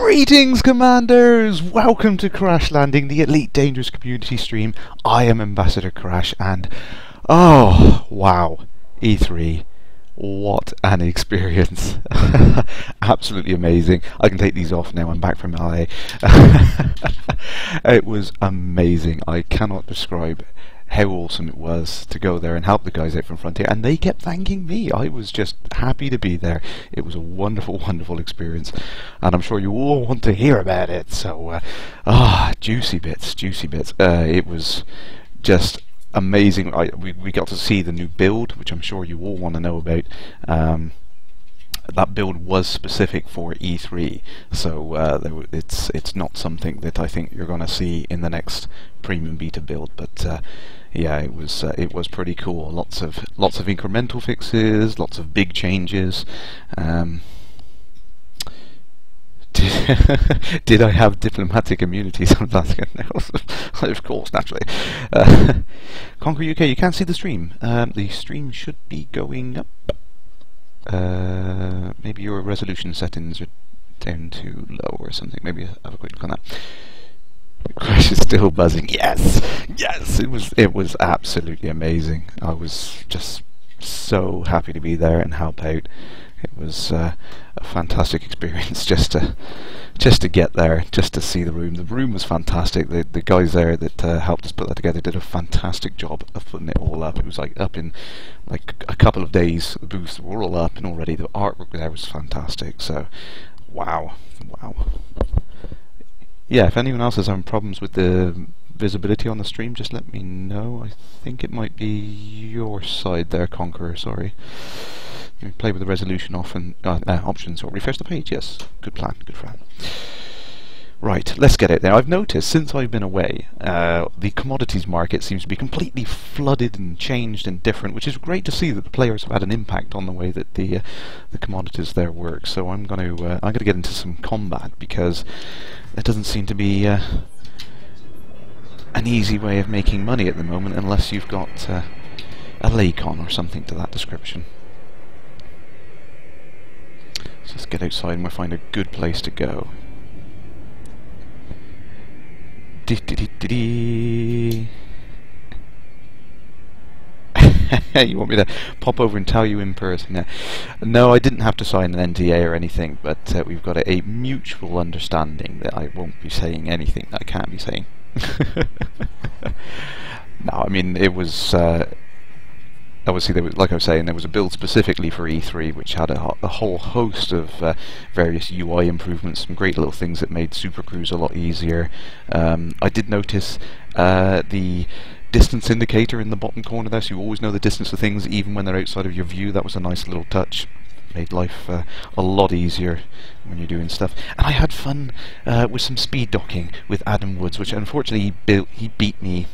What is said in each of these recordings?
Greetings, Commanders! Welcome to Kerrash Landing, the Elite Dangerous community stream. I am Ambassador Kerrash, and oh, wow, E3. What an experience. Absolutely amazing. I can take these off now, I'm back from LA. It was amazing. I cannot describe how awesome it was to go there and help the guys out from Frontier, and they kept thanking me. I was just happy to be there. It was a wonderful, wonderful experience, and I'm sure you all want to hear about it. So, juicy bits, juicy bits. It was just amazing. We got to see the new build, which I'm sure you all want to know about. That build was specific for E3, so it's not something that I think you're going to see in the next premium beta build. But yeah, it was pretty cool. Lots of incremental fixes, lots of big changes. Did I have diplomatic immunity? Of course, naturally. Conquer UK, you can't see the stream. The stream should be going up. Maybe your resolution settings are down too low or something. Maybe have a quick look on that. Crash is still buzzing. Yes, yes, it was absolutely amazing. I was just so happy to be there and help out. It was a fantastic experience just to get there, just to see the room. The room was fantastic. The guys there that helped us put that together did a fantastic job of putting it all up. It was like up in like a couple of days. The booths were all up and already the artwork there was fantastic. So, wow, wow. Yeah, if anyone else has having problems with the visibility on the stream, just let me know. I think it might be your side there, Conqueror, sorry. Play with the resolution off and options or refresh the page. Yes, good plan, good plan. Right, let's get it there. I've noticed since I've been away, the commodities market seems to be completely flooded and changed and different, which is great to see that the players have had an impact on the way that the commodities there work. So I'm going to get into some combat, because there doesn't seem to be an easy way of making money at the moment unless you've got a Lacon or something to that description. So let's get outside and we'll find a good place to go. You want me to pop over and tell you in person? No, I didn't have to sign an NDA or anything, but we've got a mutual understanding that I won't be saying anything that I can't be saying. No, I mean, it was obviously, there was, like I was saying, there was a build specifically for E3 which had a whole host of various UI improvements, some great little things that made Super Cruise a lot easier. I did notice the distance indicator in the bottom corner there, so you always know the distance of things even when they're outside of your view. That was a nice little touch. Made life a lot easier when you're doing stuff. And I had fun with some speed docking with Adam Woods, which unfortunately he beat me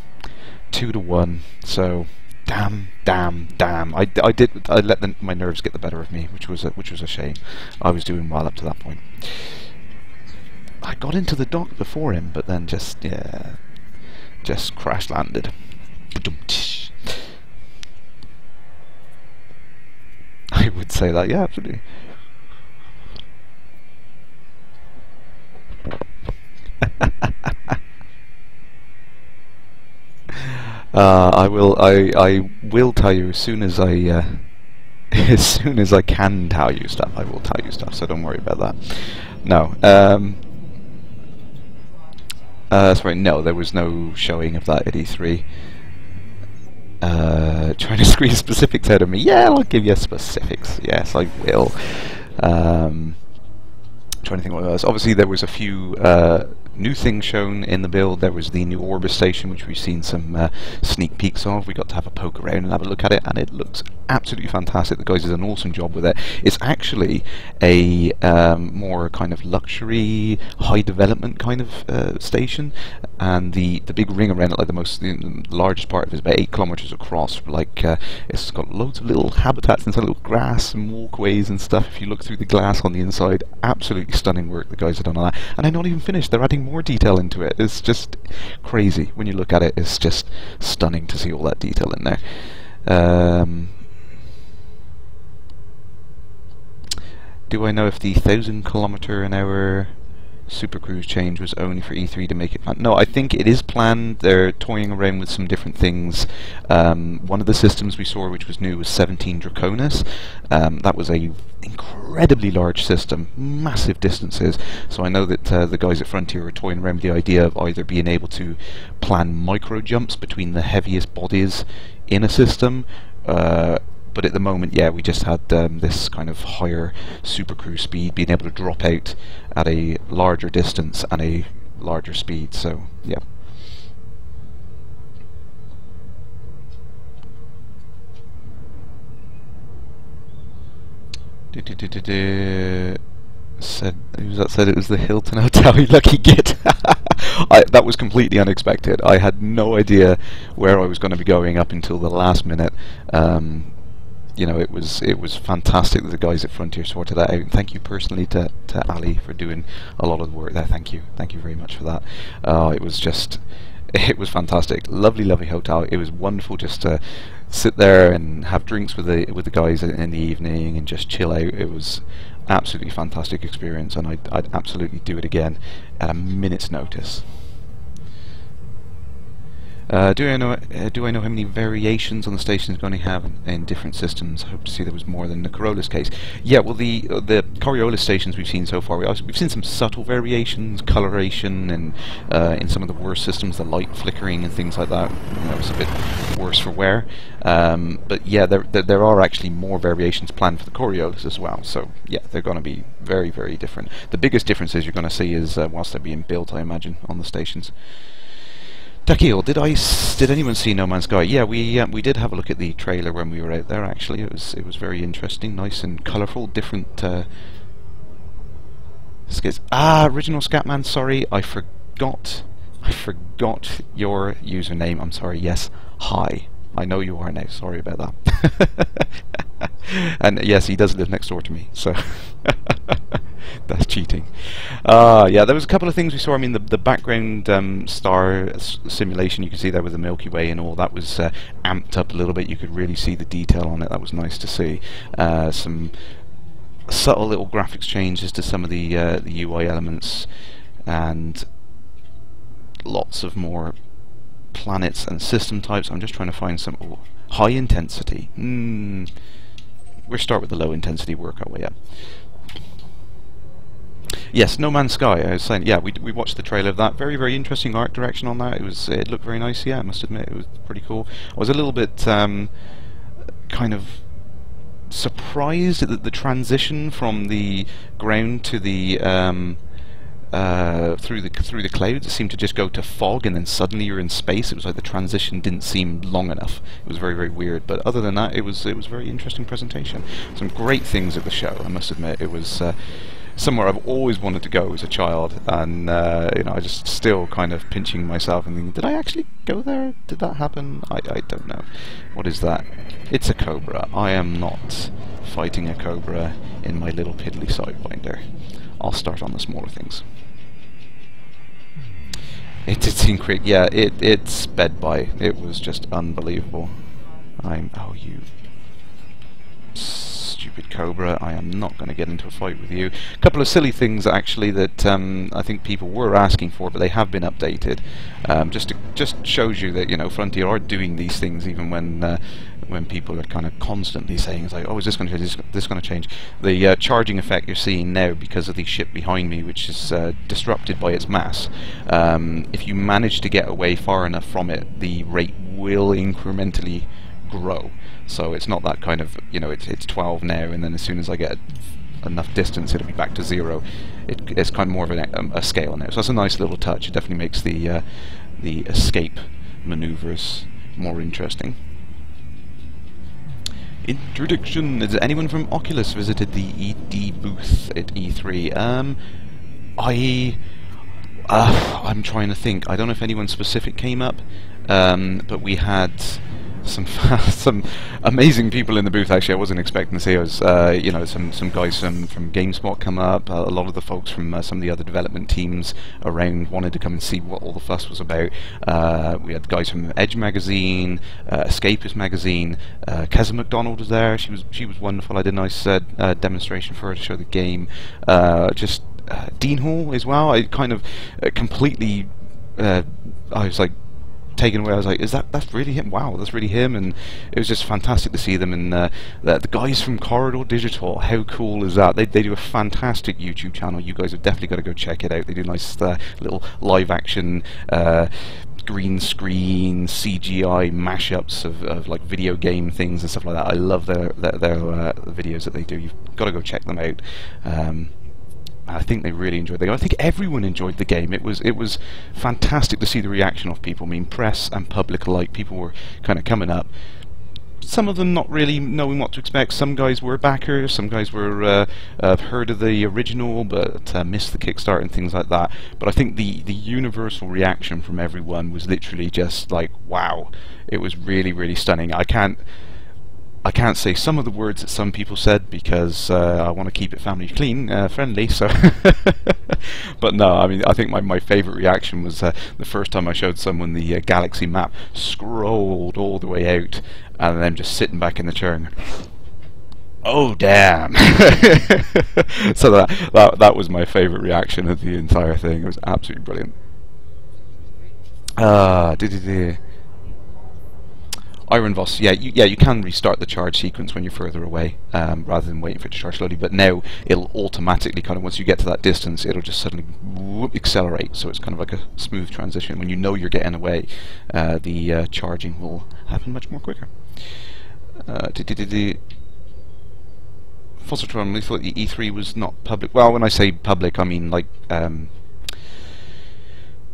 2-1. So damn. I let my nerves get the better of me, which was a shame. I was doing well up to that point. I got into the dock before him, but then just crash landed. I would say that, yeah, absolutely. I will tell you as soon as I can tell you stuff. I will tell you stuff, so don't worry about that. No, sorry, no, there was no showing of that at E3. Trying to squeeze specifics out of me. Yeah, I'll give you specifics. Yes, I will. Trying to think what it was. Obviously, there was a few new things shown in the build. There was the new Orbis station, which we've seen some sneak peeks of. We got to have a poke around and have a look at it, and it looks absolutely fantastic. The guys did an awesome job with it. It's actually a more kind of luxury, high development kind of station, and the big ring around it, like the largest part of it, is about 8 kilometers across. Like it's got loads of little habitats inside, little grass and walkways and stuff. If you look through the glass on the inside, absolutely stunning work the guys have done on that. And they're not even finished. They're adding more detail into it. It's just crazy when you look at it. It's just stunning to see all that detail in there. Do I know if the 1,000 km/h Super Cruise change was only for E3 to make it fun. No, I think it is planned. They're toying around with some different things. One of the systems we saw, which was new, was 17 Draconis. That was a incredibly large system, massive distances. So I know that the guys at Frontier are toying around with the idea of either being able to plan micro jumps between the heaviest bodies in a system. But at the moment, yeah, we just had this kind of higher Super Cruise speed, being able to drop out at a larger distance and a larger speed, so yeah. Said, who was that said it was the Hilton Hotel, you lucky git. That was completely unexpected. I had no idea where I was going to be going up until the last minute. You know, it was fantastic that the guys at Frontier sorted that out. And thank you personally to Ali for doing a lot of the work there. Thank you very much for that. It was fantastic. Lovely hotel. It was wonderful just to sit there and have drinks with the guys in the evening and just chill out. It was absolutely fantastic experience, and I'd absolutely do it again at a minute's notice. Do I know how many variations on the station is going to have in different systems? I hope to see there was more than the Coriolis case. Yeah, well, the Coriolis stations we've seen so far, we've seen some subtle variations, coloration, and in some of the worse systems, the light flickering and things like that. You know, it's a bit worse for wear. But yeah, there are actually more variations planned for the Coriolis as well. So yeah, they're going to be very different. The biggest differences you're going to see is whilst they're being built, I imagine, on the stations. Dakil, did anyone see No Man's Sky? Yeah, we did have a look at the trailer when we were out there. Actually, it was very interesting, nice and colourful, different skits. Original Scatman. Sorry, I forgot your username. I'm sorry. Yes, hi. I know you are now. Sorry about that. And yes, he does live next door to me, so that's cheating. Yeah, there was a couple of things we saw. I mean, the background star simulation you can see there with the Milky Way and all, that was amped up a little bit. You could really see the detail on it. That was nice to see. Some subtle little graphics changes to some of the UI elements, and lots of more planets and system types. I'm just trying to find some high intensity. We'll start with the low intensity, work our way up. Yes, No Man's Sky. I was saying, yeah, we watched the trailer of that. Very interesting art direction on that. It looked very nice. Yeah, I must admit it was pretty cool. I was a little bit kind of surprised at the transition from the ground to the through the clouds. It seemed to just go to fog and then suddenly you're in space. It was like the transition didn't seem long enough. It was very weird, but other than that, it was a very interesting presentation. Some great things at the show, I must admit. It was somewhere I've always wanted to go as a child, and you know, I just still kind of pinching myself and thinking, did I actually go there? Did that happen? I don't know. What is that? It's a cobra. I am not fighting a cobra in my little piddly sidewinder. I'll start on the smaller things. It's incredible. Yeah, it sped by. It was just unbelievable. Oh, you stupid cobra, I am not going to get into a fight with you. A couple of silly things actually that I think people were asking for, but they have been updated. Just shows you that, you know, Frontier are doing these things even when people are kind of constantly saying, it's like, oh, is this going to change? Is this going to change? The charging effect you're seeing now because of the ship behind me, which is disrupted by its mass. If you manage to get away far enough from it, the rate will incrementally grow. So it's not that kind of, you know, it's 12 now, and then as soon as I get enough distance, it'll be back to 0. It's kind of more of a scale now. So that's a nice little touch. It definitely makes the escape maneuvers more interesting. Introduction. Has anyone from Oculus visited the ED booth at E3? I'm trying to think. I don't know if anyone specific came up, but we had some amazing people in the booth. Actually, I wasn't expecting to see. I was, you know, some guys from GameSpot come up. A lot of the folks from some of the other development teams around wanted to come and see what all the fuss was about. We had guys from Edge magazine, Escapist magazine. Keza McDonald was there. She was wonderful. I did a nice demonstration for her to show the game. Just Dean Hall as well. I kind of completely, I was like taken away. I was like, that's really him? Wow, that's really him. And it was just fantastic to see them. And the guys from Corridor Digital, how cool is that? They do a fantastic YouTube channel. You guys have definitely got to go check it out. They do nice little live action green screen CGI mashups of like video game things and stuff like that. I love their videos that they do. You've got to go check them out. I think they really enjoyed the game. I think everyone enjoyed the game. It was fantastic to see the reaction of people. I mean, press and public alike. People were kind of coming up. Some of them not really knowing what to expect. Some guys were backers. Some guys were heard of the original but missed the Kickstarter and things like that. But I think the universal reaction from everyone was literally just like, wow! It was really, really stunning. I can't say some of the words that some people said because I want to keep it family friendly. So, but no, I mean, I think my favourite reaction was the first time I showed someone the galaxy map scrolled all the way out, and then just sitting back in the chair and, oh damn! So that was my favourite reaction of the entire thing. It was absolutely brilliant. Iron Voss, yeah, you can restart the charge sequence when you're further away, rather than waiting for it to charge slowly, but now it'll automatically, kind of once you get to that distance, it'll just suddenly whoop, accelerate, so it's kind of like a smooth transition. When you know you're getting away, the charging will happen much more quicker. Fossiltron, we thought the E3 was not public. Well, when I say public, I mean like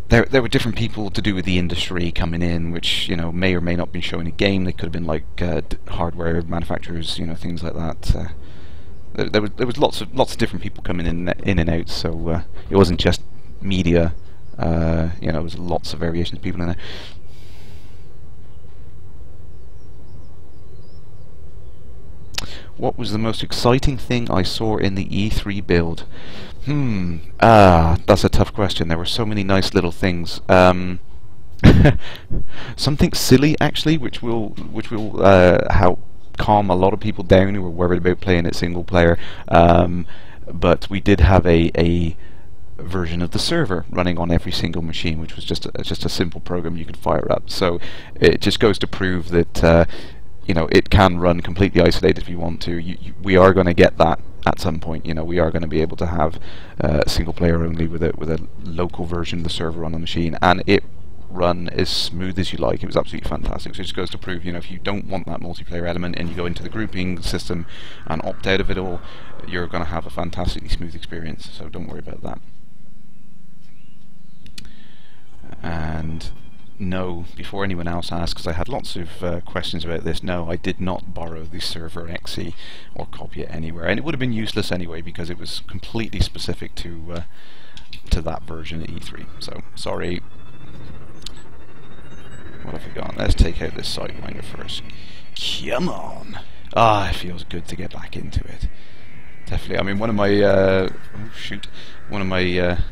there were different people to do with the industry coming in, which, you know, may or may not be showing a game. They could have been like hardware manufacturers, you know, things like that. There was lots of different people coming in and out, so it wasn't just media. You know, there was lots of variations of people in there. What was the most exciting thing I saw in the E3 build? That's a tough question. There were so many nice little things. Something silly, actually, which will help calm a lot of people down who are worried about playing it single player. But we did have a version of the server running on every single machine, which was just a simple program you could fire up. So it just goes to prove that you know, it can run completely isolated if you want to. We are going to get that at some point. You know, we are going to be able to have single player only with a local version of the server on the machine, and it run as smooth as you like. It was absolutely fantastic. So it just goes to prove, you know, if you don't want that multiplayer element and you go into the grouping system and opt out of it all, you're going to have a fantastically smooth experience. So don't worry about that. And no, before anyone else asks, because I had lots of questions about this, no, I did not borrow the server exe or copy it anywhere, and it would have been useless anyway because it was completely specific to that version of E3. So sorry. What have we got? Let's take out this Sidewinder first. Come on! Ah, it feels good to get back into it. Definitely. I mean, one of my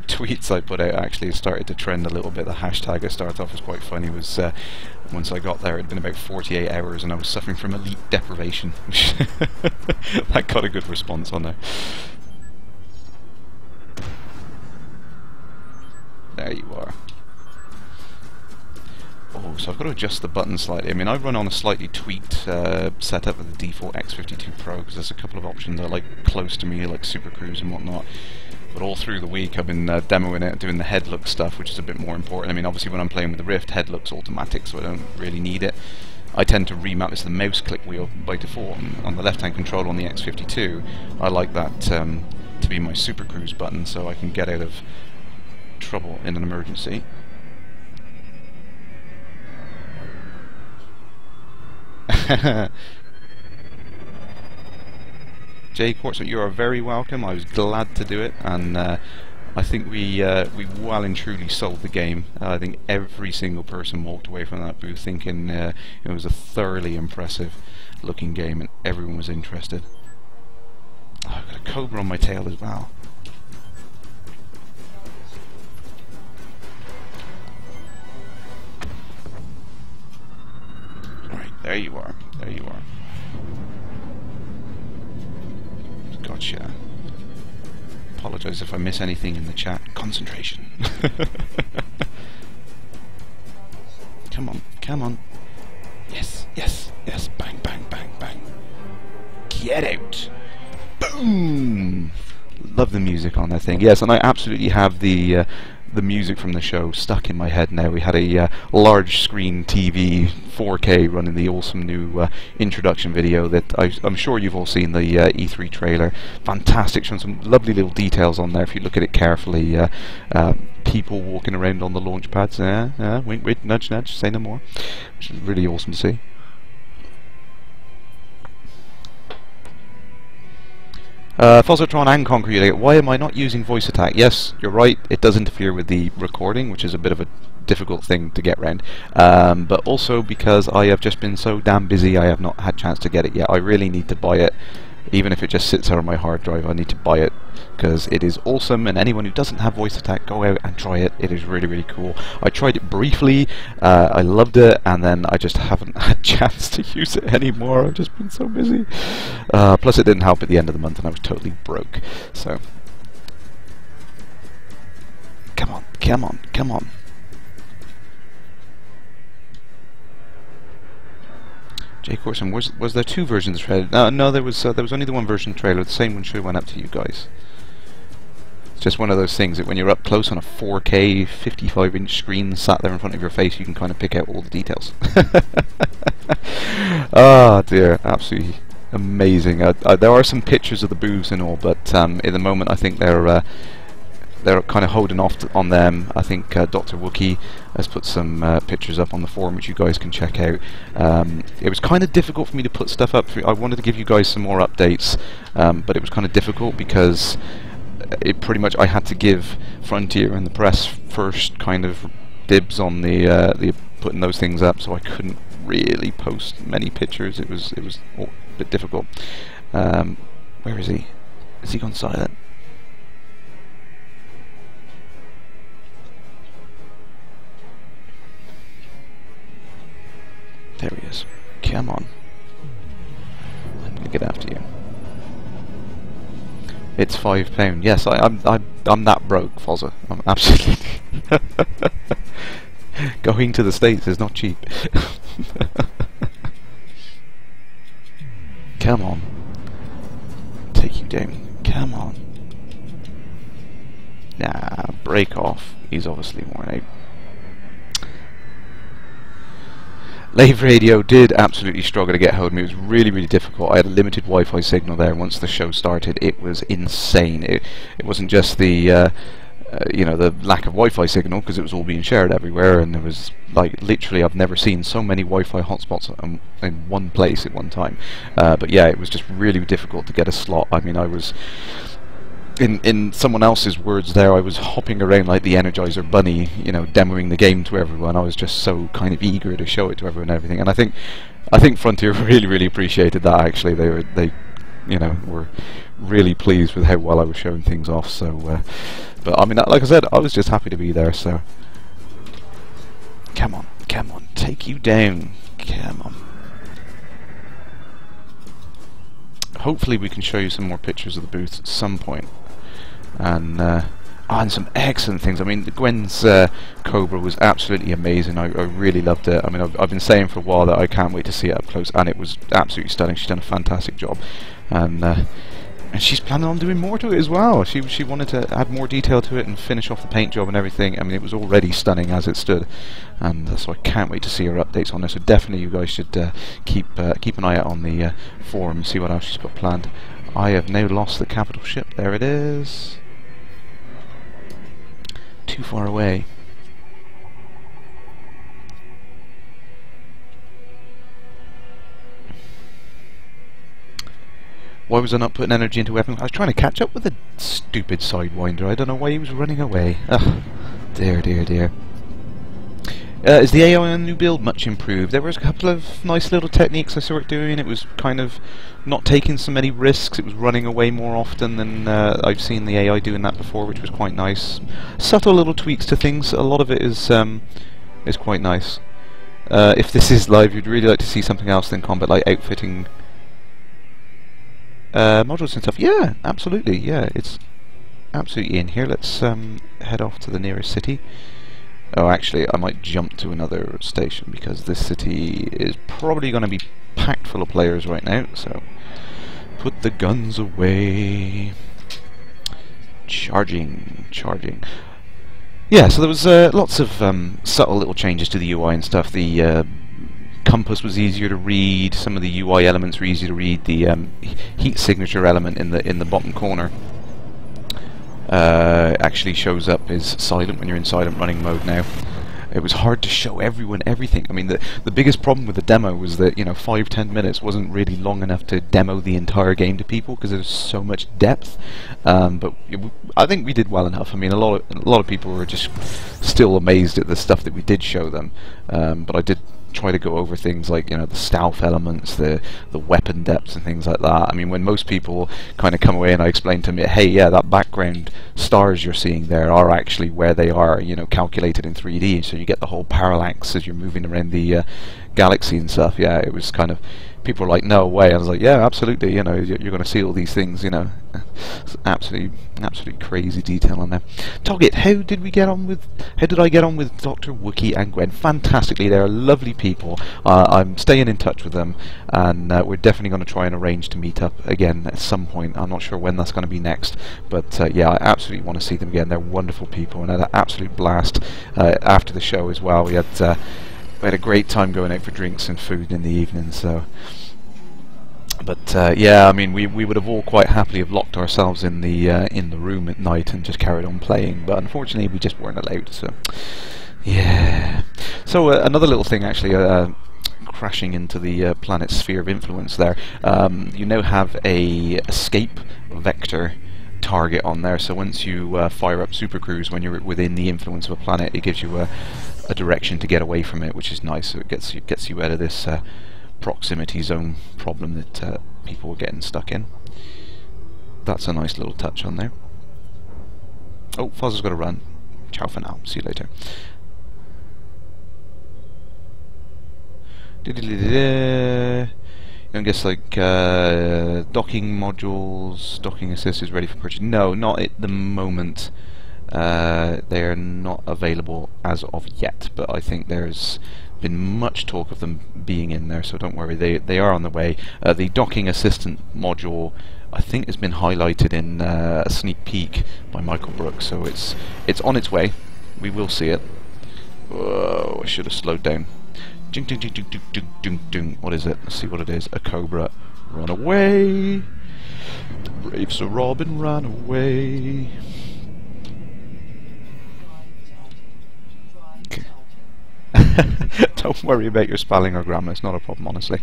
tweets I put out actually started to trend a little bit. The hashtag I started off was quite funny. It was once I got there, it had been about 48 hours, and I was suffering from elite deprivation. That got a good response on there. There you are. Oh, so I've got to adjust the button slightly. I mean, I run on a slightly tweaked setup with the default X52 Pro, because there's a couple of options that are like close to me, like Super Cruise and whatnot. But all through the week I've been demoing it, doing the head look stuff, which is a bit more important. I mean, obviously when I'm playing with the Rift, head look's automatic, so I don't really need it. I tend to remap this to the mouse click wheel by default. On the left-hand control on the X52, I like that to be my Super Cruise button, so I can get out of trouble in an emergency. Jay Quartz, you are very welcome. I was glad to do it, and I think we well and truly sold the game. I think every single person walked away from that booth thinking it was a thoroughly impressive looking game, and everyone was interested. Oh, I've got a cobra on my tail as well. Right, there you are. There you are. Gotcha. apologise if I miss anything in the chat. Concentration. Come on, come on. Yes, yes, yes. Bang, bang, bang, bang. Get out. Boom. Love the music on that thing. Yes, and I absolutely have the music from the show stuck in my head now. We had a large screen TV 4K running the awesome new introduction video that I'm sure you've all seen, the E3 trailer. Fantastic, showing some lovely little details on there if you look at it carefully. People walking around on the launch pads. Wink, wink, nudge, nudge, say no more. Which is really awesome to see. Fozzotron and Concrete, why am I not using voice attack? Yes, you're right, it does interfere with the recording, which is a bit of a difficult thing to get round. But also because I have just been so damn busy, I have not had a chance to get it yet. I really need to buy it. Even if it just sits there on my hard drive, I need to buy it because it is awesome, and anyone who doesn't have voice attack, go out and try it. It is really, really cool. I tried it briefly, I loved it, and then I just haven't had a chance to use it anymore. I've just been so busy. Plus it didn't help at the end of the month and I was totally broke. So, come on, come on, come on. Jay Corson, was there two versions of the trailer? No, there was only the one version of the trailer. The same one should have went up to you guys. It's just one of those things that when you're up close on a 4K 55-inch screen sat there in front of your face, you can kind of pick out all the details. Ah, dear, absolutely amazing. There are some pictures of the booths and all, but in the moment I think they're kind of holding off on them. I think Dr. Wookie has put some pictures up on the forum which you guys can check out. It was kind of difficult for me to put stuff up. I wanted to give you guys some more updates, but it was kind of difficult because it pretty much I had to give Frontier and the press first kind of dibs on the putting those things up, so I couldn't really post many pictures. It was a bit difficult. Where is he? Has he gone silent? There he is. Come on. I'm gonna get after you. It's £5. Yes, I'm that broke, Fozza. I'm absolutely going to the States is not cheap. Come on. Take you down. Come on. Nah, break off. He's obviously worn out. Lave Radio did absolutely struggle to get hold of me. It was really, really difficult. I had a limited Wi-Fi signal there once the show started. It was insane. It wasn't just the you know, the lack of Wi-Fi signal, because it was all being shared everywhere, and there was like literally I've never seen so many Wi-Fi hotspots in one place at one time. But yeah, it was just really difficult to get a slot. I mean, I was in someone else's words there, I was hopping around like the Energizer Bunny, you know, demoing the game to everyone. I was just so kind of eager to show it to everyone and everything. And I think Frontier really, really appreciated that. Actually, they you know, were really pleased with how well I was showing things off. So, but I mean, like I said, I was just happy to be there. So, come on, take you down, come on. Hopefully we can show you some more pictures of the booth at some point. And some excellent things. I mean, Gwen's Cobra was absolutely amazing. I really loved it. I mean, I've been saying for a while that I can't wait to see it up close, and it was absolutely stunning. She's done a fantastic job, and she's planning on doing more to it as well. She wanted to add more detail to it and finish off the paint job and everything. I mean, it was already stunning as it stood, and so I can't wait to see her updates on this. So definitely, you guys should keep an eye out on the forum and see what else she's got planned. I have now lost the capital ship. There it is. Too far away. Why was I not putting energy into weapons? I was trying to catch up with the stupid Sidewinder. I don't know why he was running away. Ugh. Dear, dear, dear. Is the AI on the new build much improved? There was a couple of nice little techniques I saw it doing. It was kind of not taking so many risks. It was running away more often than I've seen the AI doing that before, which was quite nice. Subtle little tweaks to things. A lot of it is quite nice. If this is live, you'd really like to see something else than combat, like outfitting modules and stuff. Yeah, absolutely. Yeah, it's absolutely in here. Let's head off to the nearest city. Oh, actually, I might jump to another station because this city is probably going to be packed full of players right now, so put the guns away. Charging. Yeah, so there was lots of subtle little changes to the UI and stuff. The compass was easier to read. Some of the UI elements were easier to read. The heat signature element in the bottom corner actually shows up as silent when you're in silent running mode now. It was hard to show everyone everything. I mean, the biggest problem with the demo was that, you know, 5-10 minutes wasn't really long enough to demo the entire game to people because there's so much depth. But I think we did well enough. I mean, a lot of people were just still amazed at the stuff that we did show them. But I did try to go over things like, you know, the stealth elements, the weapon depths and things like that. I mean, when most people kind of come away and I explain to them, hey, yeah, that background stars you're seeing there are actually where they are, you know, calculated in 3D, so you get the whole parallax as you're moving around the galaxy and stuff. Yeah, it was kind of, people were like, no way. I was like, yeah, absolutely, you know, you're going to see all these things, you know. It's absolutely crazy detail on there. Toggit, how did I get on with Dr. Wookie and Gwen? Fantastically, they're lovely people. I'm staying in touch with them, and we're definitely going to try and arrange to meet up again at some point. I'm not sure when that's going to be next, but yeah, I absolutely want to see them again. They're wonderful people, and I had an absolute blast after the show as well. We had a great time going out for drinks and food in the evening, so. But yeah, I mean, we would have all quite happily have locked ourselves in the room at night and just carried on playing, but unfortunately we just weren't allowed. So yeah. So another little thing, actually, crashing into the planet's sphere of influence there. You now have a escape vector target on there. So once you fire up Super Cruise when you're within the influence of a planet, it gives you a direction to get away from it, which is nice. So it gets you out of this proximity zone problem that people were getting stuck in. That's a nice little touch on there. Oh, Fozz's got to run. Ciao for now. See you later. I guess like docking modules, docking assist is ready for purchase. No, not at the moment. They are not available as of yet, but I think there's been much talk of them being in there, so don't worry, they are on the way. The docking assistant module, I think, has been highlighted in a sneak peek by Michael Brooks, so it's on its way. We will see it. Whoa, I should have slowed down. Ding, ding, ding, ding, ding, ding, ding, ding. What is it? Let's see what it is. A cobra. Run away. The brave Sir Robin ran away. Don't worry about your spelling or grammar, it's not a problem, honestly.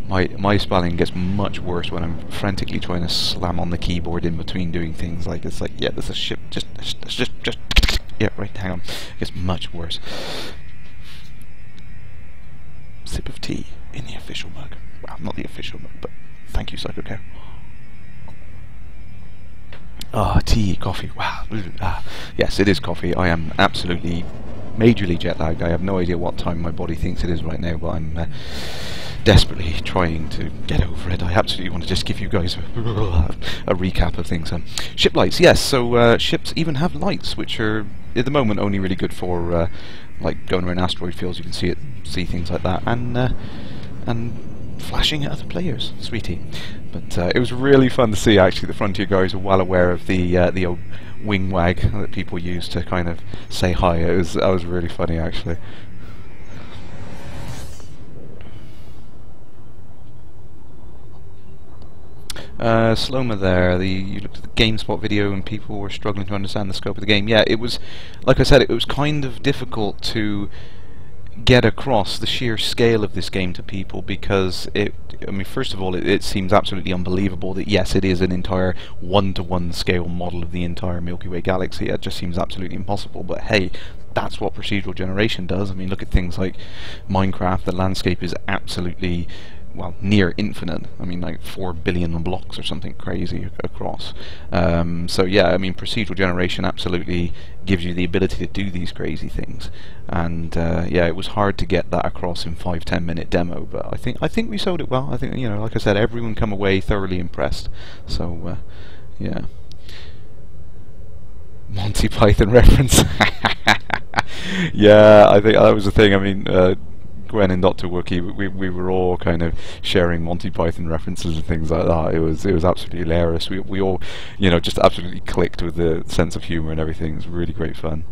My spelling gets much worse when I'm frantically trying to slam on the keyboard in between doing things. Like, it's like, yeah, there's a ship, just yeah, right, hang on. It gets much worse. Sip of tea in the official mug. Well, not the official mug, but thank you, Psychocare. Ah, tea, coffee, wow. Yes, it is coffee. I am absolutely majorly jet lagged. I have no idea what time my body thinks it is right now, but I'm desperately trying to get over it. I absolutely want to just give you guys a recap of things. Ship lights, yes, so ships even have lights, which are at the moment only really good for like going around asteroid fields. You can see things like that, and flashing at other players, sweetie. But it was really fun to see. Actually, the Frontier guys are well aware of the old wing wag that people use to kind of say hi. That was really funny, actually. Sloma there, you looked at the GameSpot video and people were struggling to understand the scope of the game. Yeah, it was, like I said, it was kind of difficult to get across the sheer scale of this game to people, because I mean, first of all, it seems absolutely unbelievable that yes, it is an entire one-to-one scale model of the entire Milky Way galaxy. It just seems absolutely impossible, but hey, that's what procedural generation does. I mean, look at things like Minecraft. The landscape is absolutely well, near infinite. I mean, like 4 billion blocks or something crazy across. So yeah, I mean, procedural generation absolutely gives you the ability to do these crazy things. And yeah, it was hard to get that across in 5-10 minute demo, but I think we sold it well. I think, you know, like I said, everyone come away thoroughly impressed. So yeah. Monty Python reference. Yeah, I think that was the thing. I mean, Gwen and Dr. Wookie, we were all kind of sharing Monty Python references and things like that. It was absolutely hilarious. We all, you know, just absolutely clicked with the sense of humour and everything. It was really great fun.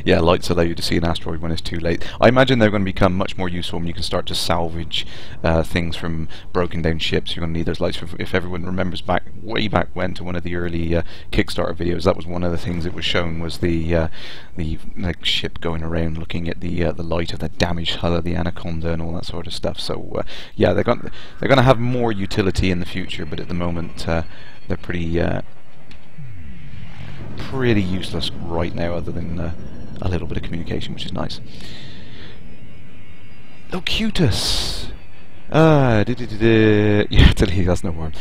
Yeah, lights allow you to see an asteroid when it's too late. I imagine they're going to become much more useful when you can start to salvage things from broken down ships. You're going to need those lights. If everyone remembers way back when to one of the early Kickstarter videos, that was one of the things that was shown, was the like, ship going around looking at the light of the damaged hull of the Anaconda and all that sort of stuff. So yeah, they're going to have more utility in the future, but at the moment they're pretty useless right now, other than a little bit of communication, which is nice. Locutus! Yeah, that's no worm.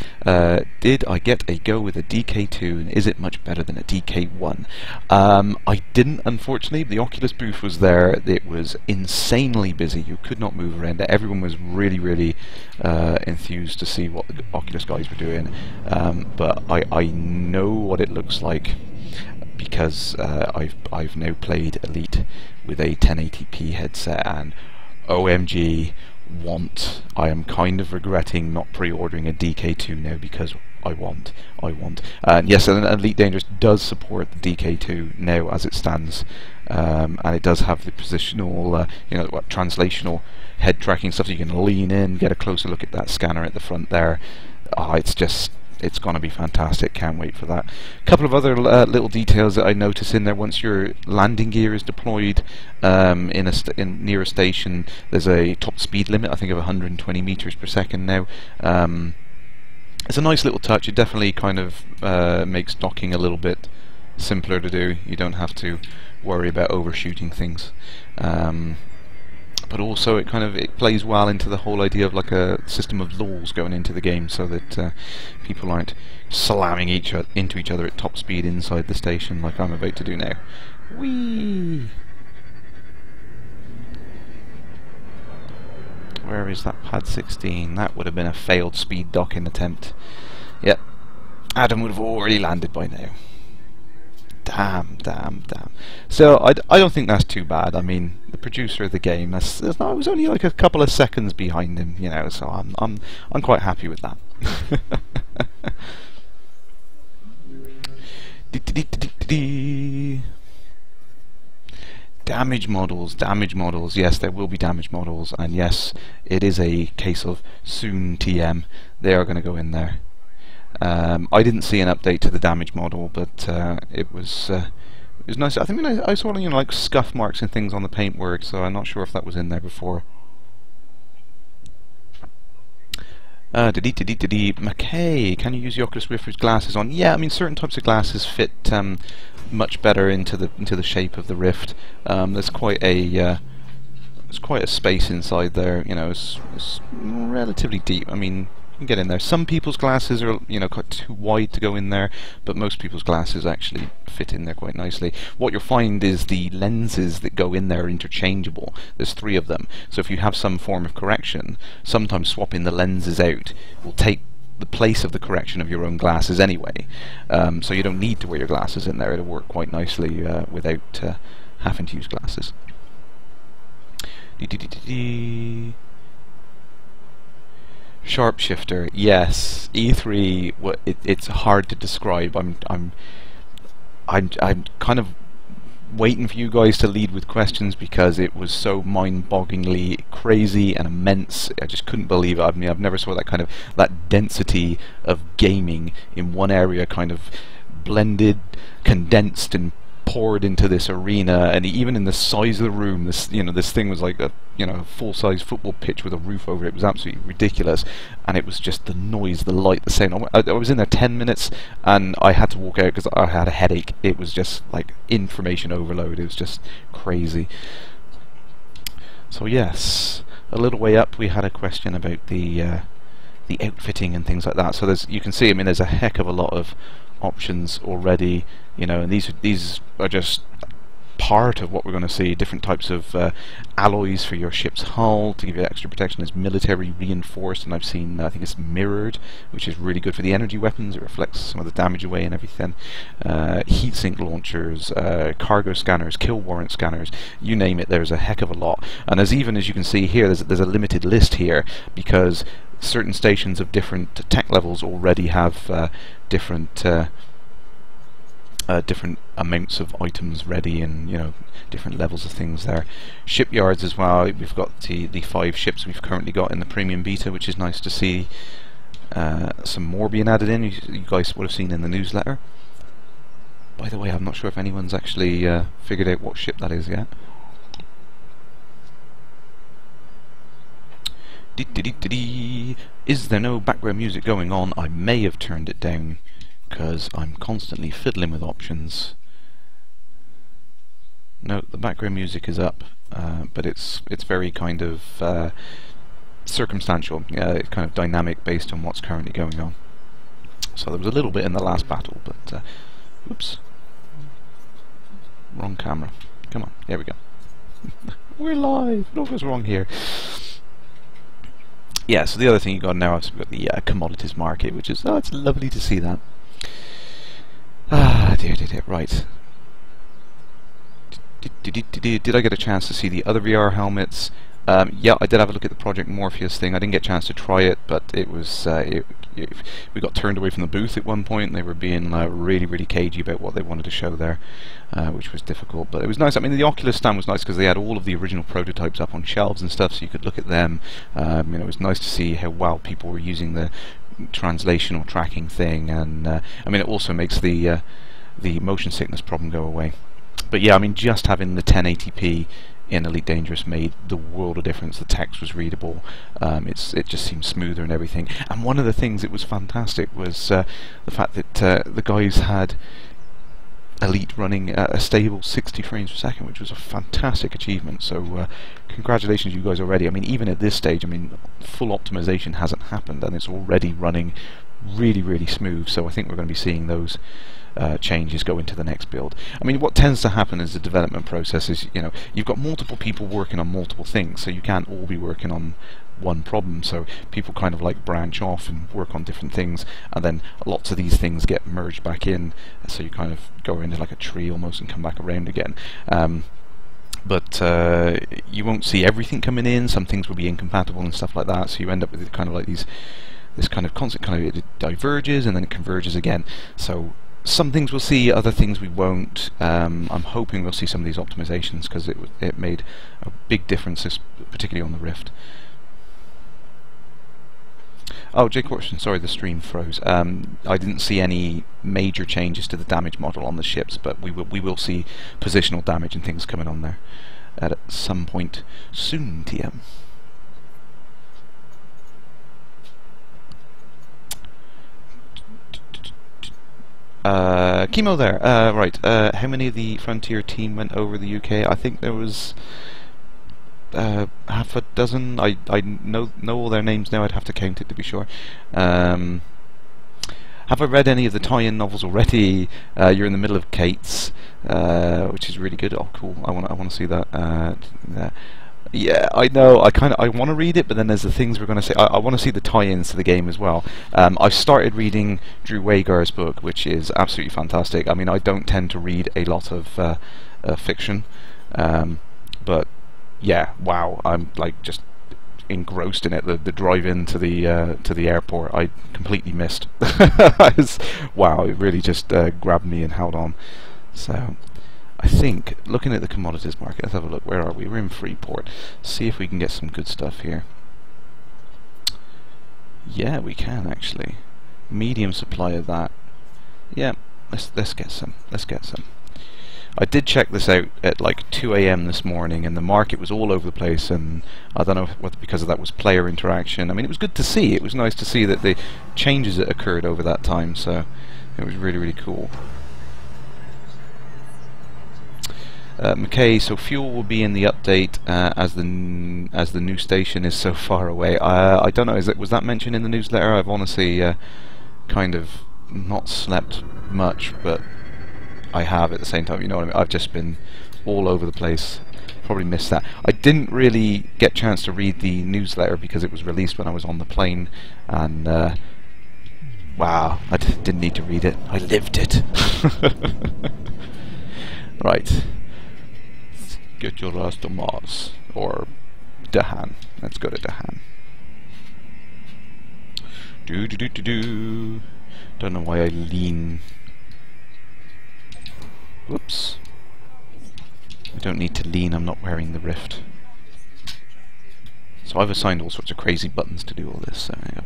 Did I get a go with a DK2, and is it much better than a DK1? I didn't, unfortunately. The Oculus booth was there. It was insanely busy. You could not move around. Everyone was really enthused to see what the Oculus guys were doing. But I know what it looks like, because I've now played Elite with a 1080p headset, and OMG, I am kind of regretting not pre-ordering a DK2 now, because I want. Yes, and Elite Dangerous does support the DK2 now as it stands, and it does have the positional, you know, translational head tracking stuff, so you can lean in, get a closer look at that scanner at the front there. It's going to be fantastic. Can't wait for that. A couple of other little details that I notice in there. Once your landing gear is deployed near a station, there's a top speed limit, I think, of 120 meters per second now. It's a nice little touch. It definitely kind of makes docking a little bit simpler to do. You don't have to worry about overshooting things. But also it plays well into the whole idea of like a system of laws going into the game, so that people aren't slamming into each other at top speed inside the station like I'm about to do now. Whee! Where is that pad 16? That would have been a failed speed docking attempt. Yep, Adam would have already landed by now. Damn. So I don't think that's too bad. I mean, the producer of the game, I was only like a couple of seconds behind him, you know. So I'm quite happy with that. Damage models. Yes, there will be damage models, and yes, it is a case of soon TM. They are going to go in there. I didn't see an update to the damage model, but it was nice. I think I saw, you know, like scuff marks and things on the paintwork, so I'm not sure if that was in there before. McKay, can you use the Oculus Rift with glasses on? Yeah, I mean, certain types of glasses fit much better into the shape of the Rift. There's quite a space inside there. You know, it's relatively deep. I mean, you can get in there. Some people's glasses are, you know, quite too wide to go in there, but most people's glasses actually fit in there quite nicely. What you'll find is the lenses that go in there are interchangeable. There's 3 of them, so if you have some form of correction, sometimes swapping the lenses out will take the place of the correction of your own glasses anyway. So you don't need to wear your glasses in there. It'll work quite nicely without having to use glasses. Sharpshifter, yes. E3, it's hard to describe. I'm kind of waiting for you guys to lead with questions, because it was so mind-bogglingly crazy and immense. I just couldn't believe it. I mean, I've never saw that density of gaming in one area, kind of blended, condensed, and poured into this arena. And even in the size of the room, this thing was like a full-size football pitch with a roof over it. It was absolutely ridiculous, and it was just the noise, the light, the sound. I was in there 10 minutes and I had to walk out because I had a headache. It was just like information overload. It was just crazy. So yes, a little way up we had a question about the outfitting and things like that. So there's, you can see, I mean, there's a heck of a lot of options already, you know, and these are just part of what we're going to see. Different types of alloys for your ship's hull to give you extra protection. There's military reinforced, and I've seen, I think it's mirrored, which is really good for the energy weapons. It reflects some of the damage away and everything. Heatsink launchers, cargo scanners, kill warrant scanners, you name it, there's a heck of a lot. And as even as you can see here, there's a limited list here, because certain stations of different tech levels already have different amounts of items ready, and you know, different levels of things there. Shipyards as well, we've got the 5 ships we've currently got in the premium beta, which is nice to see. Some more being added in, you guys would have seen in the newsletter. By the way, I'm not sure if anyone's actually figured out what ship that is yet. Is there no background music going on? I may have turned it down, because I'm constantly fiddling with options. No, the background music is up, but it's very kind of circumstantial, it's kind of dynamic based on what's currently going on. So there was a little bit in the last battle, but oops, wrong camera. Come on, there we go. We're live. What goes wrong here? Yeah, so the other thing you got now is we've got the commodities market, which is, oh, it's lovely to see that. Ah, dear, right. Did I get a chance to see the other VR helmets? Yeah, I did have a look at the Project Morpheus thing. I didn't get a chance to try it, but it was we got turned away from the booth at one point, and they were being really cagey about what they wanted to show there, which was difficult. But it was nice. I mean, the Oculus stand was nice because they had all of the original prototypes up on shelves and stuff, so you could look at them. You know, it was nice to see how well people were using the translational tracking thing, and I mean, it also makes the motion sickness problem go away. But yeah, I mean, just having the 1080p in Elite Dangerous made the world of difference. The text was readable, it just seemed smoother and everything. And one of the things that was fantastic was the fact that the guys had Elite running at a stable 60 frames per second, which was a fantastic achievement. So congratulations you guys already. I mean, even at this stage, I mean, full optimization hasn't happened and it's already running really smooth. So I think we're going to be seeing those changes go into the next build. I mean, what tends to happen is the development process is, you know, you've got multiple people working on multiple things, so you can't all be working on one problem, so people kind of like branch off and work on different things, and then lots of these things get merged back in, so you kind of go into like a tree almost and come back around again. But you won't see everything coming in. Some things will be incompatible and stuff like that, so you end up with kind of like this kind of constant kind of, it diverges and then it converges again. So some things we'll see, other things we won't. I'm hoping we'll see some of these optimizations, because it made a big difference, particularly on the Rift. Oh, Jake Corson, sorry, the stream froze. I didn't see any major changes to the damage model on the ships, but we will see positional damage and things coming on there at some point soon, TM. Chemo there. Right. How many of the Frontier team went over the UK? I think there was half a dozen. I know all their names now. I'd have to count it to be sure. Have I read any of the tie-in novels already? You're in the middle of Kate's, which is really good. Oh, cool. I want to see that. Yeah, I know. I want to read it, but then there's the things we're going to say. I want to see the tie-ins to the game as well. I've started reading Drew Wagar's book, which is absolutely fantastic. I mean, I don't tend to read a lot of fiction, but yeah, wow, I'm like just engrossed in it. The drive into the airport, I completely missed. Wow, it really just grabbed me and held on. So I think, looking at the commodities market, let's have a look. Where are we? We're in Freeport. See if we can get some good stuff here. Yeah, we can actually. Medium supply of that. Yeah, let's get some. Let's get some. I did check this out at like 2 AM this morning, and the market was all over the place, and I don't know whether because of that was player interaction. I mean, it was good to see. It was nice to see that the changes that occurred over that time, so it was really cool. McKay, so fuel will be in the update as the new station is so far away. I don't know. Was that mentioned in the newsletter? I've honestly kind of not slept much, but I have at the same time. You know what I mean? I've just been all over the place. Probably missed that. I didn't really get a chance to read the newsletter because it was released when I was on the plane, and wow, I didn't need to read it. I lived it. Right. Get your ass to Mars. Or Dahan. Let's go to Dahan. Do. Don't know why I lean. Whoops. I don't need to lean, I'm not wearing the Rift. So I've assigned all sorts of crazy buttons to do all this, so there you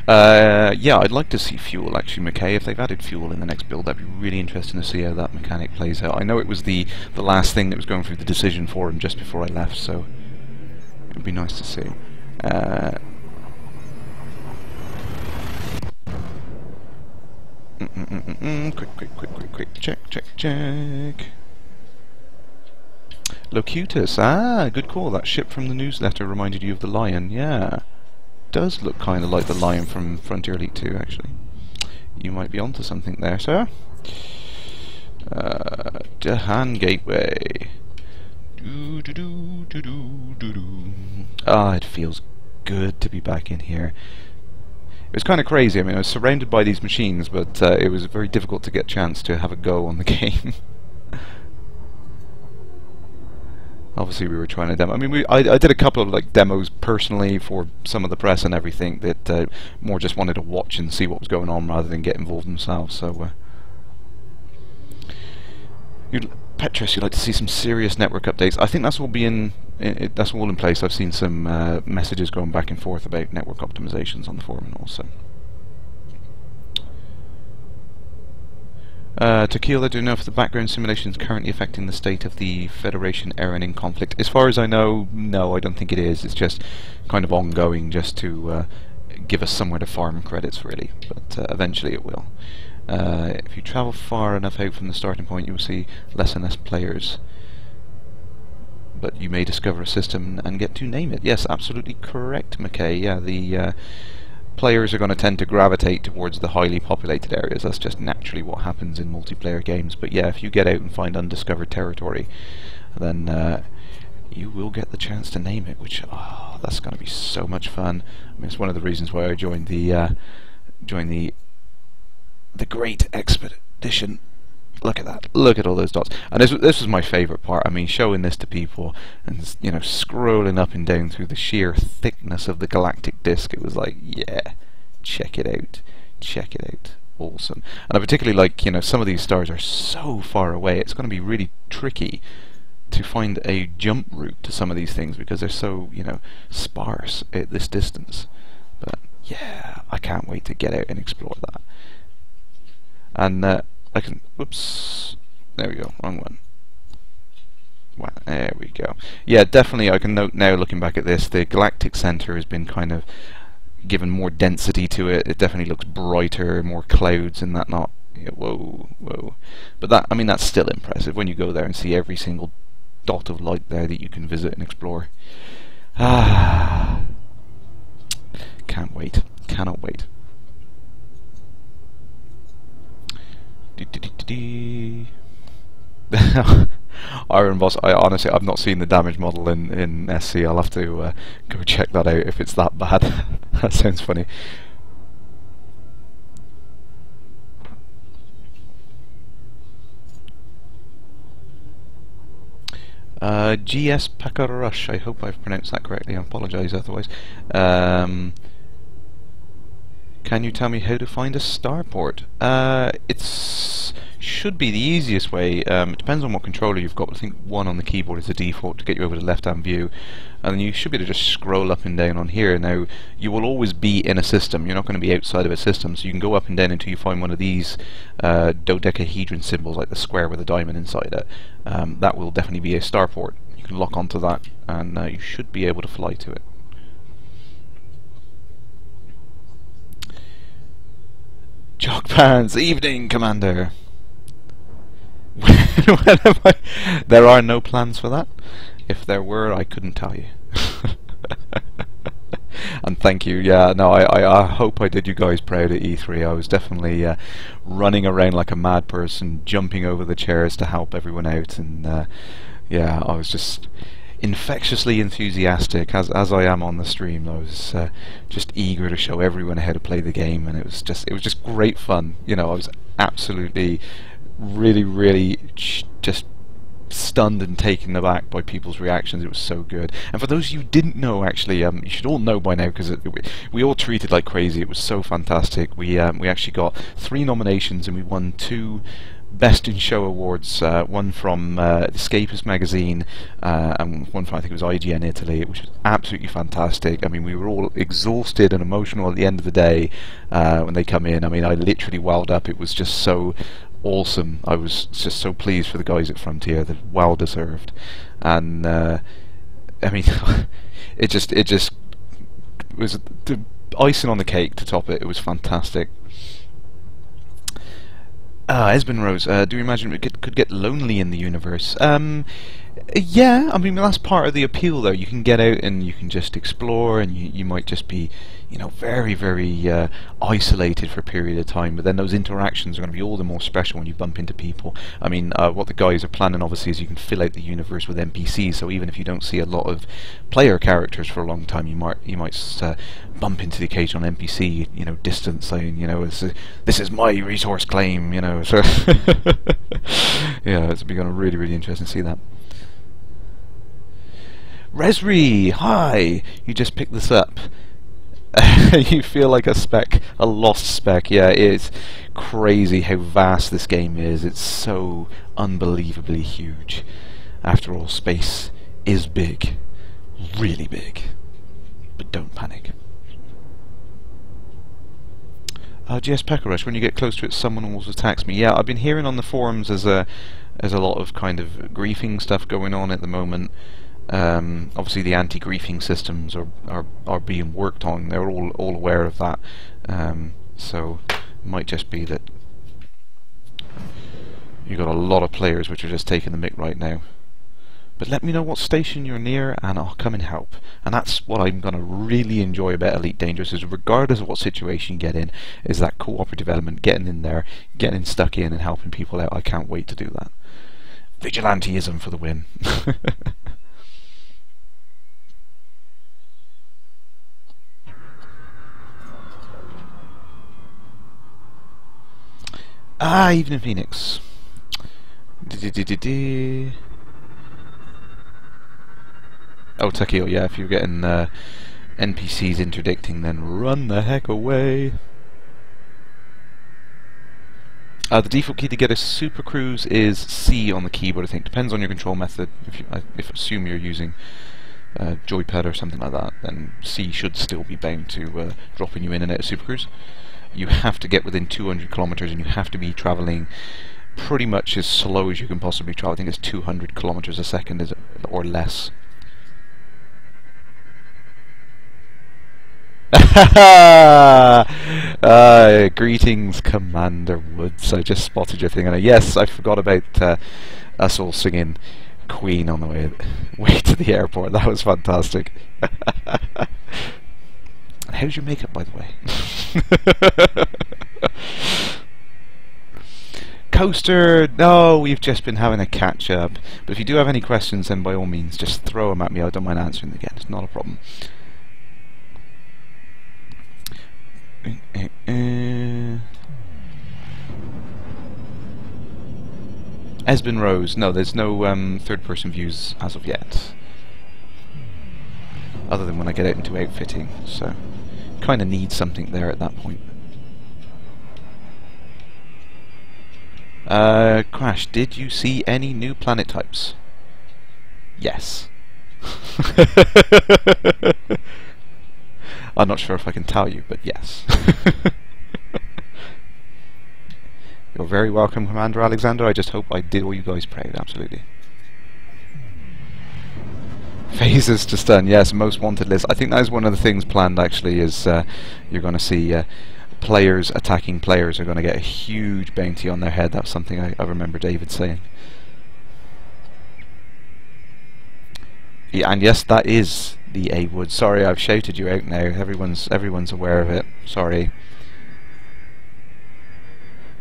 go. Yeah, I'd like to see fuel actually, McKay. If they've added fuel in the next build, that'd be really interesting to see how that mechanic plays out. I know it was the last thing that was going through the decision forum just before I left, so it would be nice to see. Quick, check. Locutus, good call. That ship from the newsletter reminded you of the lion. Yeah, does look kind of like the lion from Frontier Elite 2, actually. You might be onto something there, sir. Dahan Gateway. It feels good to be back in here. It was kind of crazy. I mean, I was surrounded by these machines, but it was very difficult to get a chance to have a go on the game. Obviously, we were trying to demo. I mean, I did a couple of like demos personally for some of the press and everything that more just wanted to watch and see what was going on rather than get involved themselves. So, Petrus, you'd like to see some serious network updates? I think that's all that's all in place. I've seen some messages going back and forth about network optimizations on the forum and also. Tequila, do you know if the background simulation is currently affecting the state of the Federation Erenin conflict? As far as I know, no, I don't think it is. It's just kind of ongoing just to give us somewhere to farm credits, really. But eventually it will. If you travel far enough out from the starting point, you will see less and less players. But you may discover a system and get to name it. Yes, absolutely correct, McKay. Yeah, the players are going to tend to gravitate towards the highly populated areas. That's just naturally what happens in multiplayer games. But yeah, if you get out and find undiscovered territory, then you will get the chance to name it, which, that's going to be so much fun. I mean, it's one of the reasons why I joined the Great Expedition. Look at that. Look at all those dots. And this was my favourite part. I mean, showing this to people and, you know, scrolling up and down through the sheer thickness of the galactic disk. It was like, yeah, check it out. Check it out. Awesome. And I particularly like, you know, some of these stars are so far away. It's going to be really tricky to find a jump route to some of these things because they're so, you know, sparse at this distance. But yeah, I can't wait to get out and explore that. And I can, whoops, there we go, wrong one. Wow, there we go. Yeah, definitely I can note now, looking back at this, the galactic center has been kind of given more density to it. It definitely looks brighter, more clouds and that not. Yeah, whoa. But that, I mean, that's still impressive when you go there and see every single dot of light there that you can visit and explore. Can't wait. Cannot wait. Iron Boss, honestly, I've not seen the damage model in SC. I'll have to go check that out if it's that bad. That sounds funny. GS Pakarush, I hope I've pronounced that correctly. I apologise otherwise. Can you tell me how to find a starport? It should be the easiest way. It depends on what controller you've got. I think 1 on the keyboard is the default to get you over to left-hand view, and then you should be able to just scroll up and down on here. Now, you will always be in a system. You're not going to be outside of a system, so you can go up and down until you find one of these dodecahedron symbols, like the square with a diamond inside it. That will definitely be a starport. You can lock onto that, and you should be able to fly to it. Jock Pants, evening, Commander. When am I? There are no plans for that. If there were, I couldn't tell you. And thank you. Yeah, no, I hope I did you guys proud at E3. I was definitely running around like a mad person, jumping over the chairs to help everyone out, and yeah, I was just infectiously enthusiastic, as I am on the stream. I was just eager to show everyone how to play the game, and it was just great fun. You know, I was absolutely, really just stunned and taken aback by people's reactions. It was so good. And for those of you who didn't know, actually, you should all know by now, because we all treated like crazy. It was so fantastic. We actually got 3 nominations, and we won 2 Best in Show awards, one from Escapist magazine, and one from, I think it was IGN Italy, which was absolutely fantastic. I mean, we were all exhausted and emotional at the end of the day when they come in. I mean, I literally welled up. It was just so awesome. I was just so pleased for the guys at Frontier. They're well deserved. And I mean, it just was the icing on the cake to top it. It was fantastic. Esben Rose, do you imagine it could get lonely in the universe? Yeah, I mean, that's part of the appeal, though. You can get out and you can just explore, and you might just be, you know, very isolated for a period of time, but then those interactions are going to be all the more special when you bump into people. I mean, what the guys are planning, obviously, is you can fill out the universe with NPCs, so even if you don't see a lot of player characters for a long time, you might bump into the occasional NPC, you know, distant, saying, you know, this is my resource claim, you know, so yeah, it's going to be really interesting to see that. Resri, hi! You just picked this up. You feel like a lost spec. Yeah, it's crazy how vast this game is. It's so unbelievably huge. After all, space is big. Really big. But don't panic. GS Pekkarush, when you get close to it, someone always attacks me. Yeah, I've been hearing on the forums there's a lot of kind of griefing stuff going on at the moment. Obviously the anti-griefing systems are being worked on. They're all aware of that. So it might just be that you've got a lot of players which are just taking the mick right now. But let me know what station you're near and I'll come and help. And that's what I'm going to really enjoy about Elite Dangerous, is regardless of what situation you get in, is that cooperative element, getting in there, getting stuck in and helping people out. I can't wait to do that. Vigilanteism for the win. Evening Phoenix. Oh, Takio, yeah, if you're getting NPCs interdicting, then run the heck away. The default key to get a Super Cruise is C on the keyboard, I think. Depends on your control method. If assume you're using joypad or something like that, then C should still be bound to dropping you in and out of Super Cruise. You have to get within 200 kilometers, and you have to be traveling pretty much as slow as you can possibly travel. I think it's 200 kilometers a second or less. Greetings, Commander Woods. I just spotted your thing, and yes, I forgot about us all singing Queen on the way to the airport. That was fantastic. How's your makeup, by the way? Coaster, no, we've just been having a catch up. But if you do have any questions, then by all means, just throw them at me. I don't mind answering them again. It's not a problem. Esben Rose, no, there's no third-person views as of yet. Other than when I get out into outfitting, so kind of need something there at that point. Crash, did you see any new planet types? Yes. I'm not sure if I can tell you, but yes. You're very welcome, Commander Alexander. I just hope I did all you guys proud, absolutely. Phases to stun, yes, most wanted list. I think that is one of the things planned, actually, is you're going to see players attacking players are going to get a huge bounty on their head. That's something I remember David saying. Yeah, and yes, that is the A Wood. Sorry, I've shouted you out now. Everyone's aware of it. Sorry.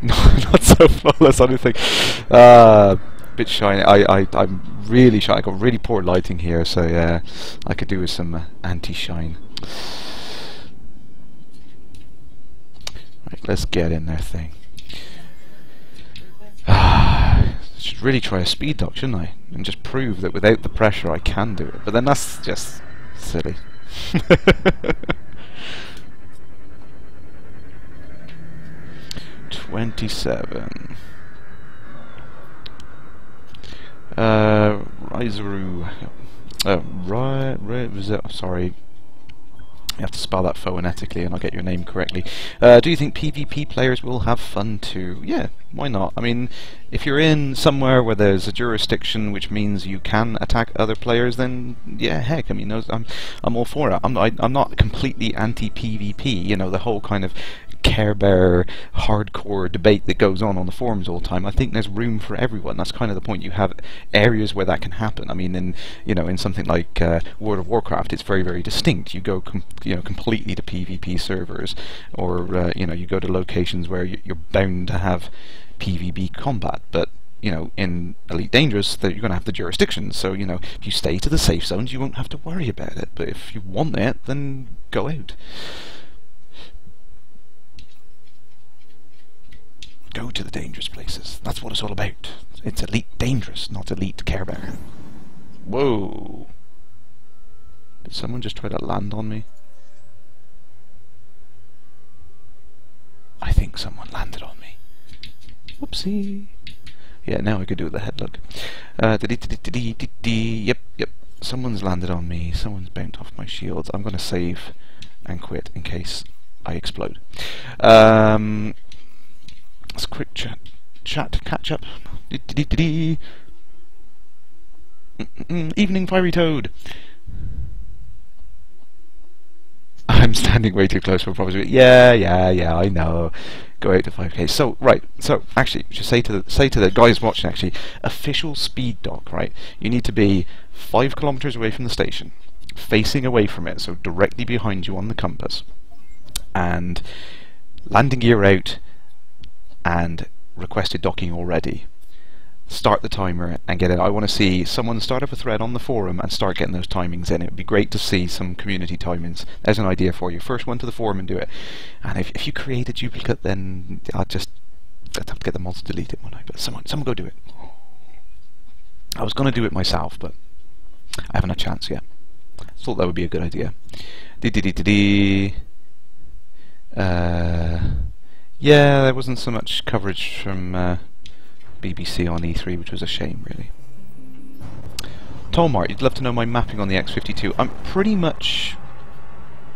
No, not so flawless, I don't think. Bit shiny. I'm really shiny. I got really poor lighting here, so yeah, I could do with some anti-shine. Right, let's get in there, thing. Should really try a speed dock, shouldn't I? And just prove that without the pressure I can do it. But then that's just silly. 27. Rizaru. Sorry. You have to spell that phonetically and I'll get your name correctly. Do you think PvP players will have fun too? Yeah, why not? I mean, if you're in somewhere where there's a jurisdiction which means you can attack other players, then yeah, heck, I mean, I'm all for it. I'm not completely anti-PvP, you know, the whole kind of Care Bear hardcore debate that goes on the forums all the time. I think there's room for everyone. That's kind of the point. You have areas where that can happen. I mean, in something like World of Warcraft, it's very, very distinct. You go completely to PvP servers, or you go to locations where you're bound to have PvP combat. But in Elite Dangerous, you're going to have the jurisdictions. So if you stay to the safe zones, you won't have to worry about it. But if you want it, then go out. Go to the dangerous places. That's what it's all about. It's Elite Dangerous, not Elite Care Bear. Whoa. Did someone just try to land on me? I think someone landed on me. Whoopsie. Yeah, now I could do the head look. Yep. Someone's landed on me. Someone's bounced off my shields. I'm going to save and quit in case I explode. Let's quick catch up. Evening, Fiery Toad. I'm standing way too close for proper. Yeah, I know. Go out to 5k. So actually, just say to the guys watching, actually, official speed dock, right? You need to be 5 kilometers away from the station, facing away from it, so directly behind you on the compass, and landing gear out. And requested docking already. Start the timer and get it. I want to see someone start up a thread on the forum and start getting those timings in. It would be great to see some community timings. There's an idea for you. First one to the forum and do it. And if you create a duplicate, then I'd have to get the mods deleted, wouldn't I? But someone go do it. I was going to do it myself, but I haven't had a chance yet. Thought that would be a good idea. Yeah, there wasn't so much coverage from BBC on E3, which was a shame, really. Tolmart, you'd love to know my mapping on the X52. I'm pretty much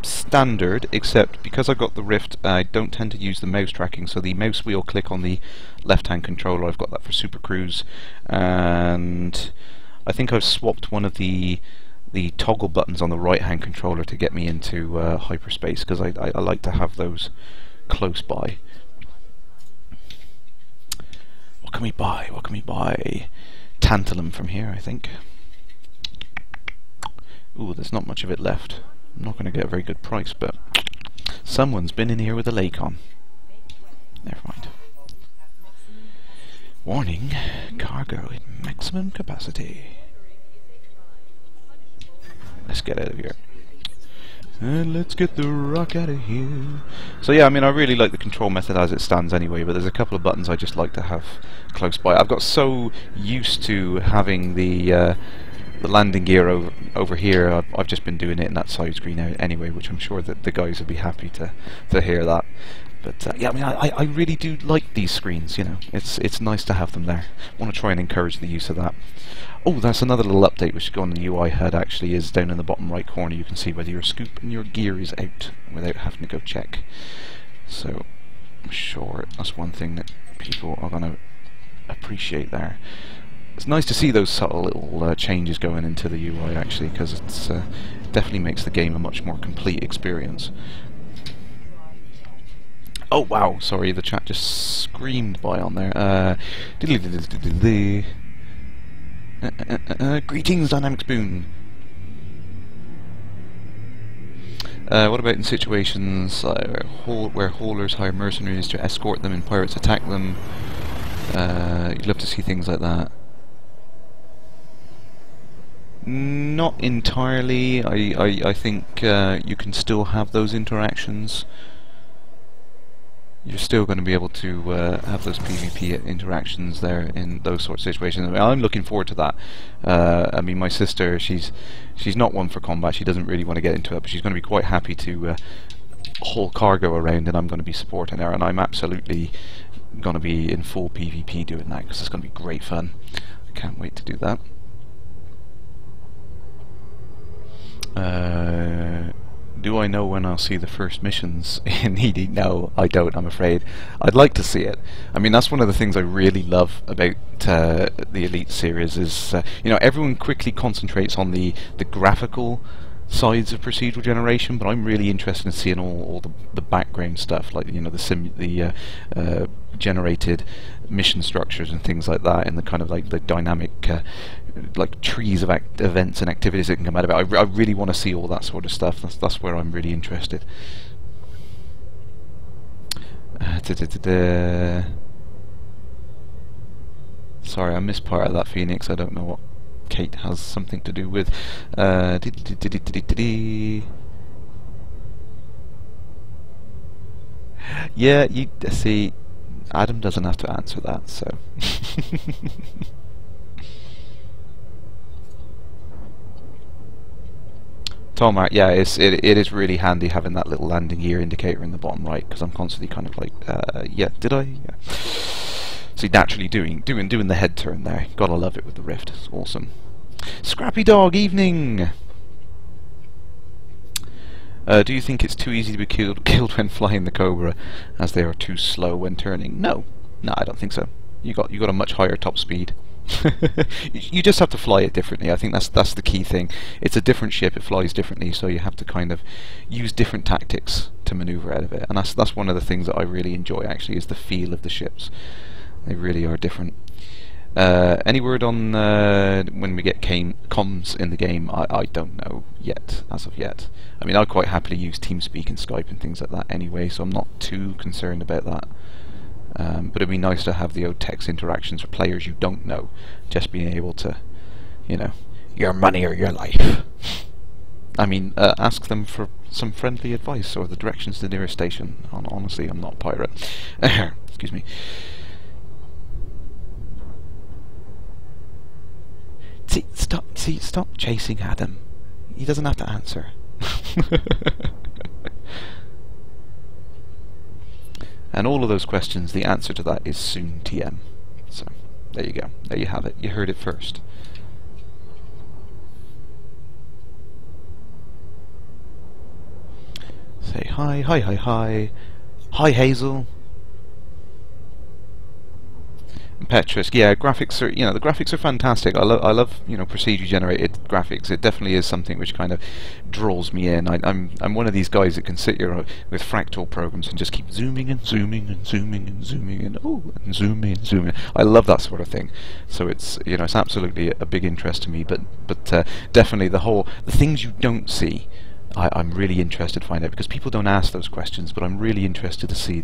standard, except because I've got the Rift, I don't tend to use the mouse tracking, so the mouse wheel click on the left-hand controller, I've got that for Super Cruise, and I think I've swapped one of the toggle buttons on the right-hand controller to get me into hyperspace, because I like to have those close by. What can we buy? What can we buy? Tantalum from here, I think. Ooh, there's not much of it left. I'm not going to get a very good price, but someone's been in here with a lake on. Never mind. Warning, cargo at maximum capacity. Let's get out of here. And let's get the rock out of here. So yeah, I mean, I really like the control method as it stands anyway, but there's a couple of buttons I just like to have close by. I've got so used to having the landing gear over here, I've just been doing it in that side screen anyway, which I'm sure that the guys will be happy to hear that. But yeah, I mean, I really do like these screens, it's nice to have them there. I want to try and encourage the use of that. Oh, that's another little update which should go on the UI HUD, actually, is down in the bottom right corner. You can see whether your scoop and your gear is out without having to go check. So, I'm sure that's one thing that people are going to appreciate there. It's nice to see those subtle little changes going into the UI, actually, because it definitely makes the game a much more complete experience. Oh wow, sorry, the chat just screamed by on there. Greetings, Dynamic Spoon. What about in situations where haulers hire mercenaries to escort them and pirates attack them? You'd love to see things like that. Not entirely. I think you can still have those interactions. You're still going to be able to have those PvP interactions there in those sorts of situations. I mean, I'm looking forward to that. I mean, my sister, she's not one for combat. She doesn't really want to get into it, but she's going to be quite happy to haul cargo around, and I'm going to be supporting her. And I'm absolutely going to be in full PvP doing that because it's going to be great fun. I can't wait to do that. Do I know when I'll see the first missions in ED? No, I don't, I'm afraid. I'd like to see it. I mean, that's one of the things I really love about the Elite series is, you know, everyone quickly concentrates on the graphical sides of procedural generation, but I'm really interested in seeing all the background stuff, like, you know, the generated mission structures and things like that, and the kind of like the dynamic like trees of events and activities that can come out of it. I really want to see all that sort of stuff. That's where I'm really interested. Sorry, I missed part of that, Phoenix. I don't know what Kate has something to do with. Yeah, you see, Adam doesn't have to answer that, so. Tomart, yeah, it is really handy having that little landing gear indicator in the bottom right, because I'm constantly kind of like, yeah, did I? Yeah. See, naturally doing the head turn there. Gotta love it with the Rift. It's awesome. Scrappy Dog, evening. Do you think it's too easy to be killed when flying the Cobra, as they are too slow when turning? No, I don't think so. You got a much higher top speed. You just have to fly it differently. I think that's the key thing. It's a different ship. It flies differently, so you have to kind of use different tactics to maneuver out of it. And that's one of the things that I really enjoy. Actually, is the feel of the ships. They really are different. Any word on when we get comms in the game? I don't know yet, as of yet. I mean, I quite happily use TeamSpeak and Skype and things like that anyway, so I'm not too concerned about that. But it'd be nice to have the old text interactions for players you don't know, just being able to, you know, your money or your life. I mean, ask them for some friendly advice or the directions to the nearest station. Honestly, I'm not a pirate. Excuse me. Stop chasing Adam. He doesn't have to answer. And all of those questions, the answer to that is soon TM. So, there you go. There you have it. You heard it first. Say hi, hi, hi, hi. Hi, Hazel. Petrus, yeah, graphics are, you know, the graphics are fantastic. I love, you know, procedure generated graphics. It definitely is something which kind of draws me in. I'm one of these guys that can sit here with fractal programs and just keep zooming and zooming and zooming and zooming and and zooming and zooming. I love that sort of thing. So it's, you know, it's absolutely a big interest to me. But definitely the things you don't see, I'm really interested to find out, because people don't ask those questions, but I'm really interested to see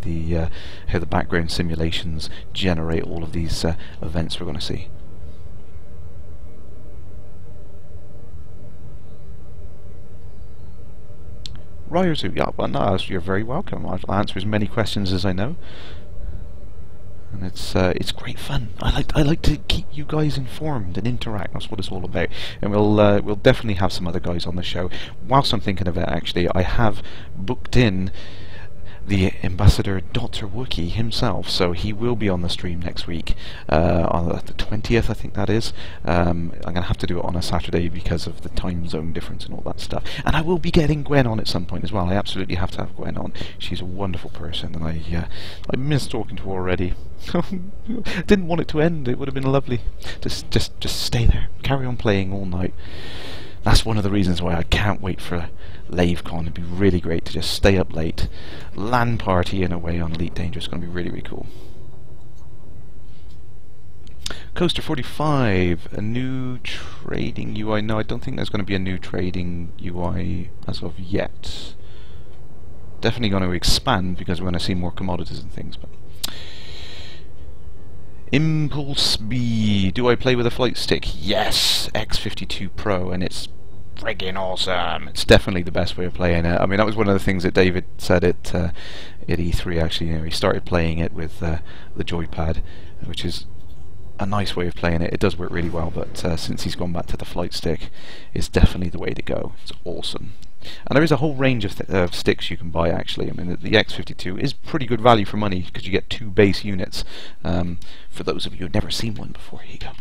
how the background simulations generate all of these events we're going to see. Ryerzu, yeah, well, no, you're very welcome. I'll answer as many questions as I know. And it's great fun. I like to keep you guys informed and interact. That's what it's all about. And we'll definitely have some other guys on the show. Whilst I'm thinking of it, actually, I have booked in the Ambassador Dr. Wookie himself, so he will be on the stream next week on the 20th, I think that is. I'm going to have to do it on a Saturday because of the time zone difference and all that stuff. And I will be getting Gwen on at some point as well. I absolutely have to have Gwen on. She's a wonderful person, and I miss talking to her already. Didn't want it to end. It would have been lovely. Just stay there, carry on playing all night. That's one of the reasons why I can't wait for LaveCon. It'd be really great to just stay up late, LAN party in a way on Elite Dangerous. It's going to be really, really cool. Coaster 45, a new trading UI. No, I don't think there's going to be a new trading UI as of yet. Definitely going to expand because we're going to see more commodities and things. But Impulse B. Do I play with a flight stick? Yes! X52 Pro, and it's friggin' awesome. It's definitely the best way of playing it. I mean, that was one of the things that David said at E3, actually. You know, he started playing it with the joypad, which is a nice way of playing it. It does work really well, but since he's gone back to the flight stick, it's definitely the way to go. It's awesome. And there is a whole range of sticks you can buy, actually. I mean, the X52 is pretty good value for money because you get 2 base units. For those of you who've never seen one before, here you go.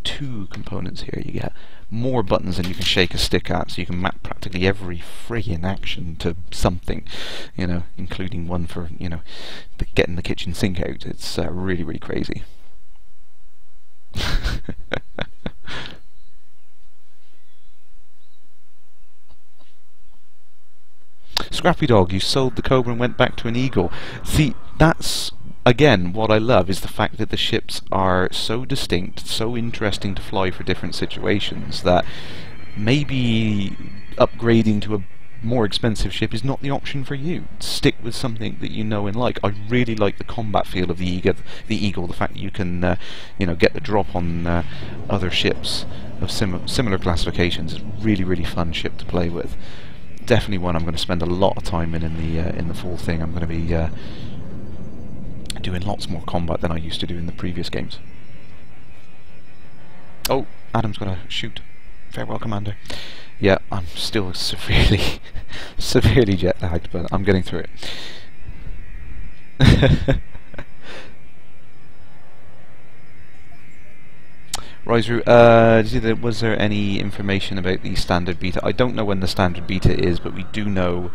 2 components here. You get more buttons than you can shake a stick at, so you can map practically every friggin' action to something, you know, including one for, you know, getting the kitchen sink out. It's really, really crazy. Scrappy Dog, you sold the Cobra and went back to an Eagle. See, that's again what I love, is the fact that the ships are so distinct, so interesting to fly for different situations, that maybe upgrading to a more expensive ship is not the option for you. Stick with something that you know and like. I really like the combat feel of the Eagle, the fact that you can you know, get the drop on other ships of similar classifications. It's a really, really fun ship to play with. Definitely one I'm going to spend a lot of time in the fall thing. I'm going to be doing lots more combat than I used to do in the previous games. Oh, Adam's got to shoot. Farewell, Commander. Yeah, I'm still severely jet lagged, but I'm getting through it. Riseru, was there any information about the standard beta? I don't know when the standard beta is, but we do know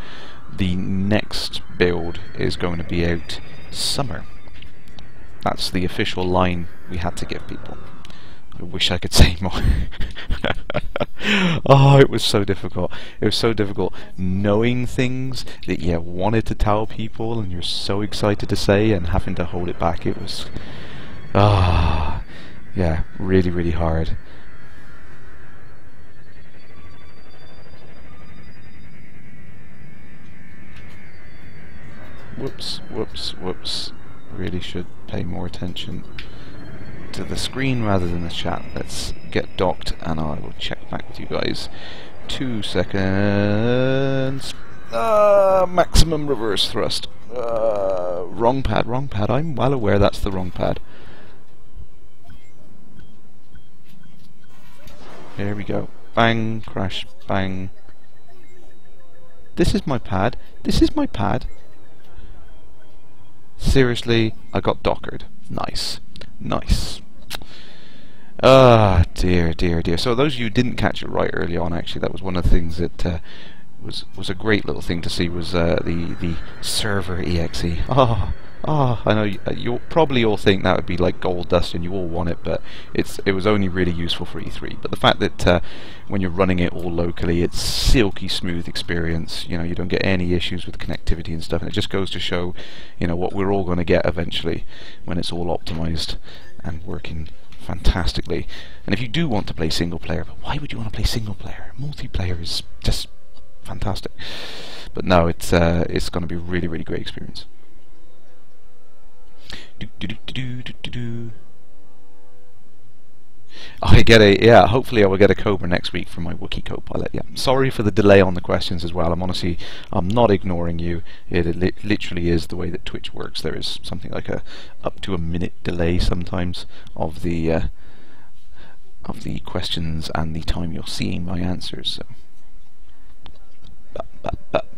the next build is going to be out summer. That's the official line we had to give people. I wish I could say more. Oh, it was so difficult. It was so difficult knowing things that you wanted to tell people and you're so excited to say and having to hold it back. It was... yeah, really, really hard. Whoops, whoops, whoops. Really should pay more attention to the screen rather than the chat. Let's get docked and I will check back with you guys. 2 seconds. Maximum reverse thrust. Wrong pad, wrong pad. I'm well aware that's the wrong pad. Here we go. Bang, crash, bang. This is my pad. This is my pad. Seriously, I got dockered. Nice. Nice. Ah, dear, dear, dear. So those of you who didn't catch it right early on, actually, that was one of the things that was a great little thing to see, was the server exe. I know you'll probably all think that would be like gold dust and you all want it, but it was only really useful for E3. But the fact that when you're running it all locally, it's silky smooth experience. You know, you don't get any issues with connectivity and stuff, and it just goes to show, you know, what we're all going to get eventually when it's all optimized and working fantastically. And if you do want to play single player, but why would you want to play single player? Multiplayer is just fantastic. But no, it's going to be a really, really great experience. I get a hopefully I will get a Cobra next week from my Wookiee co-pilot. Yeah, sorry for the delay on the questions as well. I'm not ignoring you. It literally is the way that Twitch works. There is something like up to a minute delay sometimes of the questions and the time you're seeing my answers.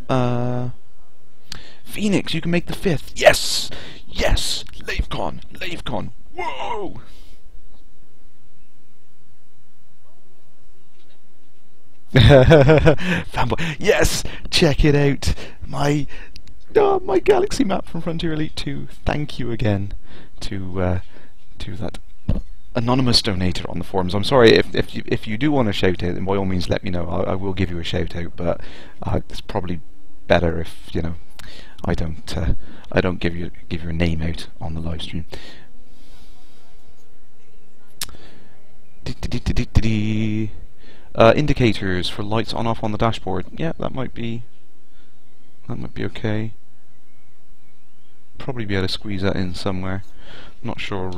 So. Phoenix, you can make the 5th. Yes! Yes! LaveCon! LaveCon! Whoa! Fanboy. Yes! Check it out! My galaxy map from Frontier Elite 2. Thank you again to that anonymous donator on the forums. I'm sorry if you do want to shout out, then by all means let me know. I will give you a shout out, but it's probably better if I don't give your name out on the live stream. Indicators for lights on off on the dashboard. Yeah, that might be okay. Probably be able to squeeze that in somewhere. Not sure.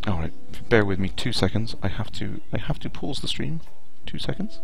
Alright, bear with me 2 seconds. I have to pause the stream. 2 seconds.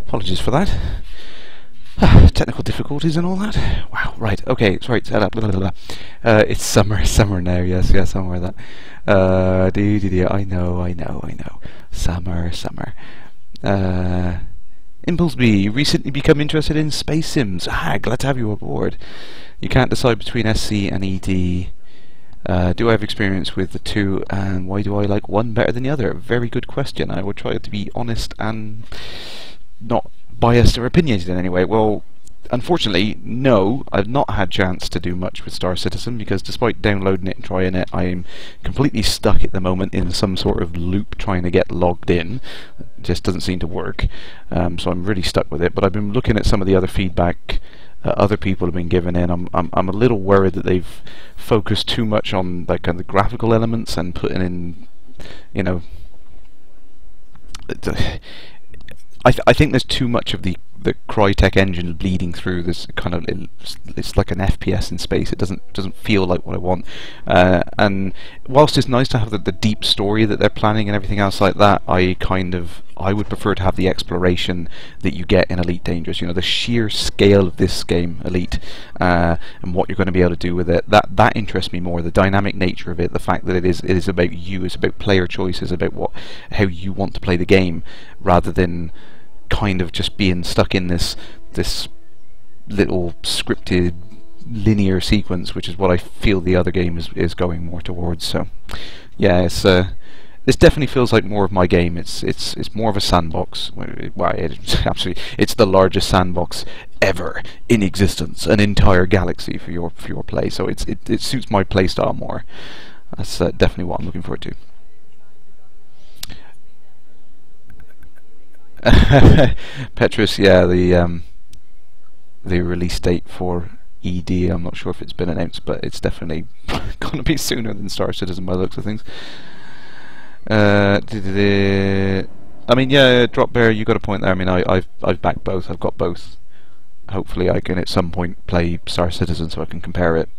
Apologies for that. Technical difficulties and all that. Wow, right, okay, sorry, it's summer now, yes, somewhere that. I know. Summer. Impulse B, recently become interested in space sims. Glad to have you aboard. You can't decide between SC and ED. Do I have experience with the two, and why do I like one better than the other? Very good question. I will try to be honest and not biased or opinionated in any way. Well, unfortunately, no, I've not had chance to do much with Star Citizen, because despite downloading it and trying it, I'm completely stuck at the moment in some sort of loop trying to get logged in. It just doesn't seem to work, so I'm really stuck with it. But I've been looking at some of the other feedback other people have been given in. I'm a little worried that they've focused too much on like kind of the graphical elements and putting in, I think there's too much of the Crytek engine bleeding through this kind of. It's like an FPS in space. It doesn't feel like what I want. And whilst it's nice to have the deep story that they're planning and everything else like that, I would prefer to have the exploration that you get in Elite Dangerous. The sheer scale of this game, Elite, and what you're going to be able to do with it. That interests me more. The dynamic nature of it, the fact that it is about you, it's about player choices, about how you want to play the game, rather than kind of just being stuck in this little scripted linear sequence, which is what I feel the other game is going more towards. So yeah, this definitely feels like more of my game. It's more of a sandbox. Well, it's the largest sandbox ever in existence, an entire galaxy for your play. So it suits my play style more. That's definitely what I'm looking forward to. Petrus, yeah, the release date for ED, I'm not sure if it's been announced, but it's definitely going to be sooner than Star Citizen by the looks of things. I mean, yeah, Drop Bear, you got a point there. I mean, I've backed both. I've got both. Hopefully, I can at some point play Star Citizen so I can compare it.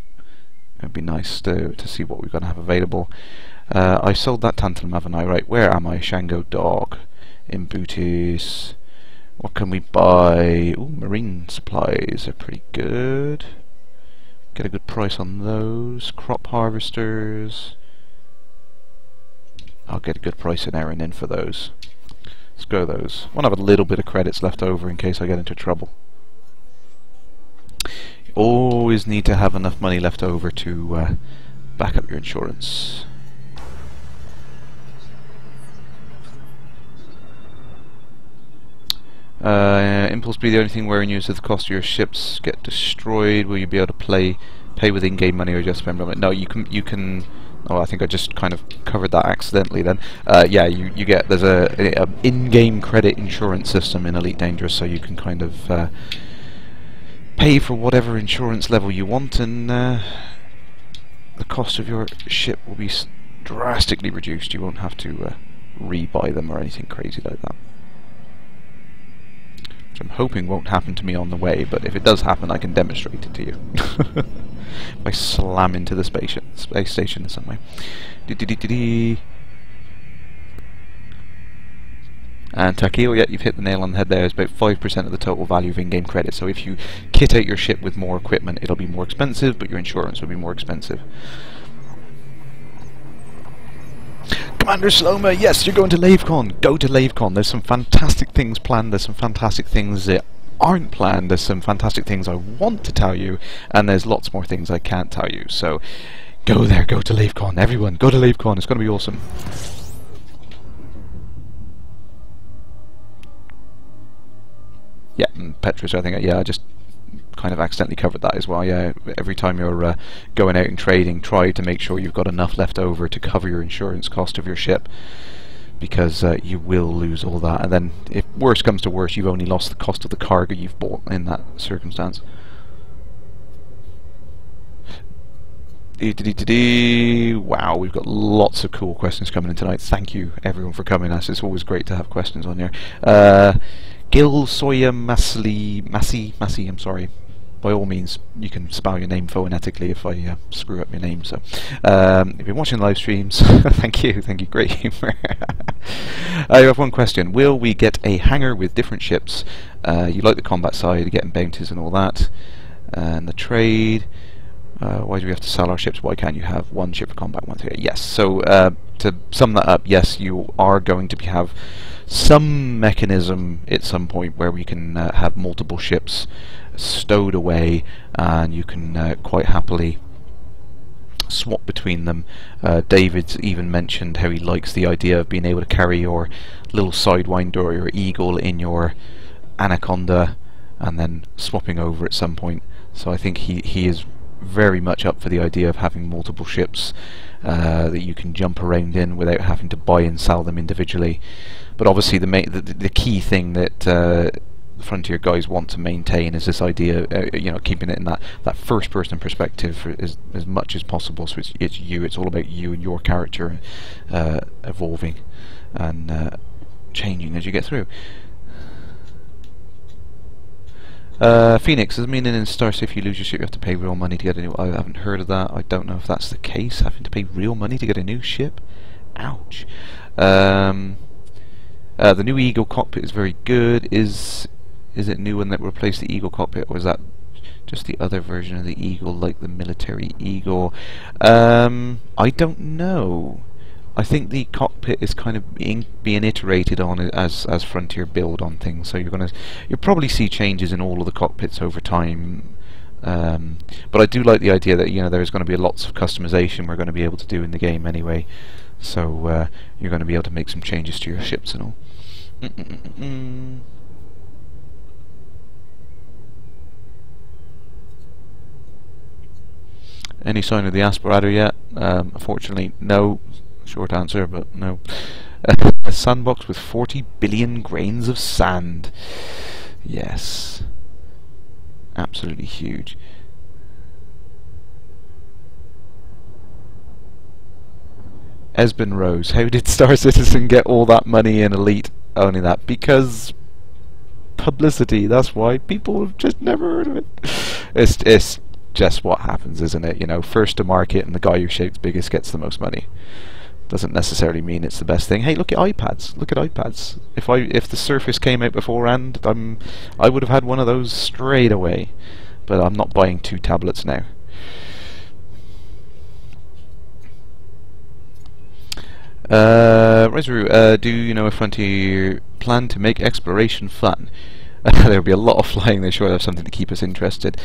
It'd be nice to see what we're going to have available. I sold that tantalum, haven't I? Right, where am I? Shango Dog. In booties. What can we buy? Ooh, marine supplies are pretty good. Get a good price on those. Crop harvesters. I'll get a good price in Erin in for those. Let's go those. I want to have a little bit of credits left over in case I get into trouble. You always need to have enough money left over to back up your insurance. Impulse be the only thing wearing you is if the cost of your ships get destroyed. Will you be able to pay with in-game money or just spend on it? No, you can. Oh, I think I just kind of covered that accidentally then. Yeah, you get, there's a in-game credit insurance system in Elite Dangerous, so you can kind of pay for whatever insurance level you want, and the cost of your ship will be drastically reduced. You won't have to re-buy them or anything crazy like that. Which I'm hoping won't happen to me on the way, but if it does happen, I can demonstrate it to you. If I slam into the space station in some way. And Takio, yeah, you've hit the nail on the head there. It's about 5% of the total value of in-game credit. So if you kit out your ship with more equipment, it'll be more expensive, but your insurance will be more expensive. Commander Sloma, yes, you're going to LaveCon. Go to LaveCon. There's some fantastic things planned. There's some fantastic things that aren't planned. There's some fantastic things I want to tell you, and there's lots more things I can't tell you. So go there. Go to LaveCon. Everyone, go to LaveCon. It's going to be awesome. Yeah, and Petrus, I think, yeah, I just kind of accidentally covered that as well. Yeah, every time you're going out and trading, try to make sure you've got enough left over to cover your insurance cost of your ship, because you will lose all that, and then if worse comes to worse, you've only lost the cost of the cargo you've bought in that circumstance. Wow, we've got lots of cool questions coming in tonight. Thank you everyone for coming. It's always great to have questions on here. Gil Soya Massey, I'm sorry. By all means, you can spell your name phonetically if I screw up your name. So, if you're watching live streams, thank you, great humour. I have one question: will we get a hangar with different ships? You like the combat side, getting bounties and all that, and the trade. Why do we have to sell our ships? Why can't you have one ship for combat, one for yes? So, to sum that up, yes, you are going to have some mechanism at some point where we can have multiple ships stowed away, and you can quite happily swap between them. David's even mentioned how he likes the idea of being able to carry your little Sidewinder or your Eagle in your Anaconda and then swapping over at some point. So I think he is very much up for the idea of having multiple ships that you can jump around in without having to buy and sell them individually. But obviously the key thing that the Frontier guys want to maintain is this idea, you know, keeping it in that first-person perspective as much as possible. So it's you. It's all about you and your character evolving and changing as you get through. Phoenix, does it mean in Star City if you lose your ship you have to pay real money to get a new... I haven't heard of that. I don't know if that's the case, having to pay real money to get a new ship. Ouch. The new Eagle cockpit is very good. Is it new one that replaced the Eagle cockpit, or is that just the other version of the Eagle, like the military Eagle? I don't know. I think the cockpit is kind of being iterated on as Frontier build on things. So you'll probably see changes in all of the cockpits over time. But I do like the idea that, you know, there's going to be lots of customization we're going to be able to do in the game anyway. So you're going to be able to make some changes to your ships and all. Any sign of the aspirator yet? Unfortunately, no. Short answer, but no. A sandbox with 40 billion grains of sand. Yes. Absolutely huge. Esben Rose, how did Star Citizen get all that money in Elite? Only that because publicity. That's why people have just never heard of it. It's just what happens, isn't it? You know, first to market, and the guy who shapes biggest gets the most money. Doesn't necessarily mean it's the best thing. Hey, look at iPads. Look at iPads. If the Surface came out beforehand, I would have had one of those straight away. But I'm not buying 2 tablets now. Rezaru, do you know if Frontier plan to make exploration fun? There'll be a lot of flying. They sure have something to keep us interested.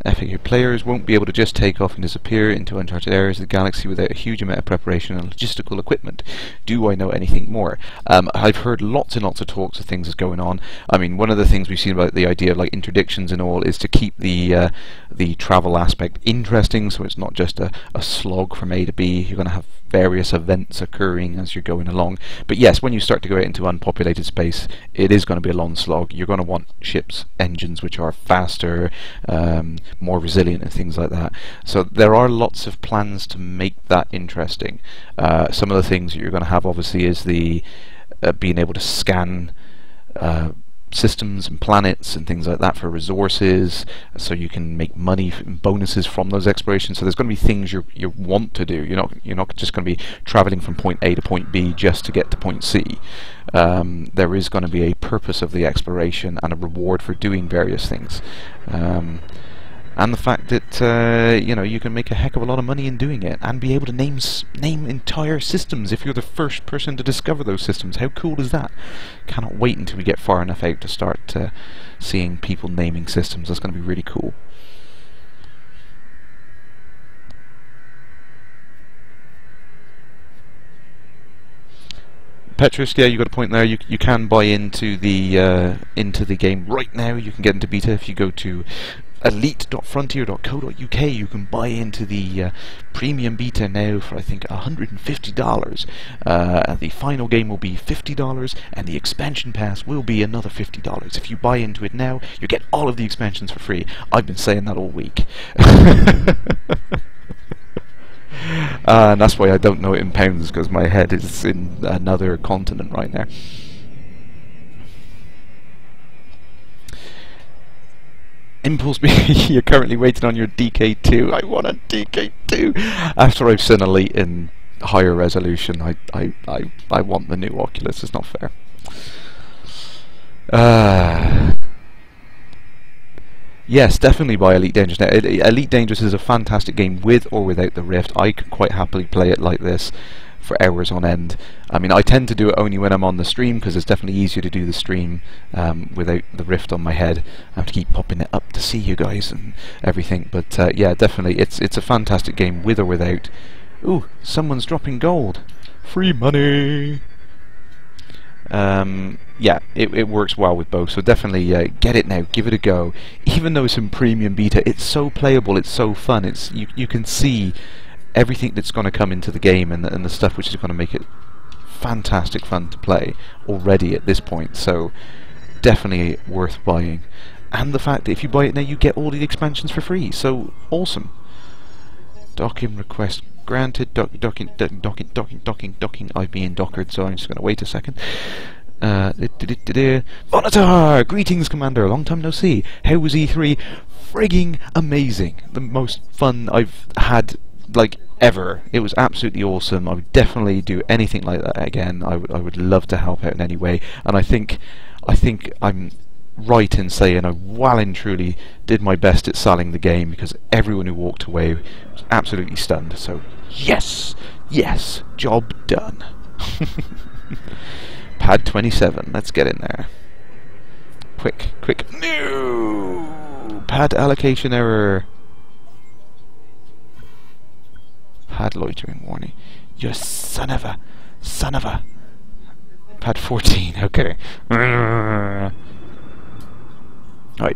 FAQ players won't be able to just take off and disappear into uncharted areas of the galaxy without a huge amount of preparation and logistical equipment. Do I know anything more? I've heard lots and lots of talks of things that's going on. I mean, one of the things we've seen about the idea of like interdictions and all is to keep the travel aspect interesting, so it's not just a slog from A to B. You're going to have various events occurring as you're going along. But yes, when you start to go out into unpopulated space, it is going to be a long slog. You're going to want ships, engines which are faster, more resilient and things like that. So there are lots of plans to make that interesting. Some of the things that you're going to have obviously is the being able to scan systems and planets and things like that for resources, so you can make money and bonuses from those explorations. So there's going to be things you want to do. You're not just going to be traveling from point A to point B just to get to point C. There is going to be a purpose of the exploration and a reward for doing various things. And the fact that you can make a heck of a lot of money in doing it, and be able to name entire systems if you're the first person to discover those systems. How cool is that? Cannot wait until we get far enough out to start seeing people naming systems. That's going to be really cool. Petrus, yeah, you got a point there. You can buy into the game right now. You can get into beta if you go to elite.frontier.co.uk. You can buy into the premium beta now for I think $150. The final game will be $50, and the expansion pass will be another $50. If you buy into it now, you get all of the expansions for free. I've been saying that all week. And that's why I don't know it in pounds, because my head is in another continent right now. Impulse B, you're currently waiting on your DK2. I want a DK2. After I've seen Elite in higher resolution, I want the new Oculus. It's not fair. Yes, definitely buy Elite Dangerous now. Elite Dangerous is a fantastic game with or without the Rift. I could quite happily play it like this for hours on end. I mean, I tend to do it only when I'm on the stream, because it's definitely easier to do the stream without the Rift on my head. I have to keep popping it up to see you guys and everything. But yeah, definitely, it's a fantastic game with or without. Ooh, someone's dropping gold. Free money. Yeah, it works well with both, so definitely get it now, give it a go. Even though it's in premium beta, it's so playable, it's so fun. It's you can see everything that's going to come into the game, and the stuff which is going to make it fantastic fun to play already at this point. So definitely worth buying. And the fact that if you buy it now, you get all the expansions for free. So awesome. Docking request granted. Docking. I've been dockered, so I'm just going to wait a second. Vonatar! Greetings, Commander. Long time no see. How was E3? Frigging amazing. The most fun I've had, like, ever. It was absolutely awesome. I would definitely do anything like that again. I would love to help out in any way. And I think I'm right in saying I well and truly did my best at selling the game, because everyone who walked away was absolutely stunned. So yes, yes, job done. Pad 27, let's get in there. Quick. No! Pad allocation error. Pad loitering warning. You son of a. Pad 14, okay. Alright,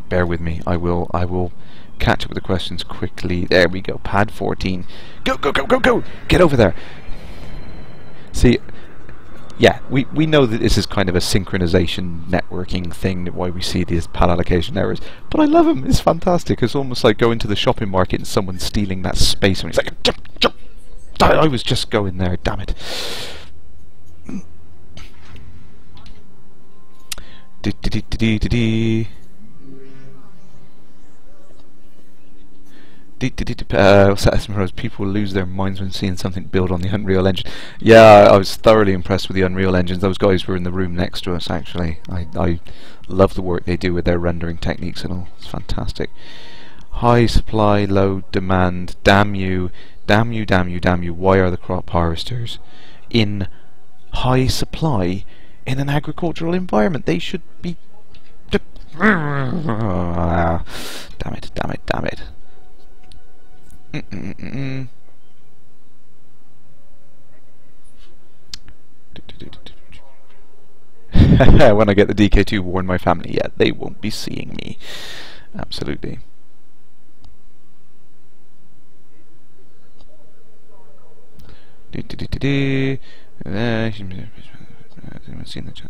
bear with me. I will catch up with the questions quickly. There we go. Pad 14. Go! Get over there. See, yeah, we know that this is kind of a synchronization networking thing, why we see these pad allocation errors. But I love them. It's fantastic. It's almost like going to the shopping market and someone stealing that space, and it's like, jump. I was just going there, damn it. People lose their minds when seeing something build on the Unreal Engine. Yeah, I was thoroughly impressed with the Unreal Engines. Those guys were in the room next to us, actually. I love the work they do with their rendering techniques and all. It's fantastic. High supply, low demand. Damn you. Damn you, damn you, damn you. Why are the crop harvesters in high supply in an agricultural environment? They should be... Damn it, damn it, damn it. When I get the DK2, warn my family. Yeah, they won't be seeing me. Absolutely. Seen the chat.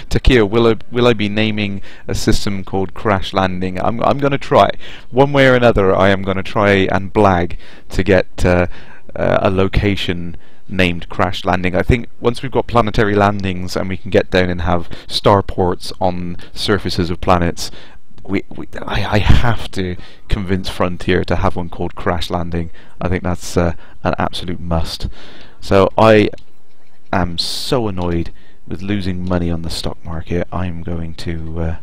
Takia, will I be naming a system called Kerrash Landing? I'm going to try. One way or another, I am going to try and blag to get a location named Kerrash Landing. I think once we've got planetary landings and we can get down and have starports on surfaces of planets, I have to convince Frontier to have one called Kerrash Landing. I think that's an absolute must. So I am so annoyed with losing money on the stock market. I'm going to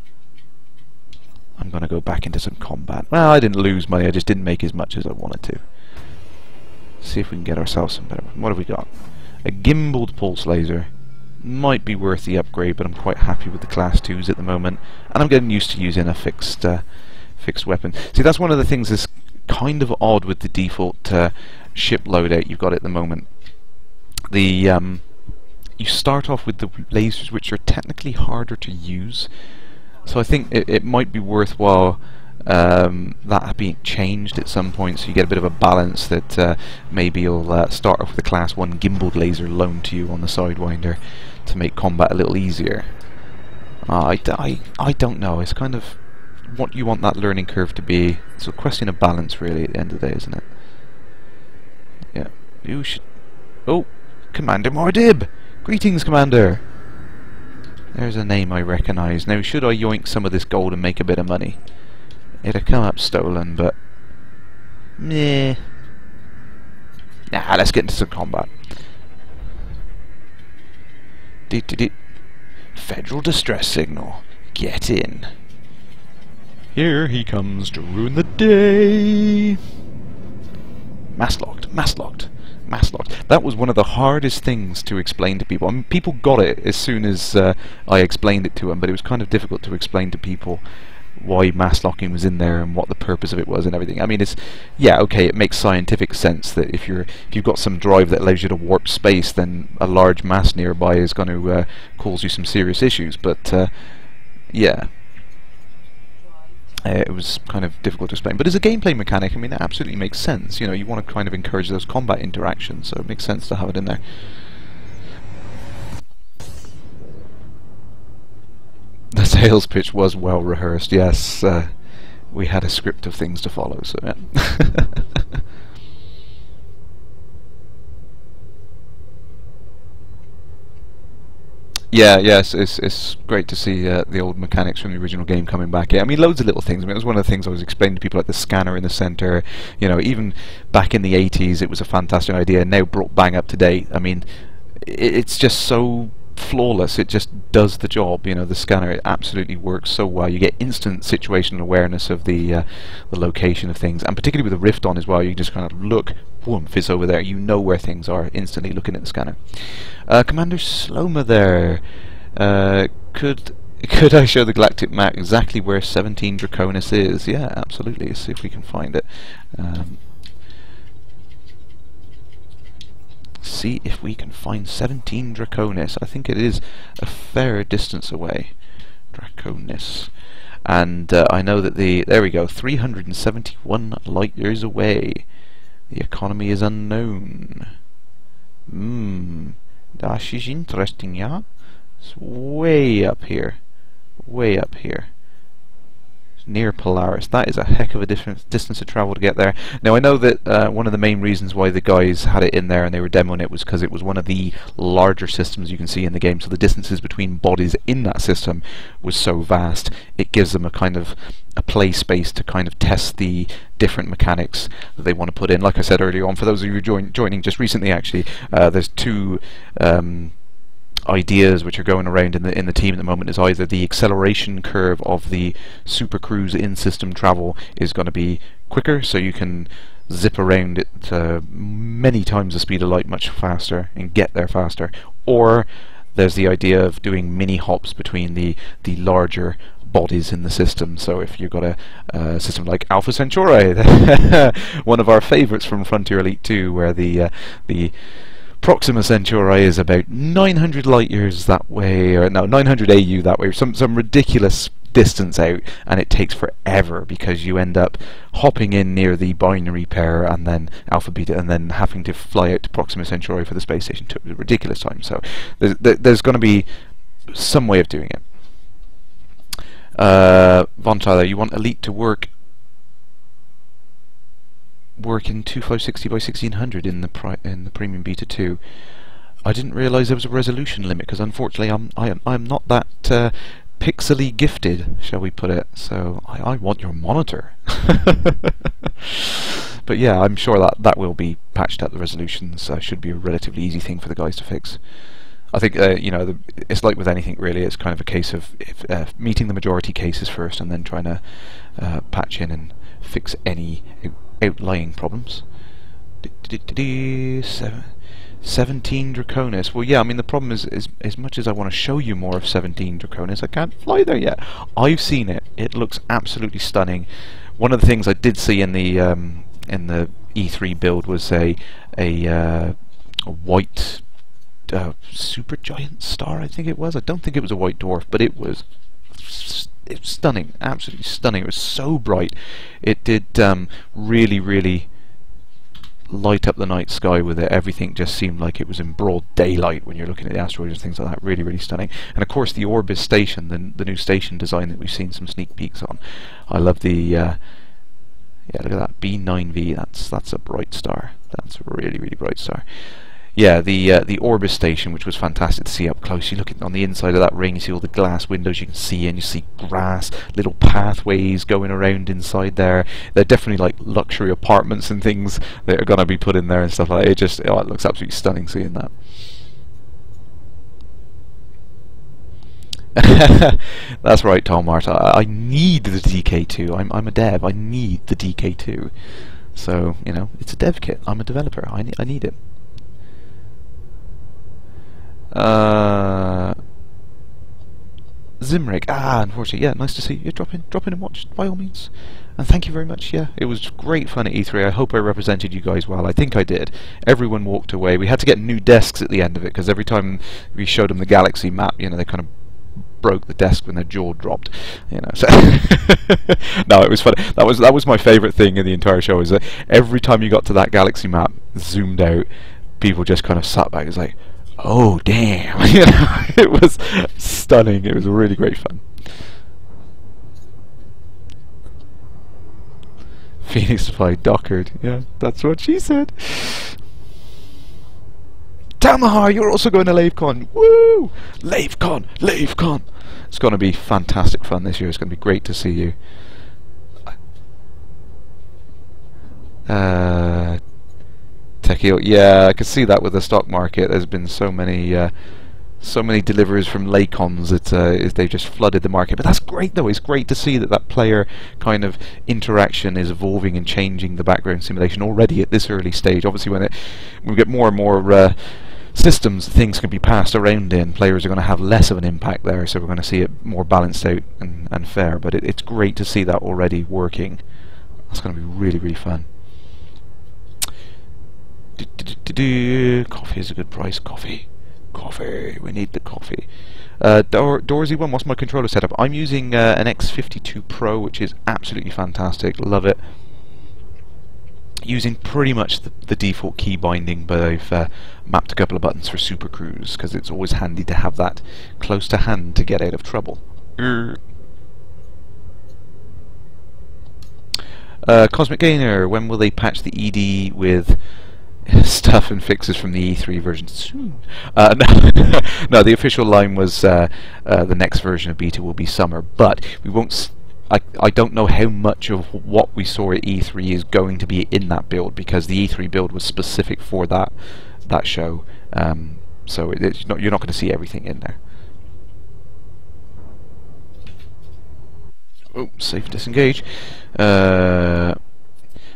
go back into some combat. Well, I didn't lose money, I just didn't make as much as I wanted to. See if we can get ourselves some better. What have we got? A gimbaled pulse laser. Might be worth the upgrade, but I'm quite happy with the class 2s at the moment, and I'm getting used to using a fixed weapon. See, that's one of the things that's kind of odd with the default ship loadout you've got at the moment. You start off with the lasers, which are technically harder to use, so I think it might be worthwhile that being changed at some point, so you get a bit of a balance that maybe you'll start off with a class 1 gimbaled laser loaned to you on the Sidewinder to make combat a little easier. I don't know, it's kind of what you want that learning curve to be. It's a question of balance really at the end of the day, isn't it? Yeah. You should... Oh! Commander Mordib! Greetings, Commander! There's a name I recognise. Now, should I yoink some of this gold and make a bit of money? It'd come up stolen, but... meh. Nah, let's get into some combat. Federal distress signal. Get in. Here he comes to ruin the day. Mass locked, mass locked, mass locked. That was one of the hardest things to explain to people. I mean, people got it as soon as I explained it to them, but it was kind of difficult to explain to people why mass locking was in there and what the purpose of it was and everything. I mean, it's, yeah, okay, it makes scientific sense that if you've got some drive that allows you to warp space, then a large mass nearby is going to cause you some serious issues. But yeah, it was kind of difficult to explain. But as a gameplay mechanic, I mean, it absolutely makes sense. You know, you want to kind of encourage those combat interactions, so it makes sense to have it in there. The sales pitch was well rehearsed, yes. We had a script of things to follow, so yeah. Yeah, yes, it's great to see the old mechanics from the original game coming back. Yeah, I mean, loads of little things. I mean, it was one of the things I was explaining to people, like the scanner in the center. You know, even back in the 80s, it was a fantastic idea. Now brought bang up to date. I mean, it's just so flawless. It just does the job. You know, the scanner, it absolutely works so well. You get instant situational awareness of the location of things, and particularly with the rift on as well. You just kind of look, boom, it's over there. You know where things are instantly looking at the scanner. Commander Sloma there. Could I show the galactic map exactly where 17 Draconis is? Yeah, absolutely. Let's see if we can find it. See if we can find 17 Draconis. I think it is a fair distance away. Draconis. And I know that there we go, 371 light years away. The economy is unknown. That is interesting, yeah? It's way up here. Way up here. Near Polaris. That is a heck of a distance to travel to get there. Now I know that one of the main reasons why the guys had it in there and they were demoing it was because it was one of the larger systems you can see in the game, so the distances between bodies in that system was so vast, it gives them a kind of a play space to kind of test the different mechanics that they want to put in. Like I said earlier on, for those of you joining just recently actually, there's two ideas which are going around in the team at the moment is either the acceleration curve of the Super Cruise in-system travel is going to be quicker, so you can zip around it many times the speed of light much faster and get there faster, or there's the idea of doing mini hops between the larger bodies in the system. So if you've got a system like Alpha Centauri, one of our favourites from Frontier Elite 2, where the Proxima Centauri is about 900 light years that way, or no, 900 AU that way, some ridiculous distance out, and it takes forever because you end up hopping in near the binary pair and then Alpha Beta, and then having to fly out to Proxima Centauri for the space station. Took a ridiculous time. So there's going to be some way of doing it. Von Tyler, you want Elite to work in 2560 by 1600 in the Premium Beta 2. I didn't realise there was a resolution limit, because unfortunately I'm not that pixely gifted, shall we put it. So I want your monitor. But yeah, I'm sure that will be patched up. The resolutions should be a relatively easy thing for the guys to fix. I think you know, it's like with anything really. It's kind of a case of meeting the majority cases first, and then trying to patch in and fix any outlying problems. 17 Draconis. Well, yeah, I mean, the problem is as much as I want to show you more of 17 Draconis, I can't fly there yet. I've seen it. It looks absolutely stunning. One of the things I did see in the E3 build was a white supergiant star, I think it was. I don't think it was a white dwarf, but it was stunning, absolutely stunning. It was so bright. It did really, really light up the night sky with it. Everything just seemed like it was in broad daylight when you're looking at the asteroids and things like that. Really, really stunning. And of course the Orbis station, the new station design that we've seen some sneak peeks on. I love the yeah, look at that B9V. That's a bright star. That's a really, really bright star. Yeah, the Orbis station, which was fantastic to see up close. You look on the inside of that ring, you see all the glass windows you can see, and you see grass, little pathways going around inside there. They're definitely like luxury apartments and things that are going to be put in there and stuff like that. It just, oh, it looks absolutely stunning seeing that. That's right, Tom Mart. I need the DK2. I'm a dev. I need the DK2. So, you know, it's a dev kit. I'm a developer. I need it. Zimrig, unfortunately, yeah, nice to see you. Drop in and watch, by all means. And thank you very much, yeah. It was great fun at E3. I hope I represented you guys well. I think I did. Everyone walked away. We had to get new desks at the end of it, because every time we showed them the galaxy map, you know, they kind of broke the desk when their jaw dropped, you know. So no, it was fun. That was my favourite thing in the entire show, is that every time you got to that galaxy map, zoomed out, people just kind of sat back. It's like, oh damn, you know, it was stunning. It was really great fun. Phoenix Fly Dockard, yeah, that's what she said. Tamahar, you're also going to LaveCon. Woo! LaveCon! LaveCon! It's going to be fantastic fun this year. It's going to be great to see you. Techio, yeah, I can see that with the stock market. There's been so many deliveries from LaveCons. They've just flooded the market. But that's great, though. It's great to see that player kind of interaction is evolving and changing the background simulation already at this early stage. Obviously, when we get more and more systems things can be passed around in, players are going to have less of an impact there, so we're going to see it more balanced out and fair. But it's great to see that already working. That's going to be really, really fun. Coffee is a good price. Coffee, we need the coffee. Dorsey1, what's my controller setup? I'm using an X52 Pro, which is absolutely fantastic. Love it. Using pretty much the default key binding, but I've mapped a couple of buttons for Super Cruise, because it's always handy to have that close to hand to get out of trouble. Cosmic Gainer, when will they patch the ED with stuff and fixes from the E3 version? Soon. No, the official line was the next version of beta will be summer, but we won't. I don't know how much of what we saw at E3 is going to be in that build, because the E3 build was specific for that show. so you're not going to see everything in there. Oh, safe disengage.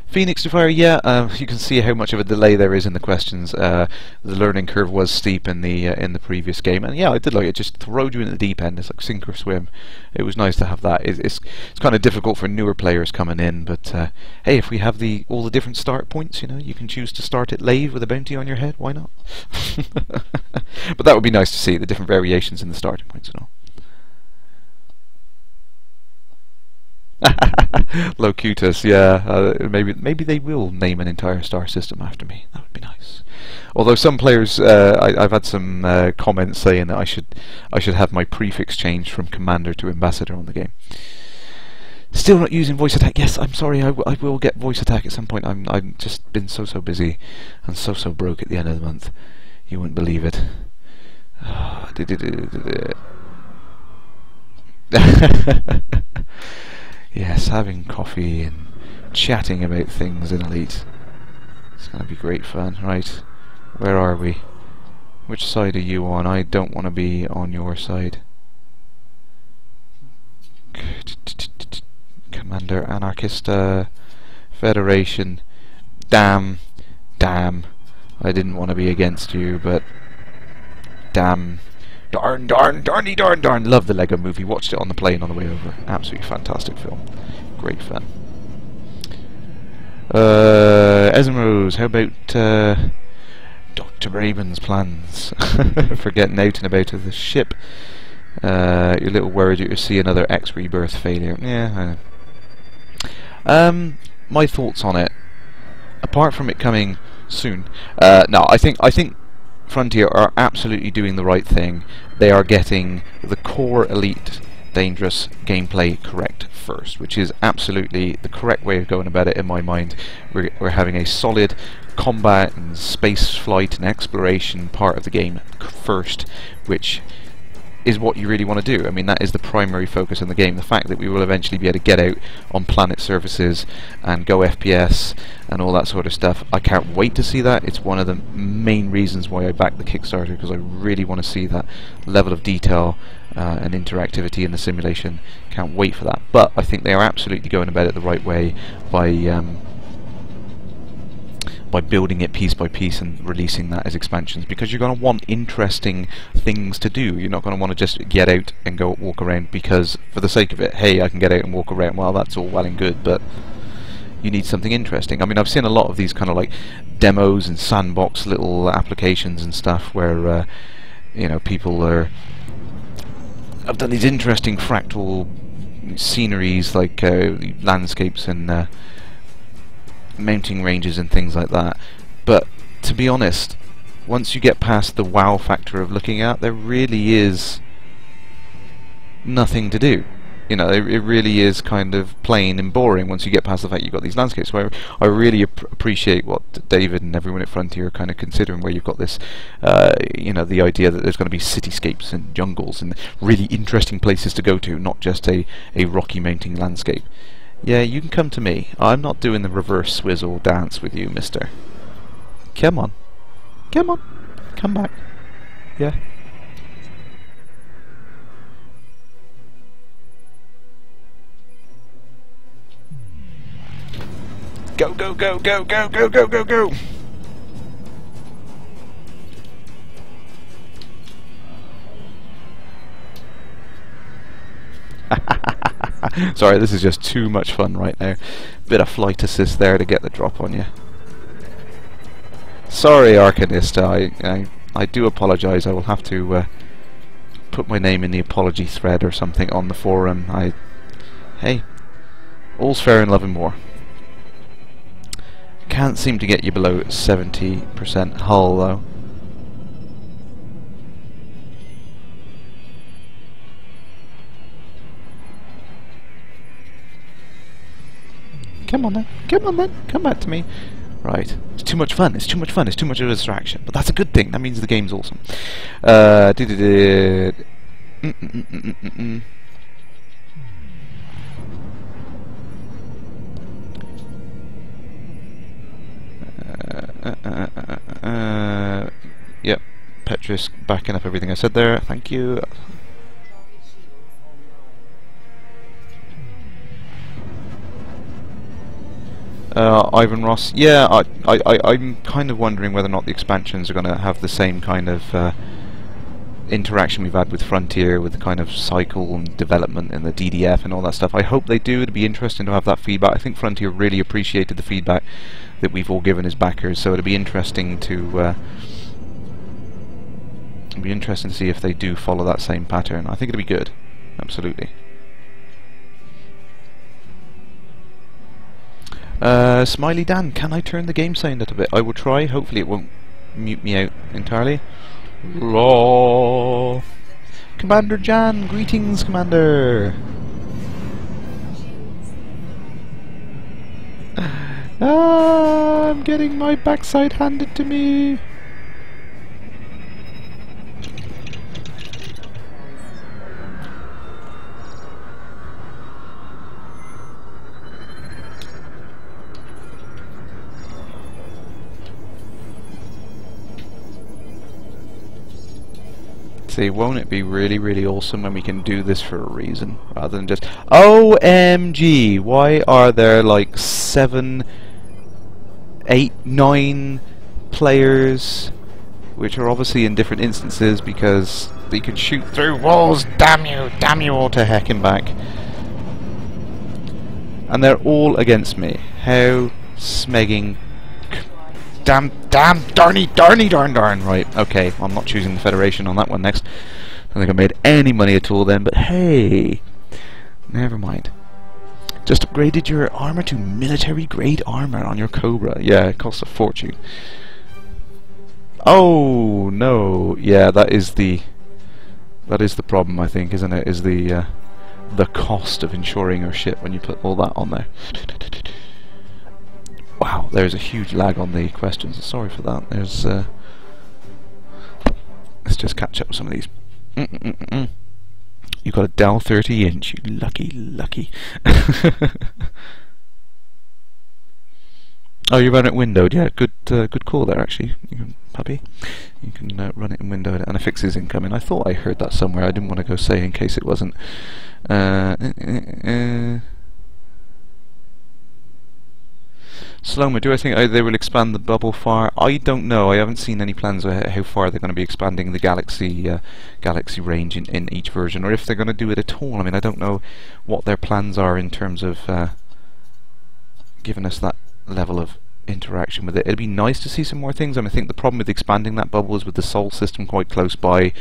Phoenix to fire, yeah. You can see how much of a delay there is in the questions. The learning curve was steep in the previous game, and yeah, I did like it. Just throwed you in the deep end. It's like sink or swim. It was nice to have that. It's kind of difficult for newer players coming in, but hey, if we have all the different start points, you know, you can choose to start it live with a bounty on your head. Why not? But that would be nice to see the different variations in the starting points and all. Locutus, yeah. Maybe they will name an entire star system after me. That would be nice. Although some players, I've had some comments saying that I should have my prefix changed from Commander to Ambassador on the game. Still not using voice attack. Yes, I'm sorry. I will get voice attack at some point. I've just been so busy and so broke at the end of the month. You wouldn't believe it. Yes, having coffee and chatting about things in Elite. It's going to be great fun. Right, where are we? Which side are you on? I don't want to be on your side. Commander, Anarchist, Federation. Damn. I didn't want to be against you, but damn. Darn. Love the Lego Movie. Watched it on the plane on the way over. Absolutely fantastic film. Great fun. Esmeralda, how about Dr. Braben's plans for getting out and about of the ship? You're a little worried that you'll see another X rebirth failure. Yeah, I know. My thoughts on it, apart from it coming soon, no, I think Frontier are absolutely doing the right thing. They are getting the core Elite Dangerous gameplay correct first, which is absolutely the correct way of going about it in my mind. We're having a solid combat and space flight and exploration part of the game first, which is what you really want to do. I mean, that is the primary focus in the game. The fact that we will eventually be able to get out on planet surfaces and go FPS and all that sort of stuff, I can't wait to see that. It's one of the main reasons why I backed the Kickstarter, because I really want to see that level of detail and interactivity in the simulation. Can't wait for that. But I think they are absolutely going about it the right way by building it piece by piece and releasing that as expansions, because you're going to want interesting things to do. You're not going to want to just get out and go walk around because for the sake of it. Hey, I can get out and walk around. Well, that's all well and good, but you need something interesting. I mean, I've seen a lot of these kind of like demos and sandbox little applications and stuff where you know, people have done these interesting fractal sceneries like landscapes and mounting ranges and things like that, but to be honest, once you get past the wow factor of looking at, there really is nothing to do. You know, it really is kind of plain and boring once you get past the fact you've got these landscapes. So I really appreciate what David and everyone at Frontier are kind of considering, where you've got this, you know, the idea that there's going to be cityscapes and jungles and really interesting places to go to, not just a rocky mountain landscape. Yeah, you can come to me. I'm not doing the reverse swizzle dance with you, mister. Come on. Come on. Come back. Yeah. Go, go, go, go, go, go, go, go, go! Sorry, this is just too much fun right now. Bit of flight assist there to get the drop on you. Sorry, Arcanista, I do apologise. I will have to put my name in the apology thread or something on the forum. Hey, all's fair in love and war. Can't seem to get you below 70% hull though. Come on then, come back to me. Right, it's too much fun, it's too much fun, it's too much of a distraction. But that's a good thing, that means the game's awesome. Yep, Petrus backing up everything I said there. Thank you. Ivan Ross. Yeah, I'm kind of wondering whether or not the expansions are going to have the same kind of interaction we've had with Frontier, with the kind of cycle and development and the DDF and all that stuff. I hope they do. It'd be interesting to have that feedback. I think Frontier really appreciated the feedback that we've all given as backers, so it'd be interesting to see if they do follow that same pattern. I think it'd be good. Absolutely. Smiley Dan, can I turn the game sound up a bit? I will try. Hopefully it won't mute me out entirely. Law. Commander Jan, greetings, Commander. I'm getting my backside handed to me. See, won't it be really, really awesome when we can do this for a reason, rather than just OMG, why are there like 7, 8, 9 players, which are obviously in different instances because they can shoot through walls, damn you all to heck and back. And they're all against me. How smegging... Damn, darn. Right, okay, I'm not choosing the Federation on that one next. I don't think I made any money at all then, but hey, never mind. Just upgraded your armor to military grade armor on your Cobra. Yeah, it costs a fortune. Oh no, yeah, that is the problem, I think, isn't it? Is the cost of insuring your ship when you put all that on there. Wow, there's a huge lag on the questions. Sorry for that. There's let's just catch up with some of these. You got a Dell 30-inch, you lucky. Oh, you run it windowed, yeah. Good call there, actually. You can, puppy. You can run it in windowed, and a fix is incoming. I thought I heard that somewhere. I didn't want to go say in case it wasn't. Sloma, do I think they will expand the bubble far? I don't know. I haven't seen any plans of how far they're going to be expanding the Galaxy range in each version, or if they're going to do it at all. I mean, I don't know what their plans are in terms of giving us that level of interaction with it. It'd be nice to see some more things. I mean, I think the problem with expanding that bubble is with the Sol system quite close by.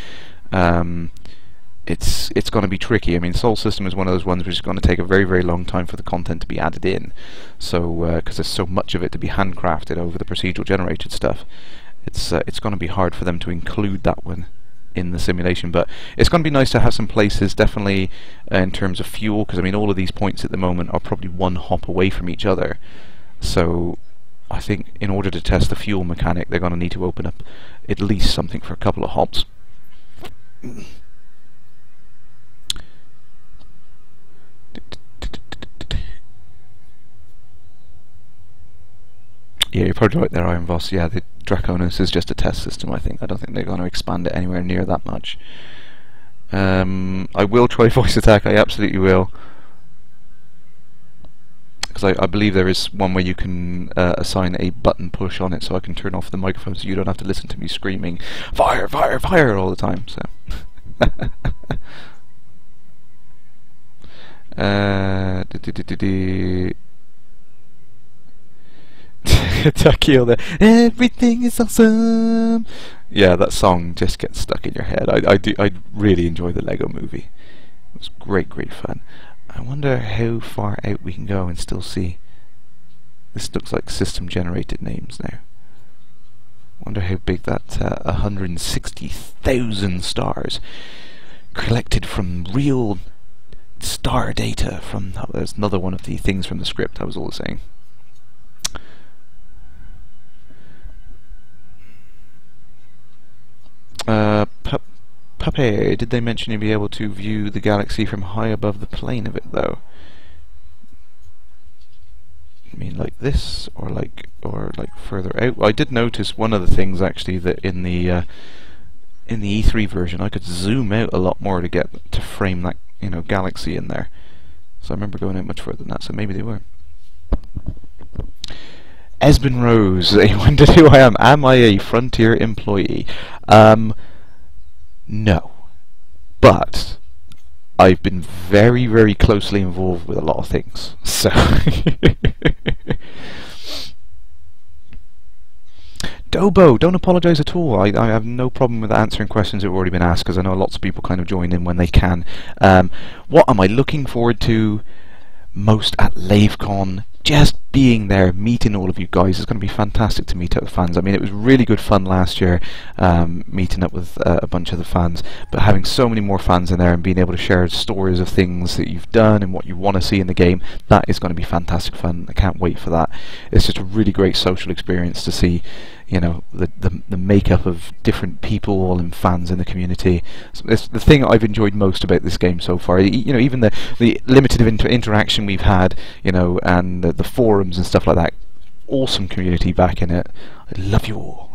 It's going to be tricky. I mean, Sol System is one of those ones which is going to take a very, very long time for the content to be added in. So, because there's so much of it to be handcrafted over the procedural generated stuff, it's going to be hard for them to include that one in the simulation. But it's going to be nice to have some places, definitely in terms of fuel, because I mean, all of these points at the moment are probably one hop away from each other. So, I think in order to test the fuel mechanic, they're going to need to open up at least something for a couple of hops. Yeah, you're probably right there, Iron Voss. Yeah, the Draconis is just a test system, I think. I don't think they're going to expand it anywhere near that much. I will try voice attack, I absolutely will. Because I believe there is one where you can assign a button push on it, so I can turn off the microphone so you don't have to listen to me screaming, "Fire, fire, fire!" all the time, so... Takio there. Everything is awesome. Yeah, that song just gets stuck in your head. I really enjoy the Lego Movie. It was great fun. I wonder how far out we can go and still see. This looks like system generated names now. Wonder how big that 160,000 stars collected from real star data from. Oh, there's another one of the things from the script I was always saying. Puppy, did they mention you'd be able to view the galaxy from high above the plane of it, though? I mean, like this, or like further out? I did notice one of the things actually that in the in the E3 version, I could zoom out a lot more to get to frame that, you know, galaxy in there. So I remember going out much further than that, so maybe they were. Esben Rose, he wondered who I am. Am I a Frontier employee? No. But I've been very, very closely involved with a lot of things. So Dobo, don't apologise at all. I have no problem with answering questions that have already been asked, because I know lots of people kind of join in when they can. What am I looking forward to most at LaveCon? Just being there, meeting all of you guys. It's going to be fantastic to meet up with fans. I mean, it was really good fun last year, meeting up with a bunch of the fans, but having so many more fans in there and being able to share stories of things that you've done and what you want to see in the game, that is going to be fantastic fun. I can't wait for that. It's just a really great social experience to see, you know, the makeup of different people all and fans in the community. So it's the thing I've enjoyed most about this game so far. You know, even the limited interaction we've had, you know, and the forums and stuff like that. Awesome community back in it. I love you all.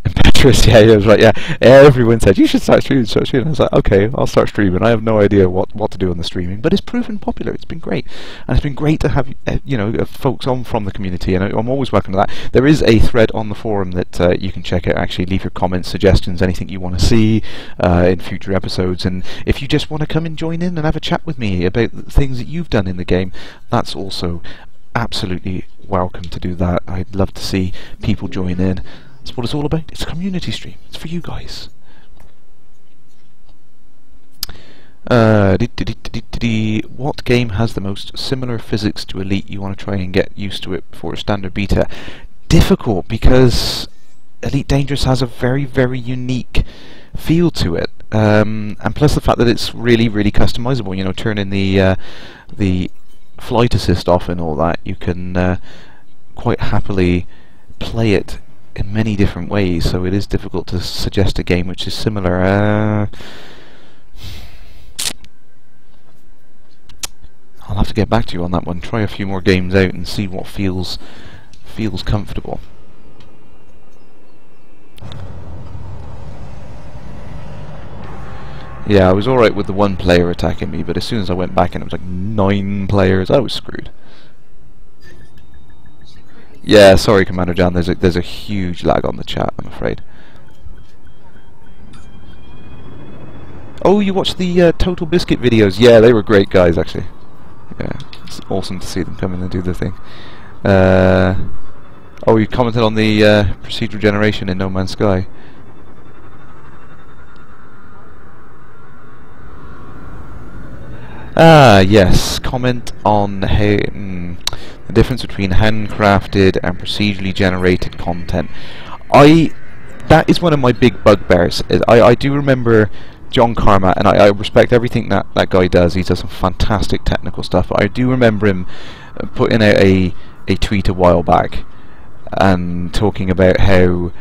Petrus, yeah, he was right, yeah. Everyone said, you should start streaming, I was like, okay, I'll start streaming. I have no idea what to do on the streaming, but it's proven popular. It's been great. And it's been great to have, you know, folks on from the community, and I'm always welcome to that. There is a thread on the forum that you can check out, actually. Leave your comments, suggestions, anything you want to see in future episodes, and if you just want to come and join in and have a chat with me about the things that you've done in the game, that's also absolutely welcome to do that. I'd love to see people join in. That's what it's all about. It's a community stream. It's for you guys. What game has the most similar physics to Elite? You want to try and get used to it before a standard beta? Difficult, because Elite Dangerous has a very, very unique feel to it, and plus the fact that it's really, really customizable. You know, turning the flight assist off and all that, you can quite happily play it in many different ways, so it is difficult to suggest a game which is similar. I'll have to get back to you on that one. Try a few more games out and see what feels comfortable. Yeah, I was alright with the one player attacking me, but as soon as I went back and it was like 9 players, I was screwed. Yeah, sorry, Commander Jan. There's a huge lag on the chat, I'm afraid. Oh, you watched the Total Biscuit videos? Yeah, they were great, guys. Actually, yeah, it's awesome to see them come in and do their thing. Oh, you commented on the procedural generation in No Man's Sky. Ah, yes. Comment on how the difference between handcrafted and procedurally generated content. That is one of my big bugbears. I do remember John Carmack, and I respect everything that guy does. He does some fantastic technical stuff. But I do remember him putting out a tweet a while back and talking about how,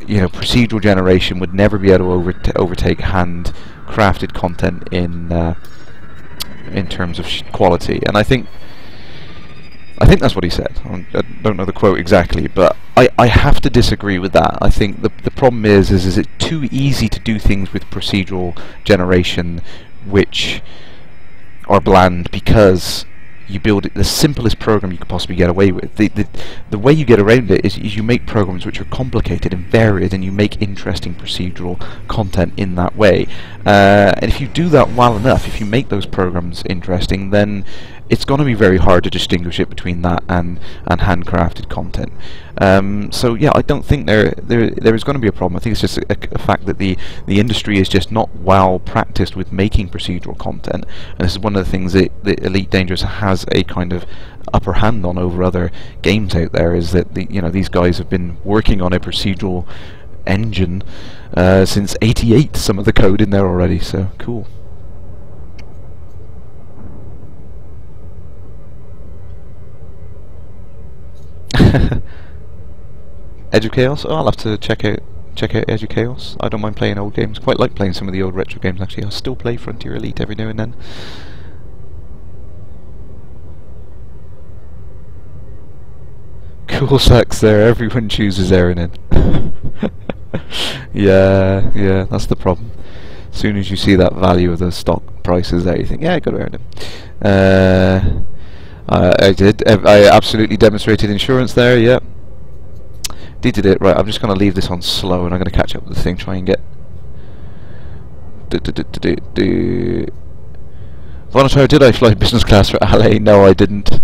you know, procedural generation would never be able to overtake handcrafted content in terms of quality, and I think that's what he said. I don't know the quote exactly, but I have to disagree with that. I think the problem is it too easy to do things with procedural generation which are bland, because you build the simplest program you could possibly get away with. The way you get around it is you make programs which are complicated and varied, and you make interesting procedural content in that way. And if you do that well enough, if you make those programs interesting, then it's going to be very hard to distinguish it between that and handcrafted content. So yeah, I don't think there is going to be a problem. I think it's just a fact that the industry is just not well practiced with making procedural content, and this is one of the things that Elite Dangerous has a kind of upper hand on over other games out there, is that these guys have been working on a procedural engine since '88. Some of the code in there already, so cool. Edge of Chaos? Oh, I'll have to check out Edge of Chaos. I don't mind playing old games. Quite like playing some of the old retro games, actually. I still play Frontier Elite every now and then. Cool sucks there. Everyone chooses Erin. Yeah, that's the problem. As soon as you see that value of the stock prices there, you think, yeah, I got to earn it. I did. I absolutely demonstrated insurance there. Yep. Did it right. I'm just going to leave this on slow, and I'm going to catch up with the thing. Try and get. Volunteer, did I fly business class for LA? No, I didn't.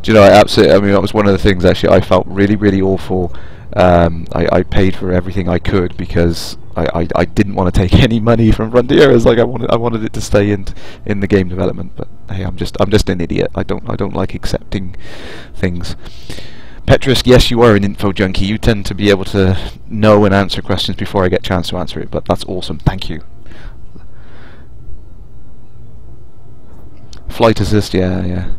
Do you know, I mean, that was one of the things, actually, I felt really, really awful. I paid for everything I could because I didn't want to take any money from Frontier. It's like I wanted it to stay in the game development. But hey, I'm just an idiot. I don't like accepting things. Petrus, yes, you are an info junkie. You tend to be able to know and answer questions before I get a chance to answer it. But that's awesome. Thank you. Flight assist, yeah.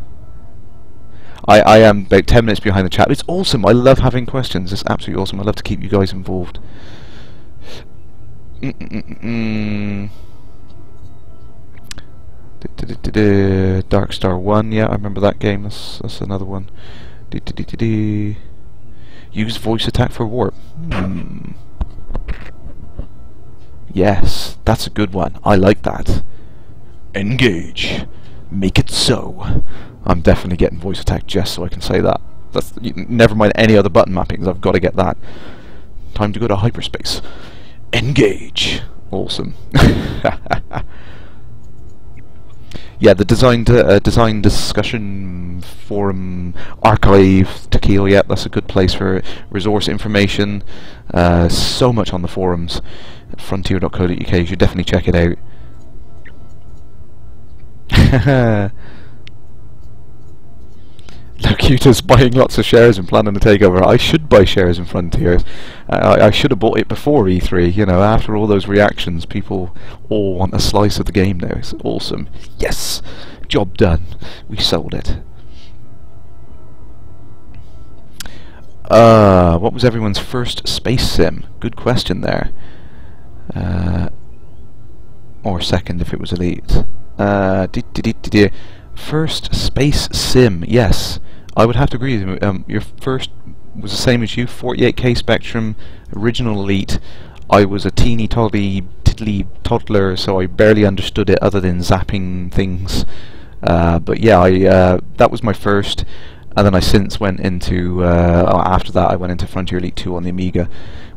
I am about 10 minutes behind the chat. It's awesome. I love having questions. It's absolutely awesome. I love to keep you guys involved. Dark Star 1, yeah, I remember that game. That's another one. Use voice attack for warp. Yes, that's a good one. I like that. Engage. Make it so. I'm definitely getting voice attack just so I can say that. That's never mind any other button mappings. I've got to get that. Time to go to hyperspace. Engage. Awesome. Yeah, the design discussion forum archive Tequila. Yeah, that's a good place for resource information. So much on the forums at frontier.co.uk. You should definitely check it out. Locuta's buying lots of shares and planning to take over. I should buy shares in Frontier. I should have bought it before E3. You know, after all those reactions, people all want a slice of the game now. It's awesome. Yes, job done. We sold it. What was everyone's first space sim? Good question there. Or second if it was Elite. First space sim, yes. I would have to agree with you. Your first was the same as you, 48K Spectrum, original Elite. I was a teeny tiddly toddler, so I barely understood it other than zapping things. But yeah, that was my first. And then I since went into, after that I went into Frontier Elite 2 on the Amiga,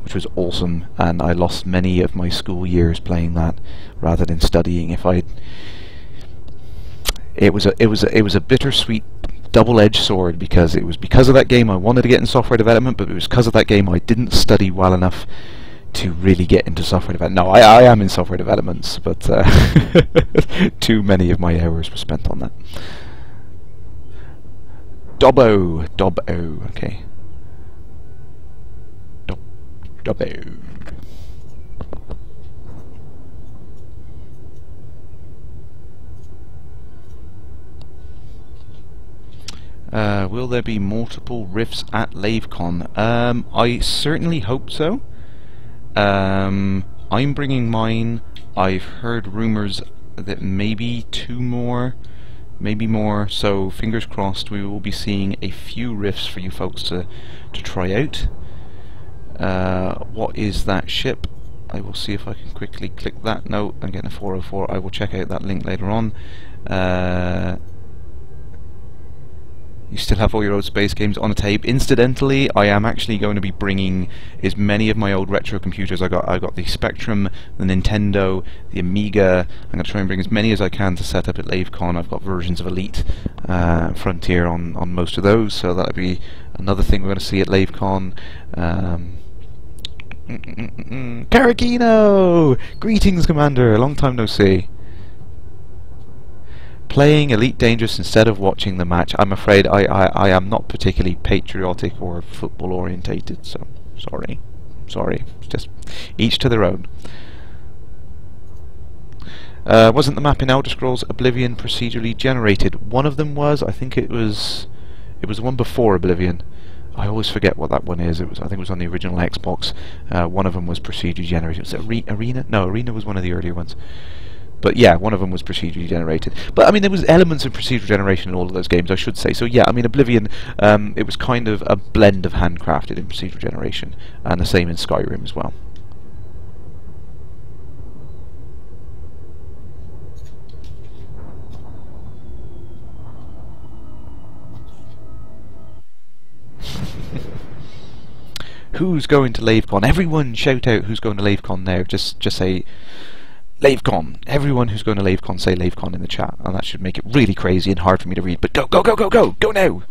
which was awesome, and I lost many of my school years playing that rather than studying. It was a bittersweet double-edged sword, because it was because of that game I wanted to get in software development, but it was because of that game I didn't study well enough to really get into software development. No, I am in software development, but too many of my hours were spent on that. Dobbo, okay. Dobbo. Will there be multiple rifts at LaveCon? I certainly hope so. I'm bringing mine. I've heard rumours that maybe 2 more, maybe more, so fingers crossed we will be seeing a few rifts for you folks to try out. What is that ship? I will see if I can quickly click that. No, I'm getting a 404. I will check out that link later on. You still have all your old space games on a tape. Incidentally, I am actually going to be bringing as many of my old retro computers. I got the Spectrum, the Nintendo, the Amiga. I'm going to try and bring as many as I can to set up at LaveCon. I've got versions of Elite, Frontier on most of those, so that'll be another thing we're going to see at LaveCon. Karakino! Greetings, Commander. Long time no see. Playing Elite Dangerous instead of watching the match. I'm afraid I am not particularly patriotic or football orientated, so sorry. Just each to their own. Wasn't the map in Elder Scrolls Oblivion procedurally generated? One of them was. I think it was one before Oblivion. I always forget what that one is. I think it was on the original Xbox. One of them was procedurally generated. Was it Arena? No, Arena was one of the earlier ones. But yeah, one of them was procedurally generated. But I mean, there was elements of procedural generation in all of those games, I should say. So yeah, I mean, Oblivion, it was kind of a blend of handcrafted and procedural generation, and the same in Skyrim as well. Who's going to LaveCon? Everyone shout out who's going to LaveCon now. Just say LaveCon. Everyone who's going to LaveCon, say LaveCon in the chat, and that should make it really crazy and hard for me to read. But go, go, go, go, go! Go now!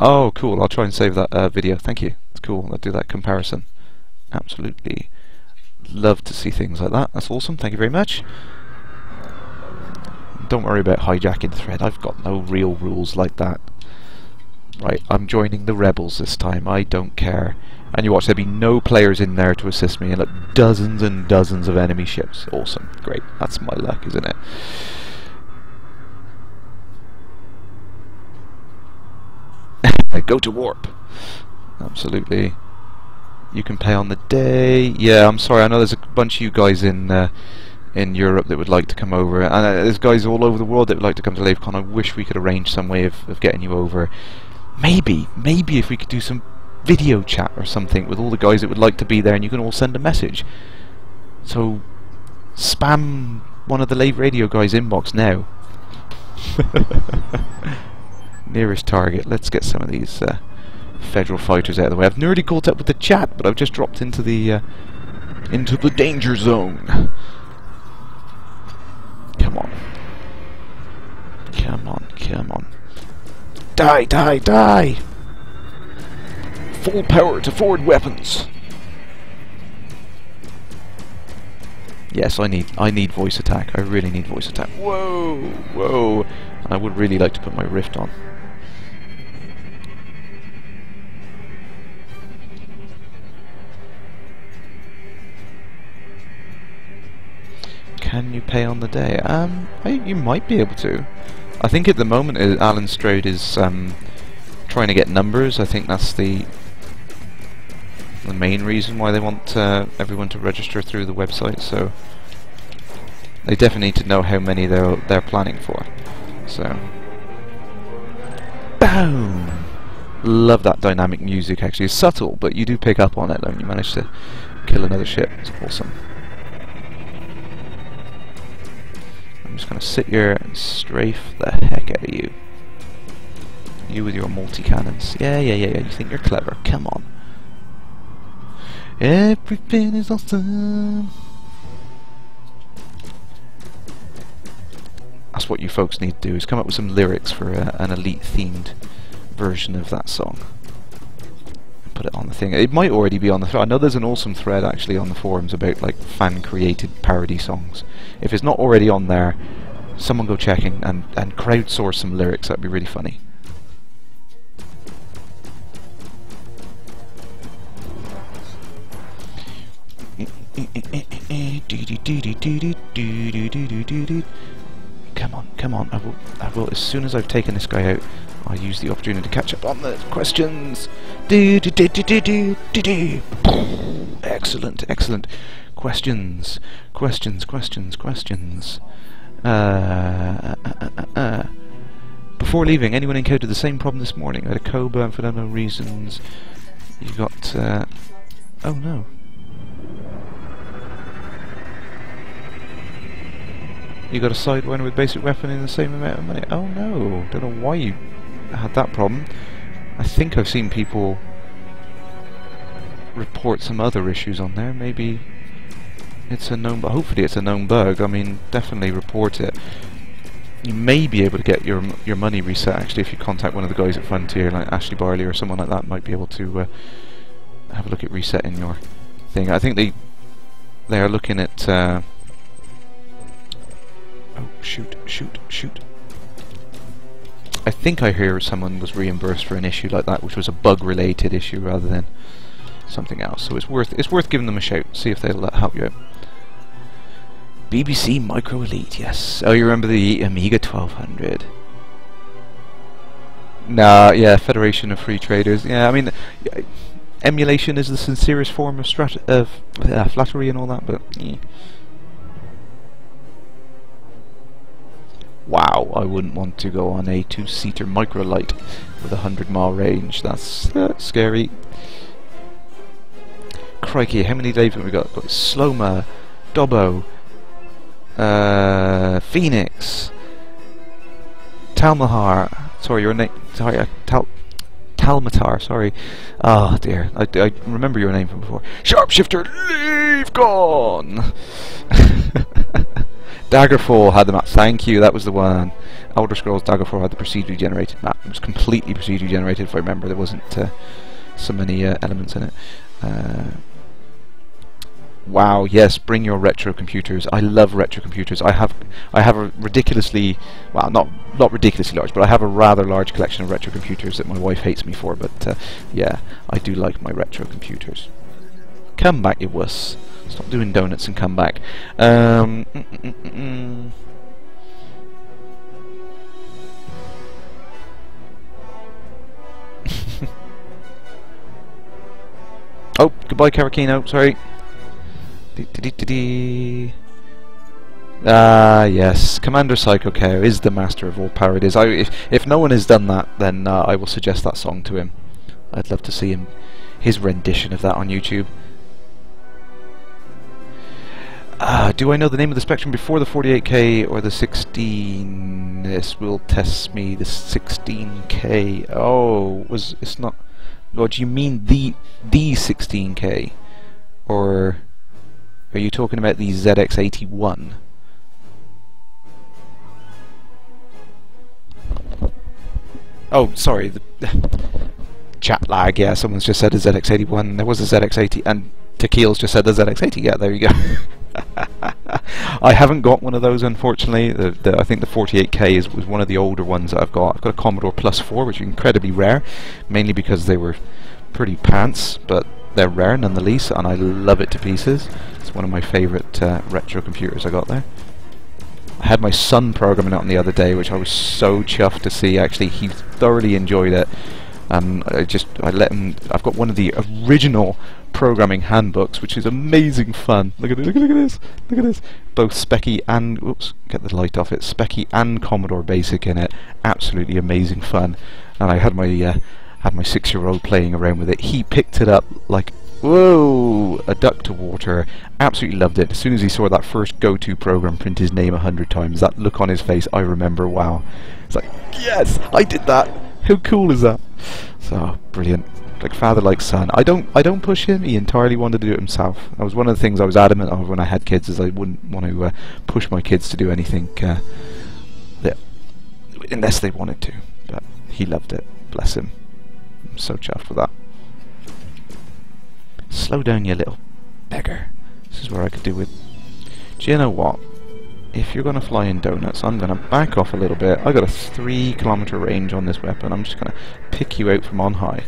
Oh, cool. I'll try and save that video. Thank you. It's cool. I'll do that comparison. Absolutely love to see things like that. That's awesome. Thank you very much. Don't worry about hijacking the thread. I've got no real rules like that. Right, I'm joining the rebels this time. I don't care. And you watch, there'll be no players in there to assist me, and look, dozens and dozens of enemy ships. Awesome. Great. That's my luck, isn't it? Go to warp. Absolutely. You can pay on the day. Yeah, I'm sorry. I know there's a bunch of you guys in Europe that would like to come over, and there's guys all over the world that would like to come to LaveCon. I wish we could arrange some way of getting you over. Maybe if we could do some video chat or something with all the guys that would like to be there, and you can all send a message. So spam one of the Lave Radio guys' inbox now. Nearest target. Let's get some of these federal fighters out of the way. I've nearly caught up with the chat, but I've just dropped into the danger zone. Come on. Come on, come on. Die, die, die! Full power to forward weapons. Yes, I need voice attack. I really need voice attack. Whoa, whoa! I would really like to put my Rift on. Can you pay on the day? You might be able to. I think at the moment Alan Strode is trying to get numbers. I think that's the main reason why they want everyone to register through the website. So they definitely need to know how many they're planning for. So, boom! Love that dynamic music. Actually, it's subtle, but you do pick up on it when you manage to kill another ship. It's awesome. I'm just going to sit here and strafe the heck out of you. You with your multi-cannons. Yeah. You think you're clever. Come on. Everything is awesome. That's what you folks need to do, is come up with some lyrics for an Elite-themed version of that song. Put it on the thing. It might already be on the thread. I know there's an awesome thread actually on the forums about like fan-created parody songs. If it's not already on there, someone go checking and crowdsource some lyrics. That'd be really funny. Come on. I will. As soon as I've taken this guy out, I'll use the opportunity to catch up on the questions. Excellent. Questions. Before leaving, anyone encountered the same problem this morning? I had a Koba and for unknown reasons. You got... oh no. You got a Sidewinder with basic weapon in the same amount of money. Oh no, don't know why you had that problem. I think I've seen people report some other issues on there. Maybe it's a known, but hopefully it's a known bug. I mean, definitely report it. You may be able to get your money reset actually if you contact one of the guys at Frontier, like Ashley Barley or someone like that. Might be able to have a look at resetting your thing. I think they are looking at. Oh, shoot. I think I hear someone was reimbursed for an issue like that, which was a bug-related issue rather than something else. So it's worth giving them a shout, see if they'll help you out. BBC Micro Elite, yes. Oh, you remember the Amiga 1200? Nah, yeah, Federation of Free Traders. Yeah, I mean, emulation is the sincerest form of flattery and all that, but yeah. Wow, I wouldn't want to go on a two-seater microlight with a 100-mile range. That's scary. Crikey, how many days have we got? Got Sloma, Dobbo, Phoenix, Talmahar. Sorry, your name. Sorry, Talmatar. Sorry. Oh dear, I remember your name from before. Sharpshifter, leave gone. Daggerfall had the map. Thank you. That was the one. Elder Scrolls Daggerfall had the procedurally generated map. It was completely procedurally generated. If I remember, there wasn't so many elements in it. Wow, yes, bring your retro computers. I love retro computers. I have a ridiculously, well, not ridiculously large, but I have a rather large collection of retro computers that my wife hates me for, but yeah, I do like my retro computers. Come back, you wuss. Stop doing donuts and come back. Oh, goodbye, Karakino, sorry. Ah, yes. Commander Psycho Cow is the master of all parodies. If no one has done that, then I will suggest that song to him. I'd love to see his rendition of that on YouTube. Do I know the name of the Spectrum before the 48K or the 16? This will test me. The 16K. Oh, it's not. What do you mean the 16K, or are you talking about the ZX81? Oh, sorry, the chat lag, yeah, someone's just said a ZX81, there was a ZX80, and Tequil's just said the ZX80, yeah, there you go. I haven't got one of those, unfortunately. I think the 48K was one of the older ones that I've got. I've got a Commodore Plus 4, which is incredibly rare, mainly because they were pretty pants, but they're rare nonetheless, and I love it to pieces. It's one of my favourite retro computers I got there. I had my son programming it on the other day, which I was so chuffed to see. Actually, he thoroughly enjoyed it. I let him. I've got one of the original programming handbooks, which is amazing fun. Look at it! Look at this! Look at this! Both Specky and get the light off it. Specky and Commodore Basic in it. Absolutely amazing fun. And I had my 6-year-old playing around with it. He picked it up like, whoa, a duck to water. Absolutely loved it. As soon as he saw that first go-to program print his name 100 times, that look on his face, I remember. Wow! It's like, yes, I did that. How cool is that? So brilliant. Like father, like son. I don't push him. He entirely wanted to do it himself. That was one of the things I was adamant of when I had kids, is I wouldn't want to push my kids to do anything unless they wanted to. But he loved it. Bless him. I'm so chuffed with that. Slow down, you little beggar. This is where I could do with. Do you know what? If you're going to fly in donuts, I'm going to back off a little bit. I got a 3-kilometer range on this weapon. I'm just going to pick you out from on high.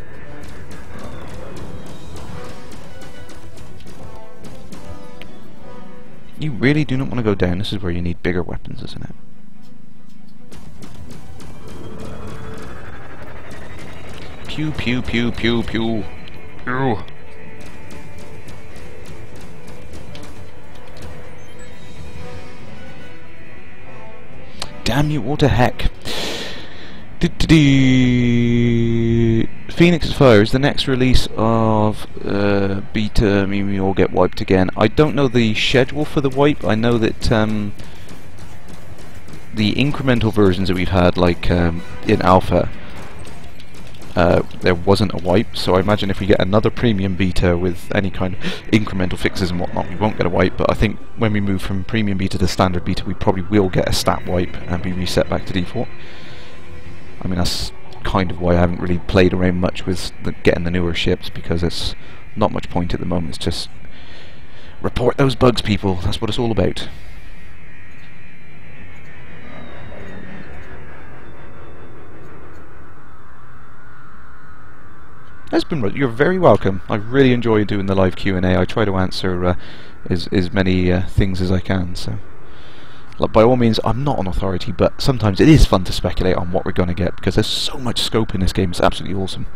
You really do not want to go down. This is where you need bigger weapons, isn't it? Pew pew pew pew pew pew. Damn you, what the heck. Phoenix Fire is the next release of beta. I mean, we all get wiped again. I don't know the schedule for the wipe. I know that the incremental versions that we've had, like in alpha, there wasn't a wipe, so I imagine if we get another premium beta with any kind of incremental fixes and whatnot, we won't get a wipe. But I think when we move from premium beta to standard beta, we probably will get a stat wipe and be reset back to default. I mean, that's kind of why I haven't really played around much with getting the newer ships, because it's not much point at the moment. It's just report those bugs, people. That's what it's all about. You're very welcome. I really enjoy doing the live Q&A. I try to answer as many things as I can. So, like, by all means, I'm not an authority, but sometimes it is fun to speculate on what we're going to get, because there's so much scope in this game. It's absolutely awesome.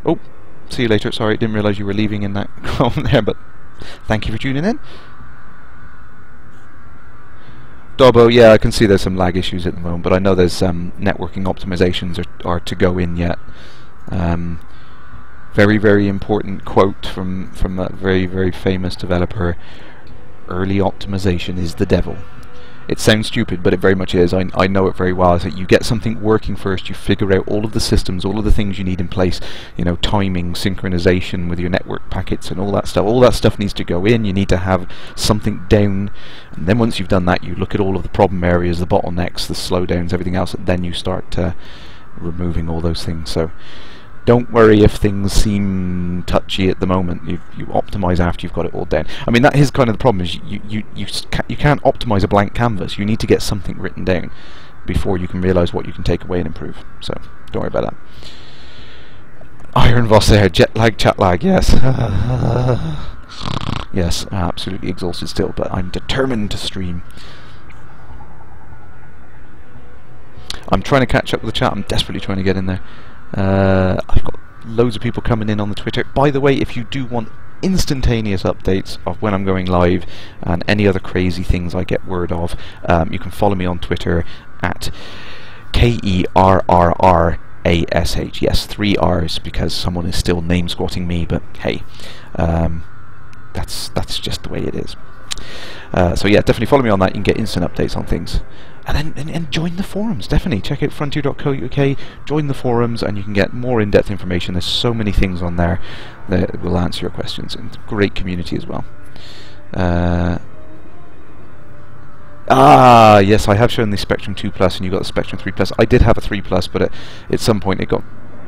Oh, See you later. Sorry, didn't realise you were leaving in that comment there, but thank you for tuning in. Dobbo, yeah, I can see there's some lag issues at the moment, but I know there's networking optimizations are to go in yet. Very, very important quote from that very, very famous developer: early optimization is the devil. It sounds stupid, but it very much is. I know it very well. It's that you get something working first, you figure out all of the systems, all of the things you need in place, you know, timing, synchronization with your network packets and all that stuff. All that stuff needs to go in. You need to have something down, and then once you've done that, you look at all of the problem areas, the bottlenecks, the slowdowns, everything else, and then you start removing all those things. So don't worry if things seem touchy at the moment. You optimize after you've got it all down. I mean, that is kind of the problem, is you can't optimize a blank canvas. You need to get something written down before you can realize what you can take away and improve. So don't worry about that. Iron Voss there, jet lag, chat lag, yes. Yes, absolutely exhausted still, but I'm determined to stream. I'm trying to catch up with the chat. I'm desperately trying to get in there. I've got loads of people coming in on the Twitter. By the way, if you do want instantaneous updates of when I'm going live and any other crazy things I get word of, you can follow me on Twitter at KERRRASH. Yes, 3 R's, because someone is still name squatting me, but hey, that's just the way it is. So yeah, definitely follow me on that. You can get instant updates on things. And then join the forums, definitely. Check out frontier.co.uk, join the forums, and you can get more in-depth information. There's so many things on there that will answer your questions. And great community as well. Yes, I have shown the Spectrum 2 Plus, and you got the Spectrum 3 Plus. I did have a 3 Plus, but at some point it got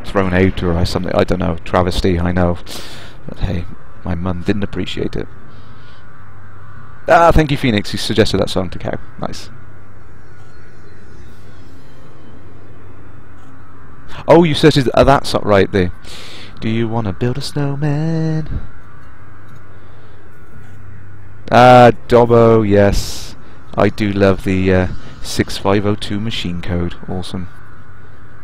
thrown out or something. I don't know. Travesty, I know. But hey, my mum didn't appreciate it. Thank you, Phoenix. You suggested that song to Cow. Nice. Oh, you said that's not right there. Do you want to build a snowman? Dobbo, yes. I do love the 6502 machine code. Awesome.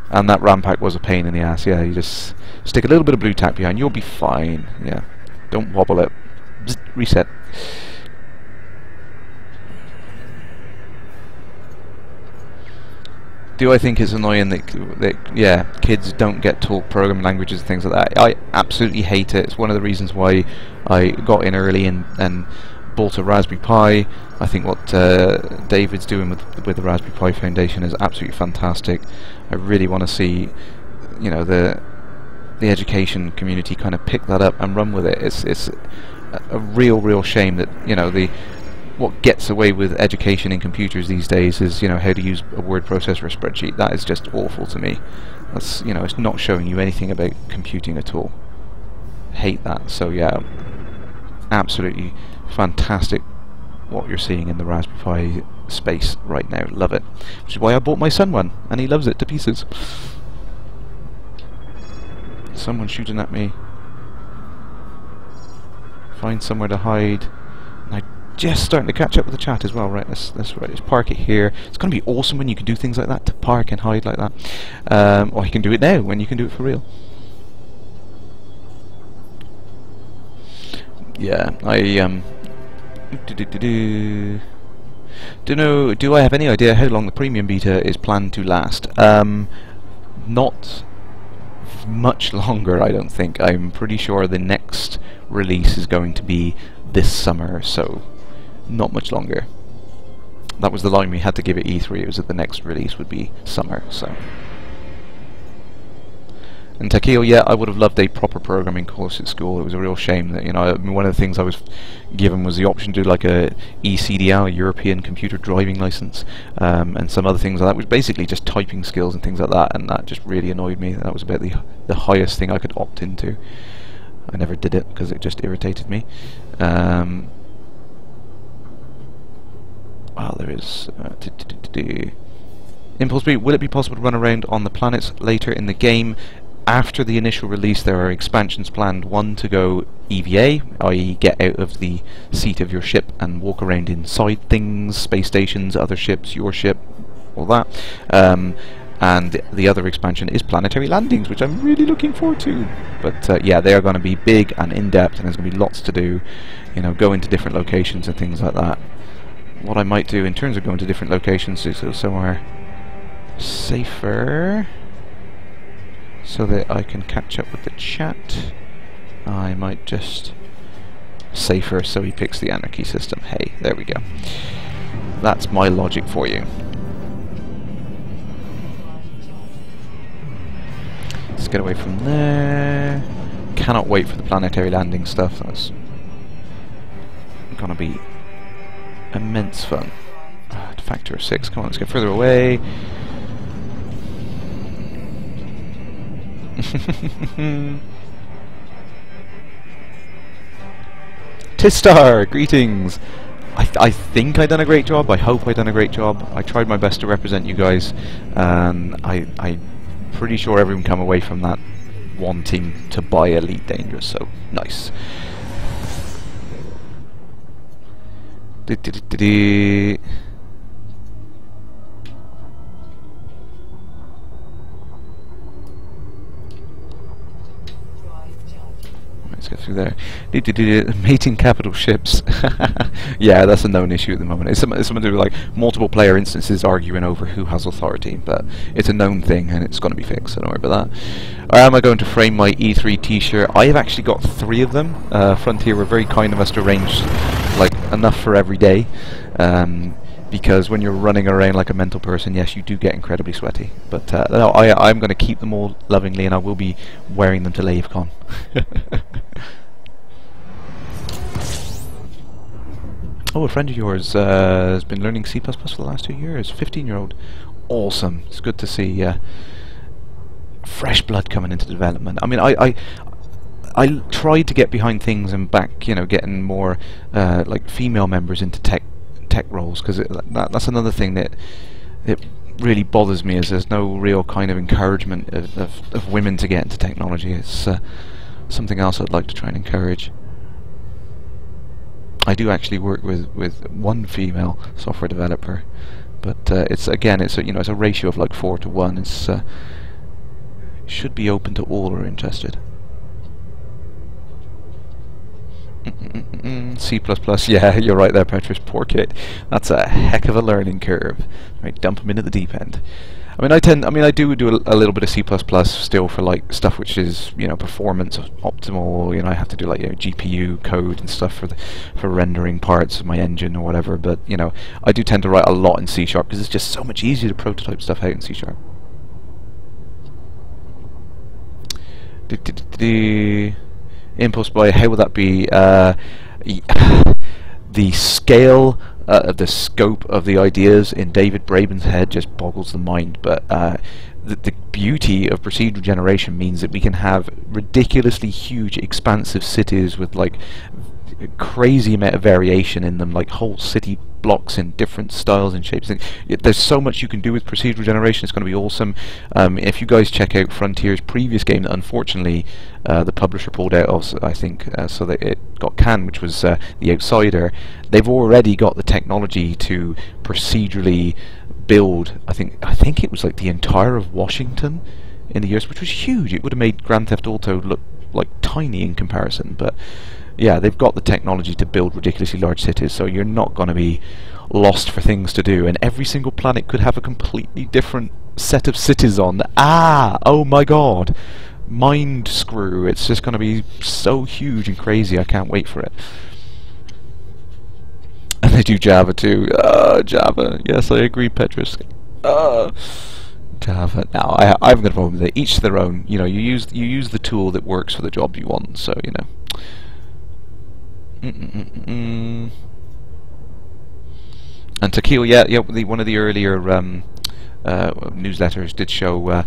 And that RAM pack was a pain in the ass. Yeah, you just stick a little bit of blue tack behind, you'll be fine. Yeah. Don't wobble it. Bzz, reset. Do I think it's annoying that yeah, kids don't get taught programming languages and things like that? I absolutely hate it. It's one of the reasons why I got in early and bought a Raspberry Pi. I think what David's doing with the Raspberry Pi Foundation is absolutely fantastic. I really want to see, you know, the education community kind of pick that up and run with it. It's a real shame that, you know, what gets away with education in computers these days is, you know, how to use a word processor or a spreadsheet. That is just awful to me. That's, you know, it's not showing you anything about computing at all. Hate that. So yeah, absolutely fantastic what you're seeing in the Raspberry Pi space right now. Love it. Which is why I bought my son one, and he loves it to pieces. Someone shooting at me. Find somewhere to hide. And I just starting to catch up with the chat as well. Right, let's park it here. It's going to be awesome when you can do things like that, to park and hide like that. Or you can do it now, when you can do it for real. Yeah, do I have any idea how long the premium beta is planned to last? Not much longer, I don't think. I'm pretty sure the next release is going to be this summer, so not much longer. That was the line we had to give it E3, it was that the next release would be summer, so. And Takeo, yeah, I would have loved a proper programming course at school. It was a real shame that, you know, I mean, one of the things I was given was the option to do like a ECDL, European Computer Driving License, and some other things like that, which basically just typing skills and things like that, and that just really annoyed me. That was about the highest thing I could opt into. I never did it because it just irritated me. Well, there is Impulse B. Will it be possible to run around on the planets later in the game? After the initial release, there are expansions planned. One to go EVA, i.e. get out of the seat of your ship and walk around inside things, space stations, other ships, your ship, all that. And the other expansion is planetary landings, which I'm really looking forward to. But yeah, they are going to be big and in-depth, and there's going to be lots to do. You know, go into different locations and things like that. What I might do in terms of going to different locations is go somewhere safer, so that I can catch up with the chat. I might just safer, so he picks the anarchy system. Hey, there we go. That's my logic for you. Let's get away from there. Cannot wait for the planetary landing stuff. That's gonna be immense fun. Factor of 6. Come on, let's get further away. Tistar, greetings. I think I done a great job. I hope I done a great job. I tried my best to represent you guys, and I'm pretty sure everyone come away from that wanting to buy Elite Dangerous. So nice. Let's get through there. Mating capital ships. Yeah, that's a known issue at the moment. It's something to do with like multiple player instances arguing over who has authority, but it's a known thing and it's going to be fixed, so don't worry about that. Am I going to frame my E3 t-shirt? I have actually got 3 of them. Frontier were very kind of us to arrange like enough for every day, because when you're running around like a mental person, yes, you do get incredibly sweaty. But no, I'm going to keep them all lovingly, and I will be wearing them to LaveCon. Oh, a friend of yours has been learning C++ for the last 2 years. 15-year-old. Awesome. It's good to see fresh blood coming into development. I mean, I tried to get behind things and back, you know, getting more like female members into tech roles, because that's another thing that it really bothers me, is there's no real kind of encouragement of women to get into technology. It's something else I'd like to try and encourage. I do actually work with one female software developer, but it's again, it's a, you know, it's a ratio of like 4 to 1. It's should be open to all who are interested. C++, yeah, you're right there, Petrus. Poor kid. That's a heck of a learning curve. Right, dump him into the deep end. I mean, I do a little bit of C++ still for like stuff which is, you know, performance optimal. You know, I have to do like, you know, GPU code and stuff for rendering parts of my engine or whatever. But you know, I do tend to write a lot in C# because it's just so much easier to prototype stuff out in C#. Impulse buy, how will that be? The scale of the scope of the ideas in David Braben's head just boggles the mind, but the beauty of procedural generation means that we can have ridiculously huge expansive cities with like crazy amount of variation in them, like whole city blocks in different styles and shapes. There's so much you can do with procedural generation. It's going to be awesome. If you guys check out Frontier's previous game that unfortunately the publisher pulled out of, I think, so that it got canned, which was The Outsider, they've already got the technology to procedurally build, I think it was like the entire of Washington in the years, which was huge. It would have made Grand Theft Auto look like tiny in comparison, but yeah, they've got the technology to build ridiculously large cities, so you're not going to be lost for things to do, and every single planet could have a completely different set of cities on. Oh my god, mind screw. It's just going to be so huge and crazy. I can't wait for it. And they do Java too. Java. Yes, I agree, Petrus. Java. Now, I haven't got a problem with it. Each to their own. You know, you use the tool that works for the job you want. So you know. And Takil, yeah, one of the earlier newsletters did show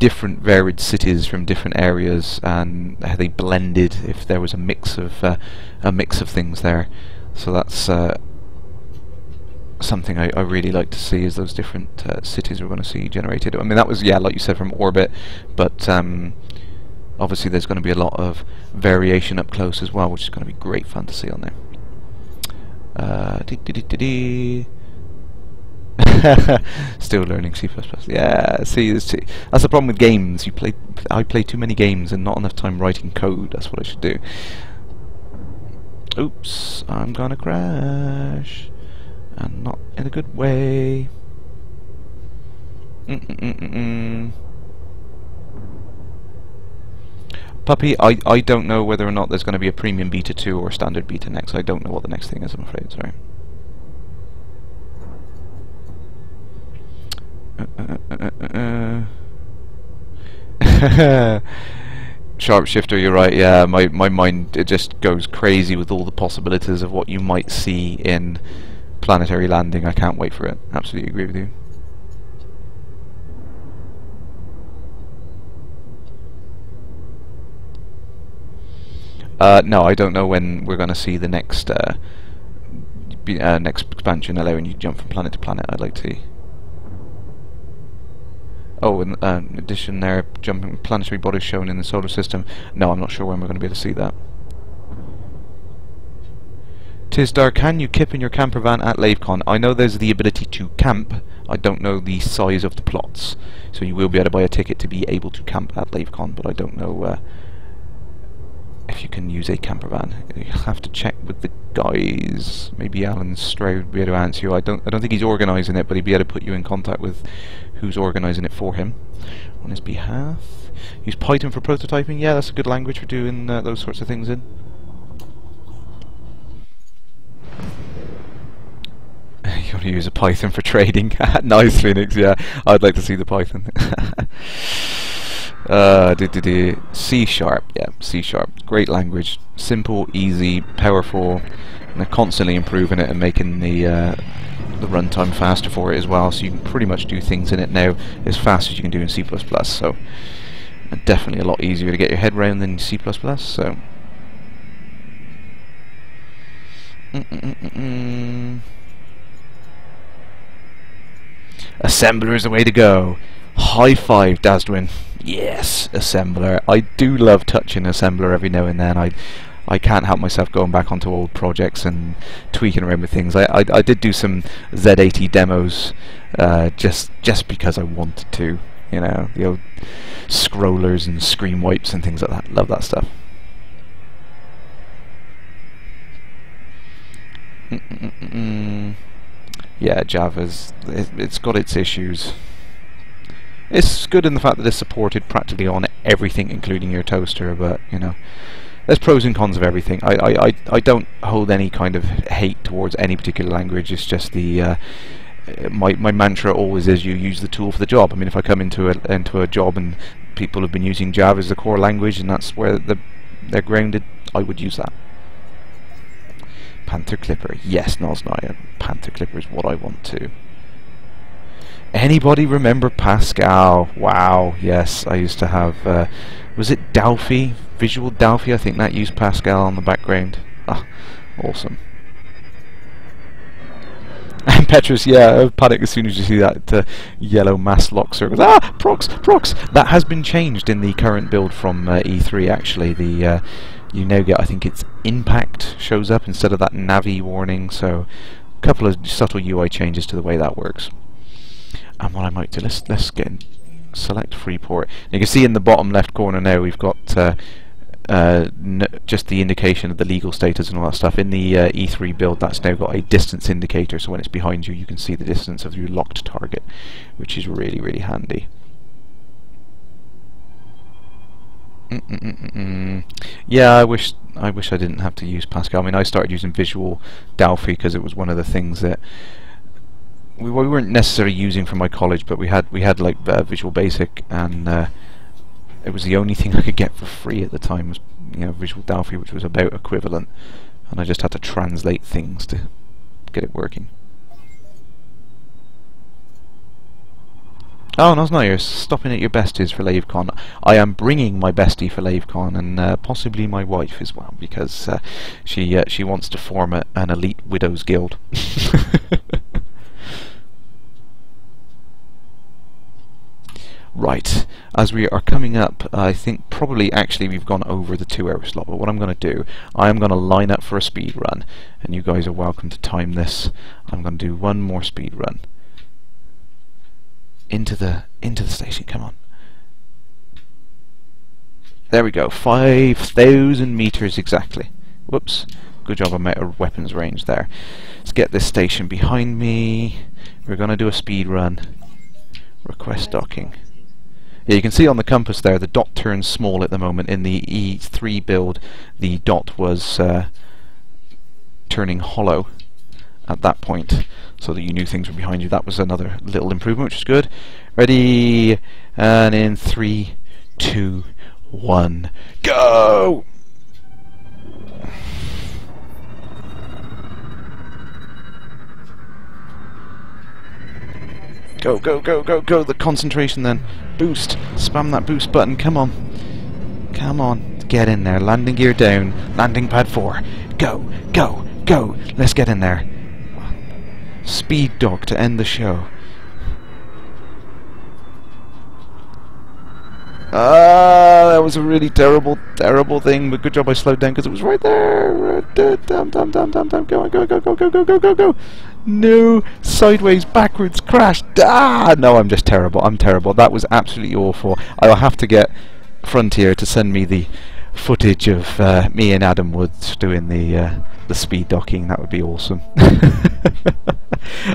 different varied cities from different areas and how they blended if there was a mix of things there. So that's something I really like to see, is those different cities we're going to see generated. I mean, that was, yeah, like you said, from orbit, but obviously there's going to be a lot of variation up close as well, which is going to be great fun to see on there. Still learning C++. Yeah, see, that's the problem with games. I play too many games and not enough time writing code. That's what I should do. Oops, I'm gonna crash, and not in a good way. Puppy, I don't know whether or not there's going to be a premium beta 2 or standard beta next. I don't know what the next thing is, I'm afraid, sorry. Sharpshifter, you're right, yeah, my mind, it just goes crazy with all the possibilities of what you might see in Planetary Landing. I can't wait for it. Absolutely agree with you. No, I don't know when we're going to see the next next expansion allowing you to jump from planet to planet. I'd like to see. Oh, and in addition there, jumping planetary bodies shown in the solar system. No, I'm not sure when we're going to be able to see that. Tisdar, can you kip in your camper van at LaveCon? I know there's the ability to camp. I don't know the size of the plots. So you will be able to buy a ticket to be able to camp at LaveCon, but I don't know if you can use a camper van. You'll have to check with the guys. Maybe Alan Stroud will be able to answer you. I don't think he's organising it, but he'd be able to put you in contact with who's organising it for him on his behalf. Use Python for prototyping. Yeah, that's a good language for doing those sorts of things in. You want to use a Python for trading? Nice, Phoenix. Yeah, I'd like to see the Python. C#, yeah, C#. Great language, simple, easy, powerful, and they're constantly improving it and making the runtime faster for it as well. So you can pretty much do things in it now as fast as you can do in C++. So definitely a lot easier to get your head around than C++. So. Assembler is the way to go. High five, Dasdwin. Yes, assembler. I do love touching assembler every now and then. I can't help myself going back onto old projects and tweaking around with things. I did do some Z80 demos just because I wanted to. You know, the old scrollers and screen wipes and things like that. Love that stuff. Yeah, Java's it's got its issues. It's good in the fact that it's supported practically on everything, including your toaster, but, you know, there's pros and cons of everything. I don't hold any kind of hate towards any particular language. It's just the my mantra always is you use the tool for the job. I mean, if I come into a job and people have been using Java as the core language and that's where they're grounded, I would use that. Panther Clipper, yes, Nosnaya. Panther Clipper is what I want to. Anybody remember Pascal? Wow, yes, I used to have, was it Delphi? Visual Delphi, I think that used Pascal on the background. Ah, awesome. And Petrus, yeah, panic as soon as you see that yellow mass lock circle. Ah, procs, procs! That has been changed in the current build from E3, actually. The you now get, I think it's Impact shows up instead of that Navi warning, so a couple of subtle UI changes to the way that works. And what I might do, let's get in, select Freeport. You can see in the bottom left corner now we've got just the indication of the legal status and all that stuff. In the E3 build, that's now got a distance indicator, so when it's behind you, you can see the distance of your locked target, which is really, really handy. Yeah, I wish I didn't have to use Pascal. I mean, I started using Visual Delphi because it was one of the things that we weren't necessarily using for my college, but we had like Visual Basic, and it was the only thing I could get for free at the time was, you know, Visual Delphi, which was about equivalent, and I just had to translate things to get it working. Oh, no, it's not yours. Stopping at your besties for LaveCon. I am bringing my bestie for LaveCon, and possibly my wife as well, because she wants to form an elite widows guild. Right, as we are coming up, I think probably actually we've gone over the 2-hour slot, but what I'm going to do, I am going to line up for a speed run, and you guys are welcome to time this. I'm going to do one more speed run. into the station. Come on. There we go. 5,000 meters exactly. Whoops. Good job. I'm out of weapons range there. Let's get this station behind me. We're gonna do a speed run. Request docking. Yeah, you can see on the compass there the dot turns small at the moment. In the E3 build, the dot was turning hollow at that point, so that you knew things were behind you. That was another little improvement, which is good. Ready, and in 3, 2, 1, go! Go, go, go, go, go! The concentration then. Boost. Spam that boost button. Come on. Come on. Get in there. Landing gear down. Landing pad 4. Go, go, go! Let's get in there. Speed dock to end the show. That was a really terrible thing, but good job I slowed down because it was right there. Down, down, down, down, down. Go, go, go, go, go, go, go, go, go. No, sideways, backwards, crash. No, I'm just terrible. I'm terrible. That was absolutely awful. I'll have to get Frontier to send me the footage of me and Adam Woods doing the speed docking. That would be awesome.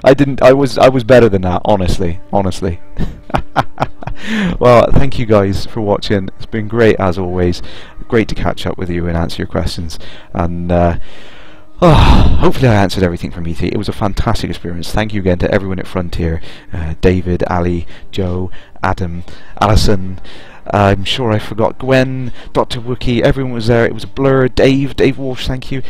I was better than that, honestly. Well, thank you guys for watching. It's been great as always. Great to catch up with you and answer your questions. And hopefully I answered everything from ET. It was a fantastic experience. Thank you again to everyone at Frontier. David, Ali, Joe, Adam, Alison. I'm sure I forgot Gwen, Dr. Wookie, everyone was there. It was a blur. Dave Walsh, thank you.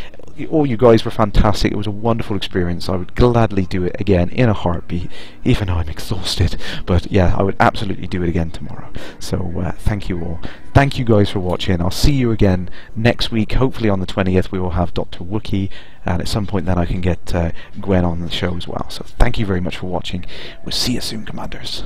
All you guys were fantastic. It was a wonderful experience. I would gladly do it again in a heartbeat, even though I'm exhausted. But yeah, I would absolutely do it again tomorrow. So thank you all. Thank you guys for watching. I'll see you again next week. Hopefully on the 20th we will have Dr. Wookie, and at some point then I can get Gwen on the show as well. So thank you very much for watching. We'll see you soon, Commanders.